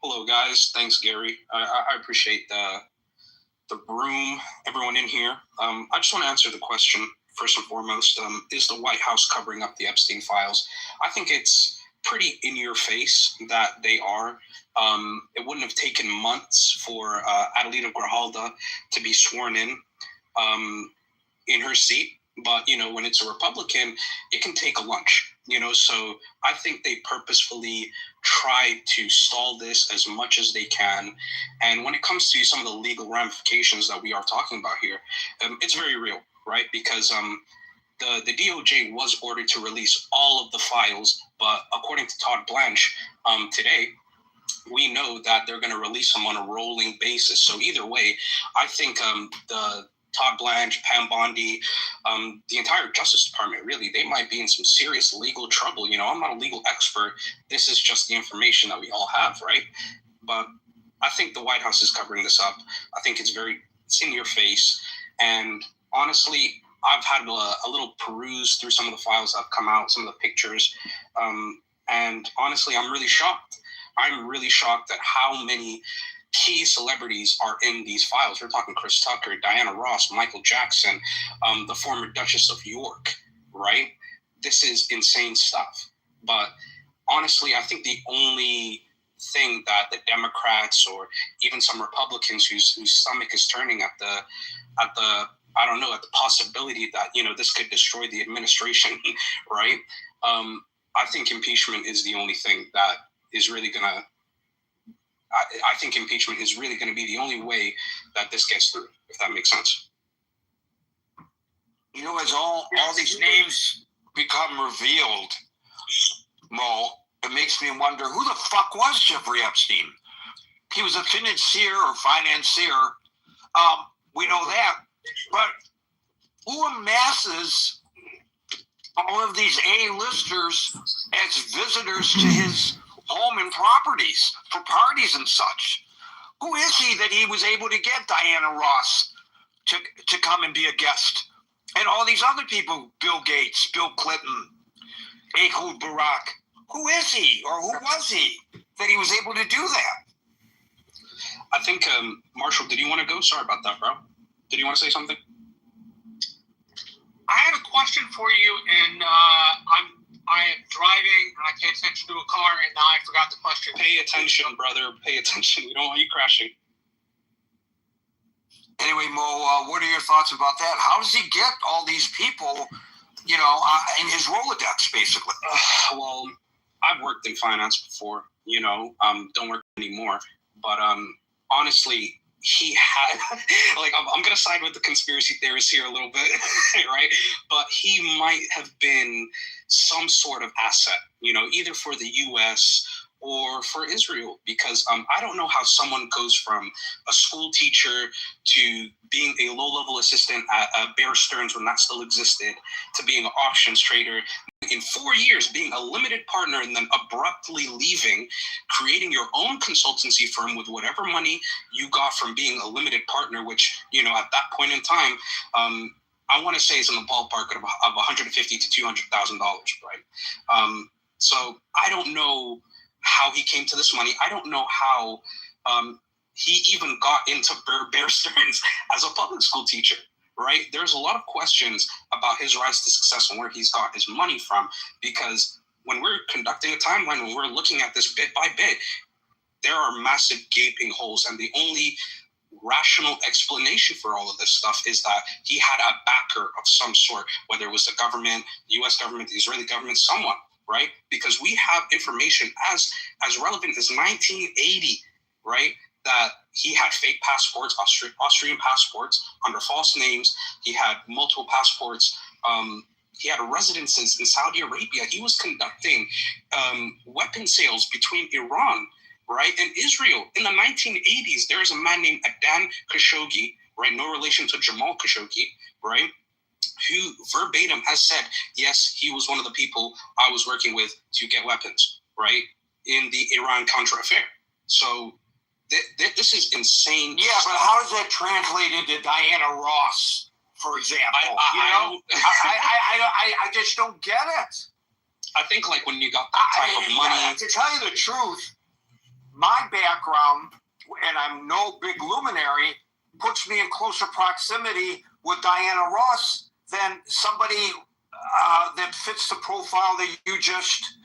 Hello, guys. Thanks, Gary. I appreciate the room, everyone in here. I just want to answer the question first and foremost. Is the White House covering up the Epstein files? I think it's pretty in your face that they are. It wouldn't have taken months for Adelita Grijalda to be sworn in her seat. But, when it's a Republican, it can take a lunch, so I think they purposefully tried to stall this as much as they can. And when it comes to some of the legal ramifications that we are talking about here, it's very real, right? Because the DOJ was ordered to release all of the files, but according to Todd Blanche today, we know that they're going to release them on a rolling basis. So either way, I think the Todd Blanche, Pam Bondi, the entire Justice Department, really, they might be in some serious legal trouble. I'm not a legal expert. This is just the information that we all have, right? But I think the White House is covering this up. I think it's in your face. And honestly, I've had a little peruse through some of the files that have come out, some of the pictures. And honestly, I'm really shocked. I'm really shocked at how many key celebrities are in these files. We're talking Chris Tucker, Diana Ross, Michael Jackson, the former Duchess of York, right? This is insane stuff. But honestly, I think the only thing that the Democrats or even some Republicans whose stomach is turning at the possibility that, this could destroy the administration, right? I think impeachment is the only thing that is really going to I think impeachment is really going to be the only way that this gets through, if that makes sense. As all these names become revealed, Mo, it makes me wonder, who the fuck was Jeffrey Epstein? He was a financier. We know that. But who amasses all of these A-listers as visitors to his home and properties for parties and such? Who is he that he was able to get Diana Ross to come and be a guest? And all these other people, Bill Gates, Bill Clinton, Ehud Barak. Who is he, or who was he that he was able to do that? I think, Marshall, did you want to go? Sorry about that, bro. Did you want to say something? I have a question for you, and I am driving, and I pay attention to a car, and now I forgot the question. Pay attention, brother. Pay attention. We don't want you crashing. Anyway, Mo, what are your thoughts about that? How does he get all these people, in his Rolodex, basically? Well, I've worked in finance before, don't work anymore. But honestly, he had, I'm going to side with the conspiracy theorists here a little bit, right? But he might have been some sort of asset, either for the U.S. or for Israel, because I don't know how someone goes from a school teacher to being a low-level assistant at Bear Stearns when that still existed, to being an options trader in 4 years, being a limited partner, and then abruptly leaving, creating your own consultancy firm with whatever money you got from being a limited partner, which, at that point in time, I want to say is in the ballpark of $150,000 to $200,000, right? So I don't know how he came to this money. I don't know how he even got into Bear Stearns as a public school teacher, right? There's a lot of questions about his rise to success and where he's got his money from, because when we're conducting a timeline, when we're looking at this bit by bit, there are massive gaping holes, and the only rational explanation for all of this stuff is that he had a backer of some sort, whether it was the government, the U.S. government, the Israeli government, someone, right? Because we have information as relevant as 1980, right? That he had fake passports, Austrian passports under false names. He had multiple passports. He had residences in Saudi Arabia. He was conducting weapon sales between Iran, right, and Israel. In the 1980s, there is a man named Adan Khashoggi, right, no relation to Jamal Khashoggi, right, who verbatim has said, yes, he was one of the people I was working with to get weapons, right, in the Iran-Contra affair. So this is insane. Yeah, but how does that translate into Diana Ross, for example? I just don't get it. I think like when you got that type of money. To tell you the truth, my background, and I'm no big luminary, puts me in closer proximity with Diana Ross than somebody that fits the profile that you just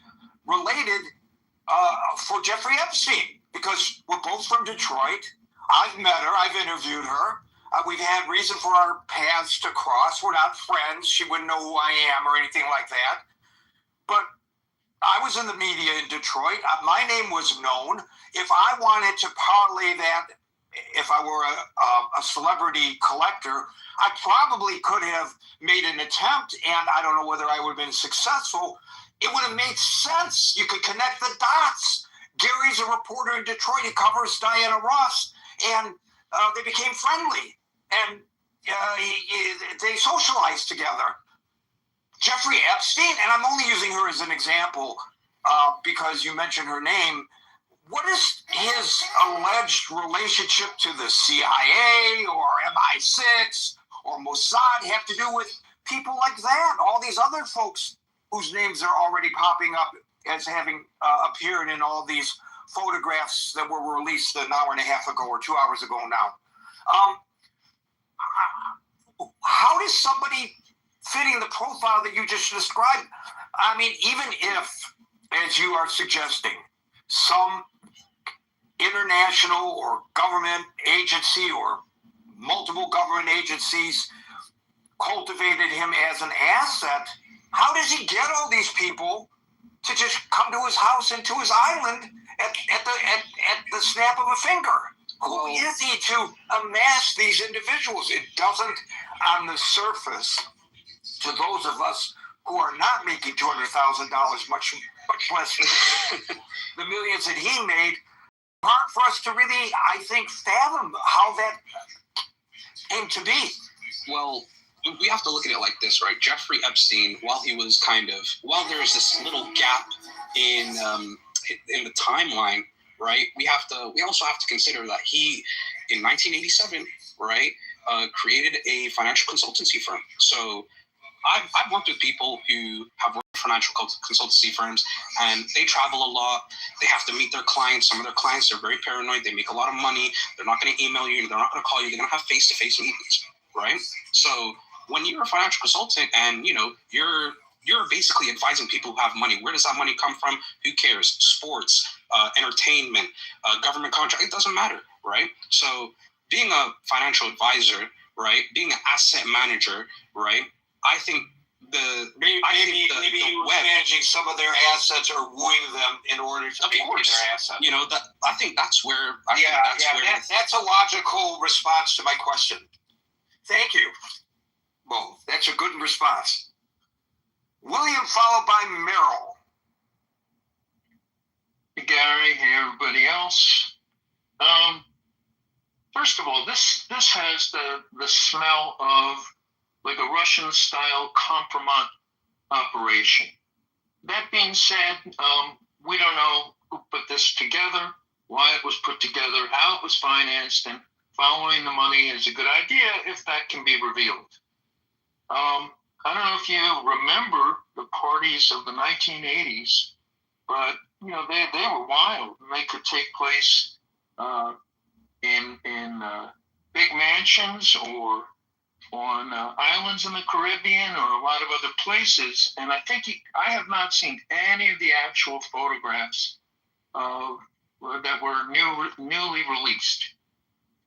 related for Jeffrey Epstein. Because we're both from Detroit. I've met her. I've interviewed her. We've had reason for our paths to cross. We're not friends. She wouldn't know who I am or anything like that. But I was in the media in Detroit. My name was known. If I wanted to parlay that, if I were a celebrity collector, I probably could have made an attempt, and I don't know whether I would have been successful. It would have made sense. You could connect the dots. Gary's a reporter in Detroit. He covers Diana Ross, and they became friendly, and they socialized together. Jeffrey Epstein, and I'm only using her as an example because you mentioned her name. What is his alleged relationship to the CIA or MI6 or Mossad have to do with people like that? All these other folks whose names are already popping up as having appeared in all these photographs that were released an hour and a half ago or 2 hours ago now. How does somebody fitting the profile that you just described, I mean, even if, as you are suggesting, some international or government agency or multiple government agencies cultivated him as an asset, how does he get all these people to just come to his house and to his island at the snap of a finger? Who is he to amass these individuals? It doesn't, on the surface, to those of us who are not making $200,000, much less the millions that he made, hard for us to really, I think, fathom how that came to be. Well, we have to look at it like this, right? Jeffrey Epstein, while there's this little gap in the timeline, right? We also have to consider that he, in 1987, right, created a financial consultancy firm. So I've worked with people who have worked for financial consultancy firms, and they travel a lot. They have to meet their clients. Some of their clients are very paranoid. They make a lot of money. They're not going to email you. They're not going to call you. They're going to have face-to-face meetings, right? So when you're a financial consultant and, you're basically advising people who have money, where does that money come from? Who cares? Sports, entertainment, government contract, it doesn't matter, right? So being a financial advisor, right, being an asset manager, right, I think maybe he was managing some of their assets or wooing them in order to make their assets. I think that's where. That's a logical response to my question. Thank you. Well, that's a good response. William, followed by Merrill. Hey, Gary. Hey, everybody else. First of all, this has the smell of like a Russian-style compromise operation. That being said, we don't know who put this together, why it was put together, how it was financed, and following the money is a good idea if that can be revealed. I don't know if you remember the parties of the 1980s, but you know they were wild. They could take place in big mansions or on islands in the Caribbean or a lot of other places. And I think I have not seen any of the actual photographs that were newly released.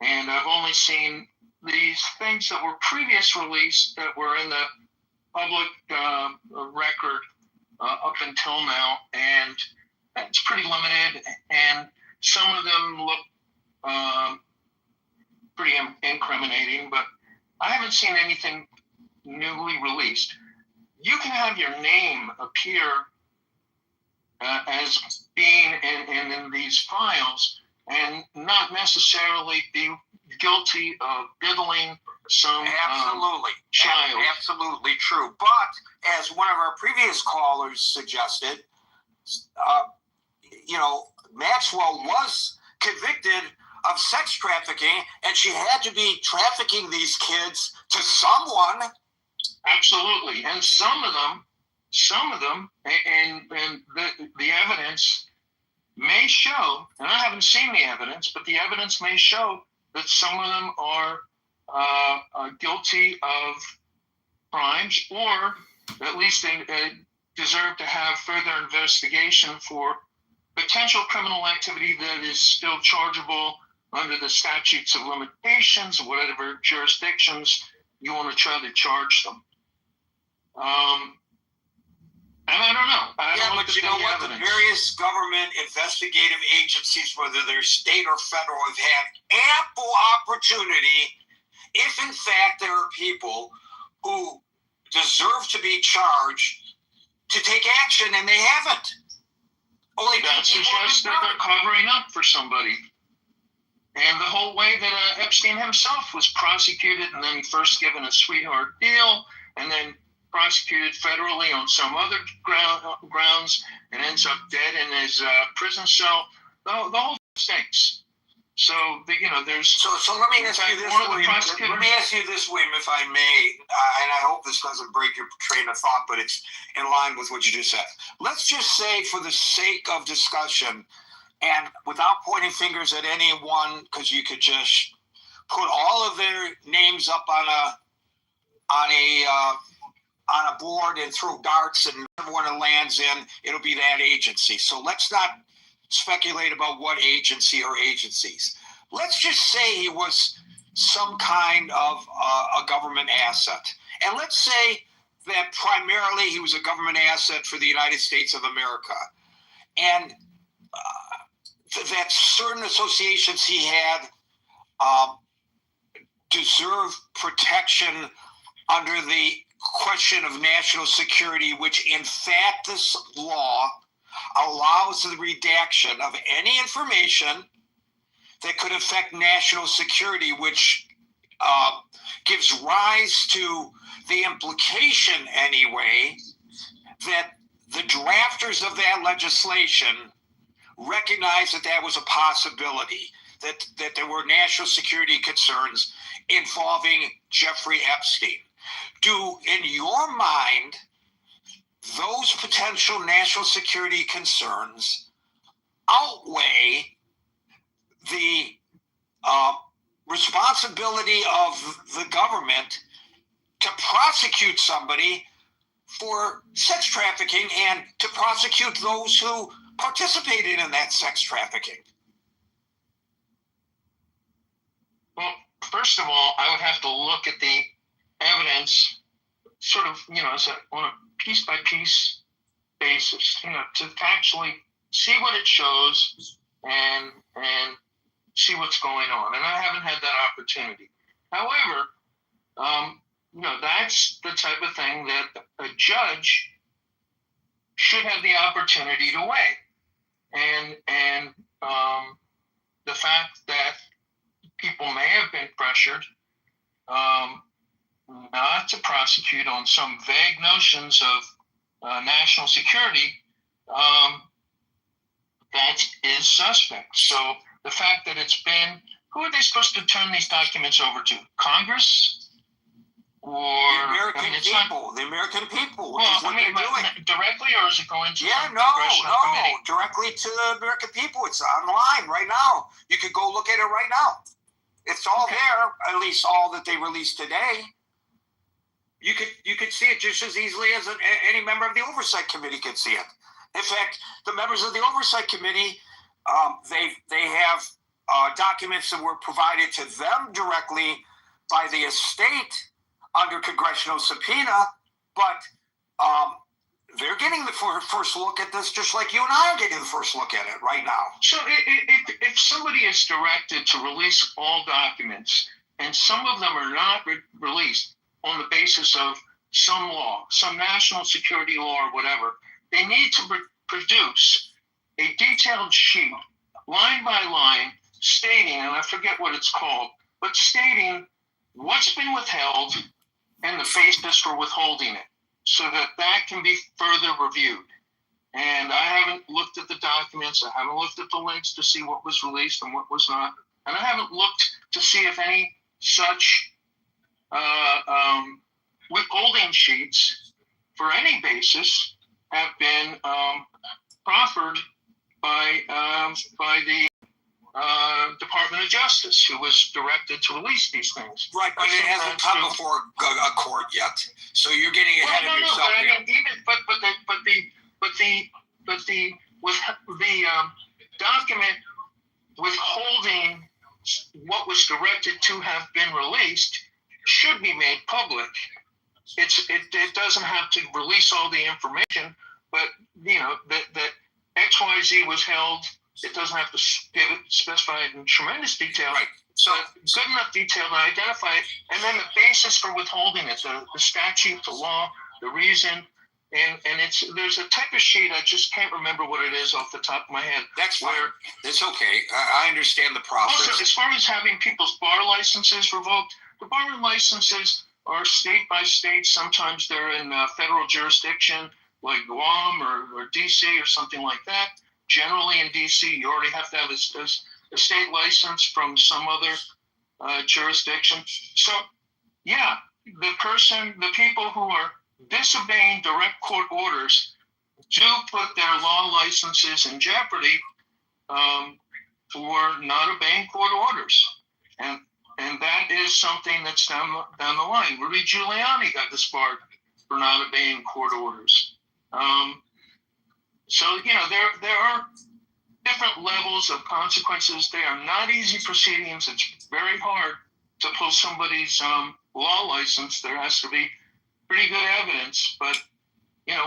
And I've only seen these things that were previous released that were in the public record up until now. And it's pretty limited. And some of them look pretty incriminating, but I haven't seen anything newly released. You can have your name appear as being in these files and not necessarily be guilty of diddling some child. Absolutely true. But as one of our previous callers suggested, Maxwell was convicted of sex trafficking, and she had to be trafficking these kids to someone. Absolutely, and some of them, and the evidence may show, and I haven't seen the evidence, but the evidence may show that some of them are guilty of crimes, or at least they deserve to have further investigation for potential criminal activity that is still chargeable under the statutes of limitations, whatever jurisdictions you want to try to charge them. And I don't know. But you know what? The various government investigative agencies, whether they're state or federal, have had ample opportunity, if in fact there are people who deserve to be charged, to take action, and they haven't. Only that suggests that they're covering up for somebody. And the whole way that Epstein himself was prosecuted and then first given a sweetheart deal and then prosecuted federally on some other grounds and ends up dead in his prison cell, the whole stinks. So, there's... So let me ask you this, William. Let me ask you this, William, if I may, and I hope this doesn't break your train of thought, but it's in line with what you just said. Let's just say, for the sake of discussion, and without pointing fingers at anyone, because you could just put all of their names up on a board and throw darts, and everyone it lands in, it'll be that agency. So let's not speculate about what agency or agencies. Let's just say he was some kind of a government asset. And let's say that primarily he was a government asset for the United States of America. And that certain associations he had deserve protection under the question of national security, which in fact this law allows the redaction of any information that could affect national security, which gives rise to the implication anyway that the drafters of that legislation recognized that that was a possibility, that there were national security concerns involving Jeffrey Epstein. Do, in your mind, those potential national security concerns outweigh the responsibility of the government to prosecute somebody for sex trafficking and to prosecute those who participated in that sex trafficking? Well, first of all, I would have to look at the evidence sort of, on a piece-by-piece basis, to actually see what it shows and see what's going on. And I haven't had that opportunity. However, that's the type of thing that a judge should have the opportunity to weigh. And the fact that people may have been pressured not to prosecute on some vague notions of national security, that is suspect. So the fact that it's been, who are they supposed to turn these documents over to? Congress? or The American I mean, it's not, people, the American people, which well, is what I mean, they're doing. directly, or is it going to Yeah, some no, congressional committee? directly to the American people. It's online right now. You could go look at it right now. It's all there, at least all that they released today. You could see it just as easily as any member of the Oversight Committee could see it. In fact, the members of the Oversight Committee, they have documents that were provided to them directly by the estate under congressional subpoena, but they're getting the first look at this just like you and I are getting the first look at it right now. So if somebody is directed to release all documents, and some of them are not released on the basis of some law, some national security law or whatever, they need to produce a detailed sheet, line by line, stating, and I forget what it's called, but stating what's been withheld and the basis for withholding it, so that that can be further reviewed. And I haven't looked at the documents. I haven't looked at the links to see what was released and what was not. And I haven't looked to see if any such withholding sheets for any basis have been proffered by the Department of Justice, who was directed to release these things. Right, but it hasn't come before a court yet. So you're getting ahead of yourself. But I mean, the document withholding what was directed to have been released should be made public. It doesn't have to release all the information, but that XYZ was held. It doesn't have to specify it in tremendous detail. Right. So good enough detail to identify it, and then the basis for withholding it, the statute, the law, the reason, and there's a type of sheet, I just can't remember what it is off the top of my head. That's fine. It's okay. I understand the process. Also, as far as having people's bar licenses revoked, the bar licenses are state by state. Sometimes they're in federal jurisdiction, like Guam or D.C. or something like that. Generally in D.C., you already have to have a state license from some other jurisdiction. So, yeah, the people who are disobeying direct court orders do put their law licenses in jeopardy for not obeying court orders. And that is something that's down the line. Rudy Giuliani got disbarred for not obeying court orders. So, there are different levels of consequences. They are not easy proceedings. It's very hard to pull somebody's law license. There has to be pretty good evidence, but,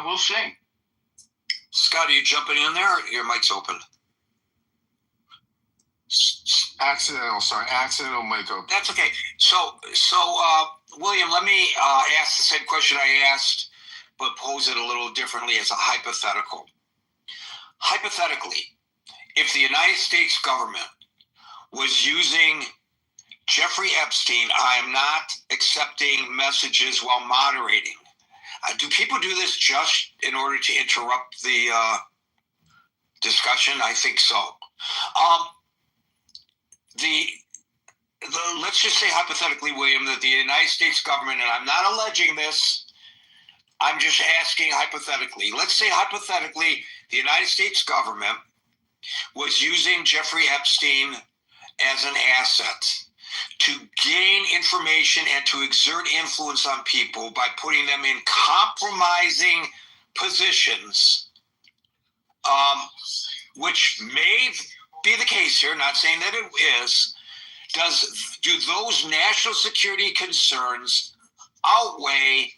we'll see. Scott, are you jumping in there? Your mic's open. Accidental mic open. That's okay. So, William, let me ask the same question I asked, but pose it a little differently as a hypothetical. Hypothetically, if the United States government was using Jeffrey Epstein, I am not accepting messages while moderating. Do people do this just in order to interrupt the discussion? I think so. Let's just say hypothetically, William, that the United States government, and I'm not alleging this, I'm just asking hypothetically. Let's say hypothetically the United States government was using Jeffrey Epstein as an asset to gain information and to exert influence on people by putting them in compromising positions, which may be the case here, not saying that it is. Do those national security concerns outweigh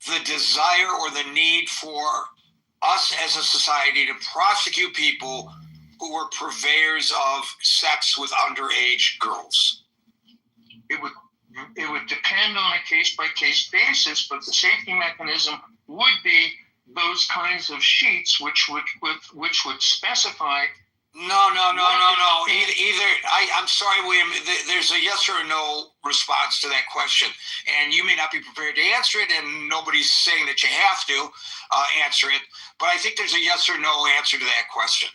the desire or the need for us as a society to prosecute people who were purveyors of sex with underage girls? It would depend on a case-by-case basis, but the safety mechanism would be those kinds of sheets which would specify. No. I'm sorry, William. There's a yes or a no response to that question, and you may not be prepared to answer it, and nobody's saying that you have to answer it. But I think there's a yes or no answer to that question.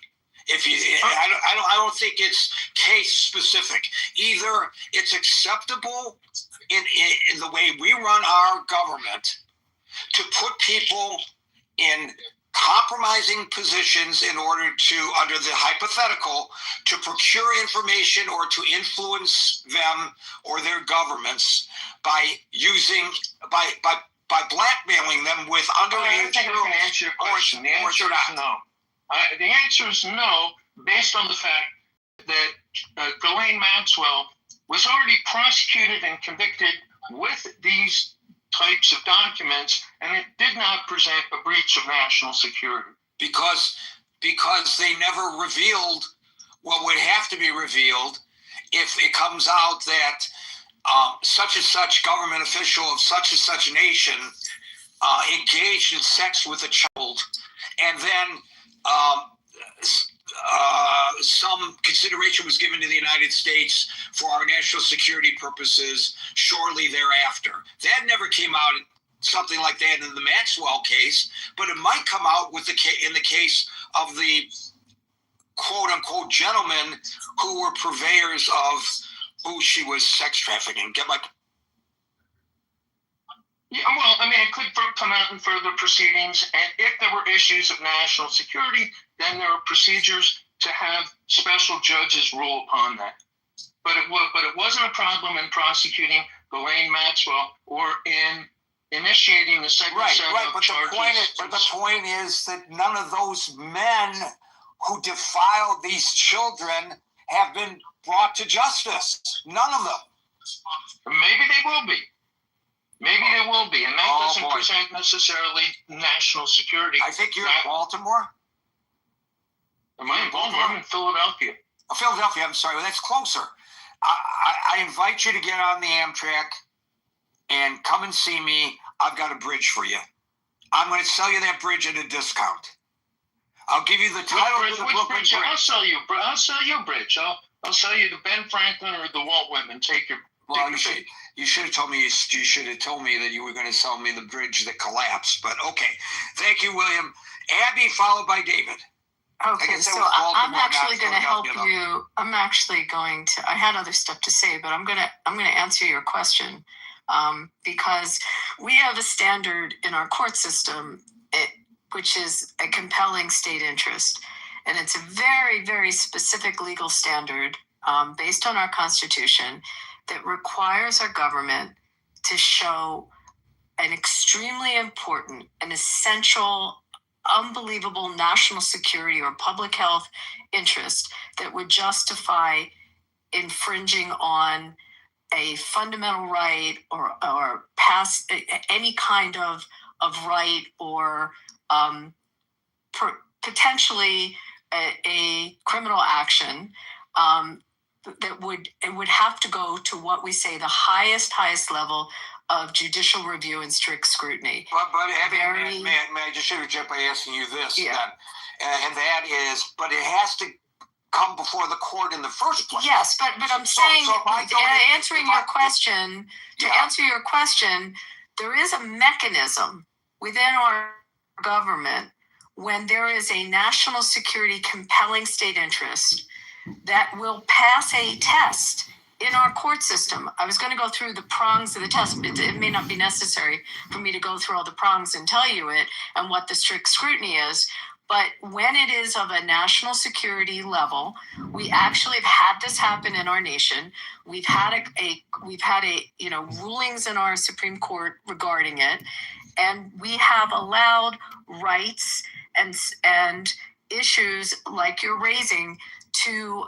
I don't think it's case specific. Either it's acceptable in the way we run our government to put people in compromising positions in order to, under the hypothetical, to procure information or to influence them or their governments by blackmailing them with underage. I think I can answer your question. The answer is no. The answer is no, based on the fact that Ghislaine Maxwell was already prosecuted and convicted with these types of documents, and it did not present a breach of national security. Because they never revealed what would have to be revealed if it comes out that such and such government official of such and such nation engaged in sex with a child, and then some consideration was given to the United States for our national security purposes shortly thereafter. That never came out something like that in the Maxwell case, but it might come out in the case of the quote-unquote gentlemen who were purveyors of who she was sex trafficking. Yeah, well, I mean, it could come out in further proceedings, and if there were issues of national security, then there are procedures to have special judges rule upon that. But it wasn't a problem in prosecuting Ghislaine Maxwell or in initiating the second set of charges. But the point is that none of those men who defiled these children have been brought to justice. None of them. Maybe they will be. Maybe they will be, and that doesn't present necessarily national security. I think you're in Baltimore. Am I in Baltimore? I'm in Philadelphia. Philadelphia, I'm sorry. Well, that's closer. I invite you to get on the Amtrak and come and see me. I've got a bridge for you. I'm going to sell you that bridge at a discount. I'll give you the title to the Brooklyn Bridge. I'll sell you a bridge. I'll sell you the Ben Franklin or the Walt Whitman. Well, you should have told me. You should have told me that you were going to sell me the bridge that collapsed. But okay, thank you, William. Abby, followed by David. Okay, so I'm actually going to help you. I'm actually going to. I had other stuff to say, but I'm going to answer your question because we have a standard in our court system, which is a compelling state interest, and it's a very, very specific legal standard based on our Constitution that requires our government to show an extremely important, an essential, unbelievable national security or public health interest that would justify infringing on a fundamental right or pass any kind of right or potentially a criminal action. It would have to go to what we say the highest level of judicial review and strict scrutiny. But Abby, may I just interject by asking you this then? And that is, but it has to come before the court in the first place. Yes, but I'm saying, answering your question, answer your question, there is a mechanism within our government when there is a national security compelling state interest that will pass a test in our court system. I was going to go through the prongs of the test, but it may not be necessary for me to go through all the prongs and tell you it and what the strict scrutiny is. But when it is of a national security level, we actually have had this happen in our nation. We've had rulings in our Supreme Court regarding it, and we have allowed rights and issues like you're raising to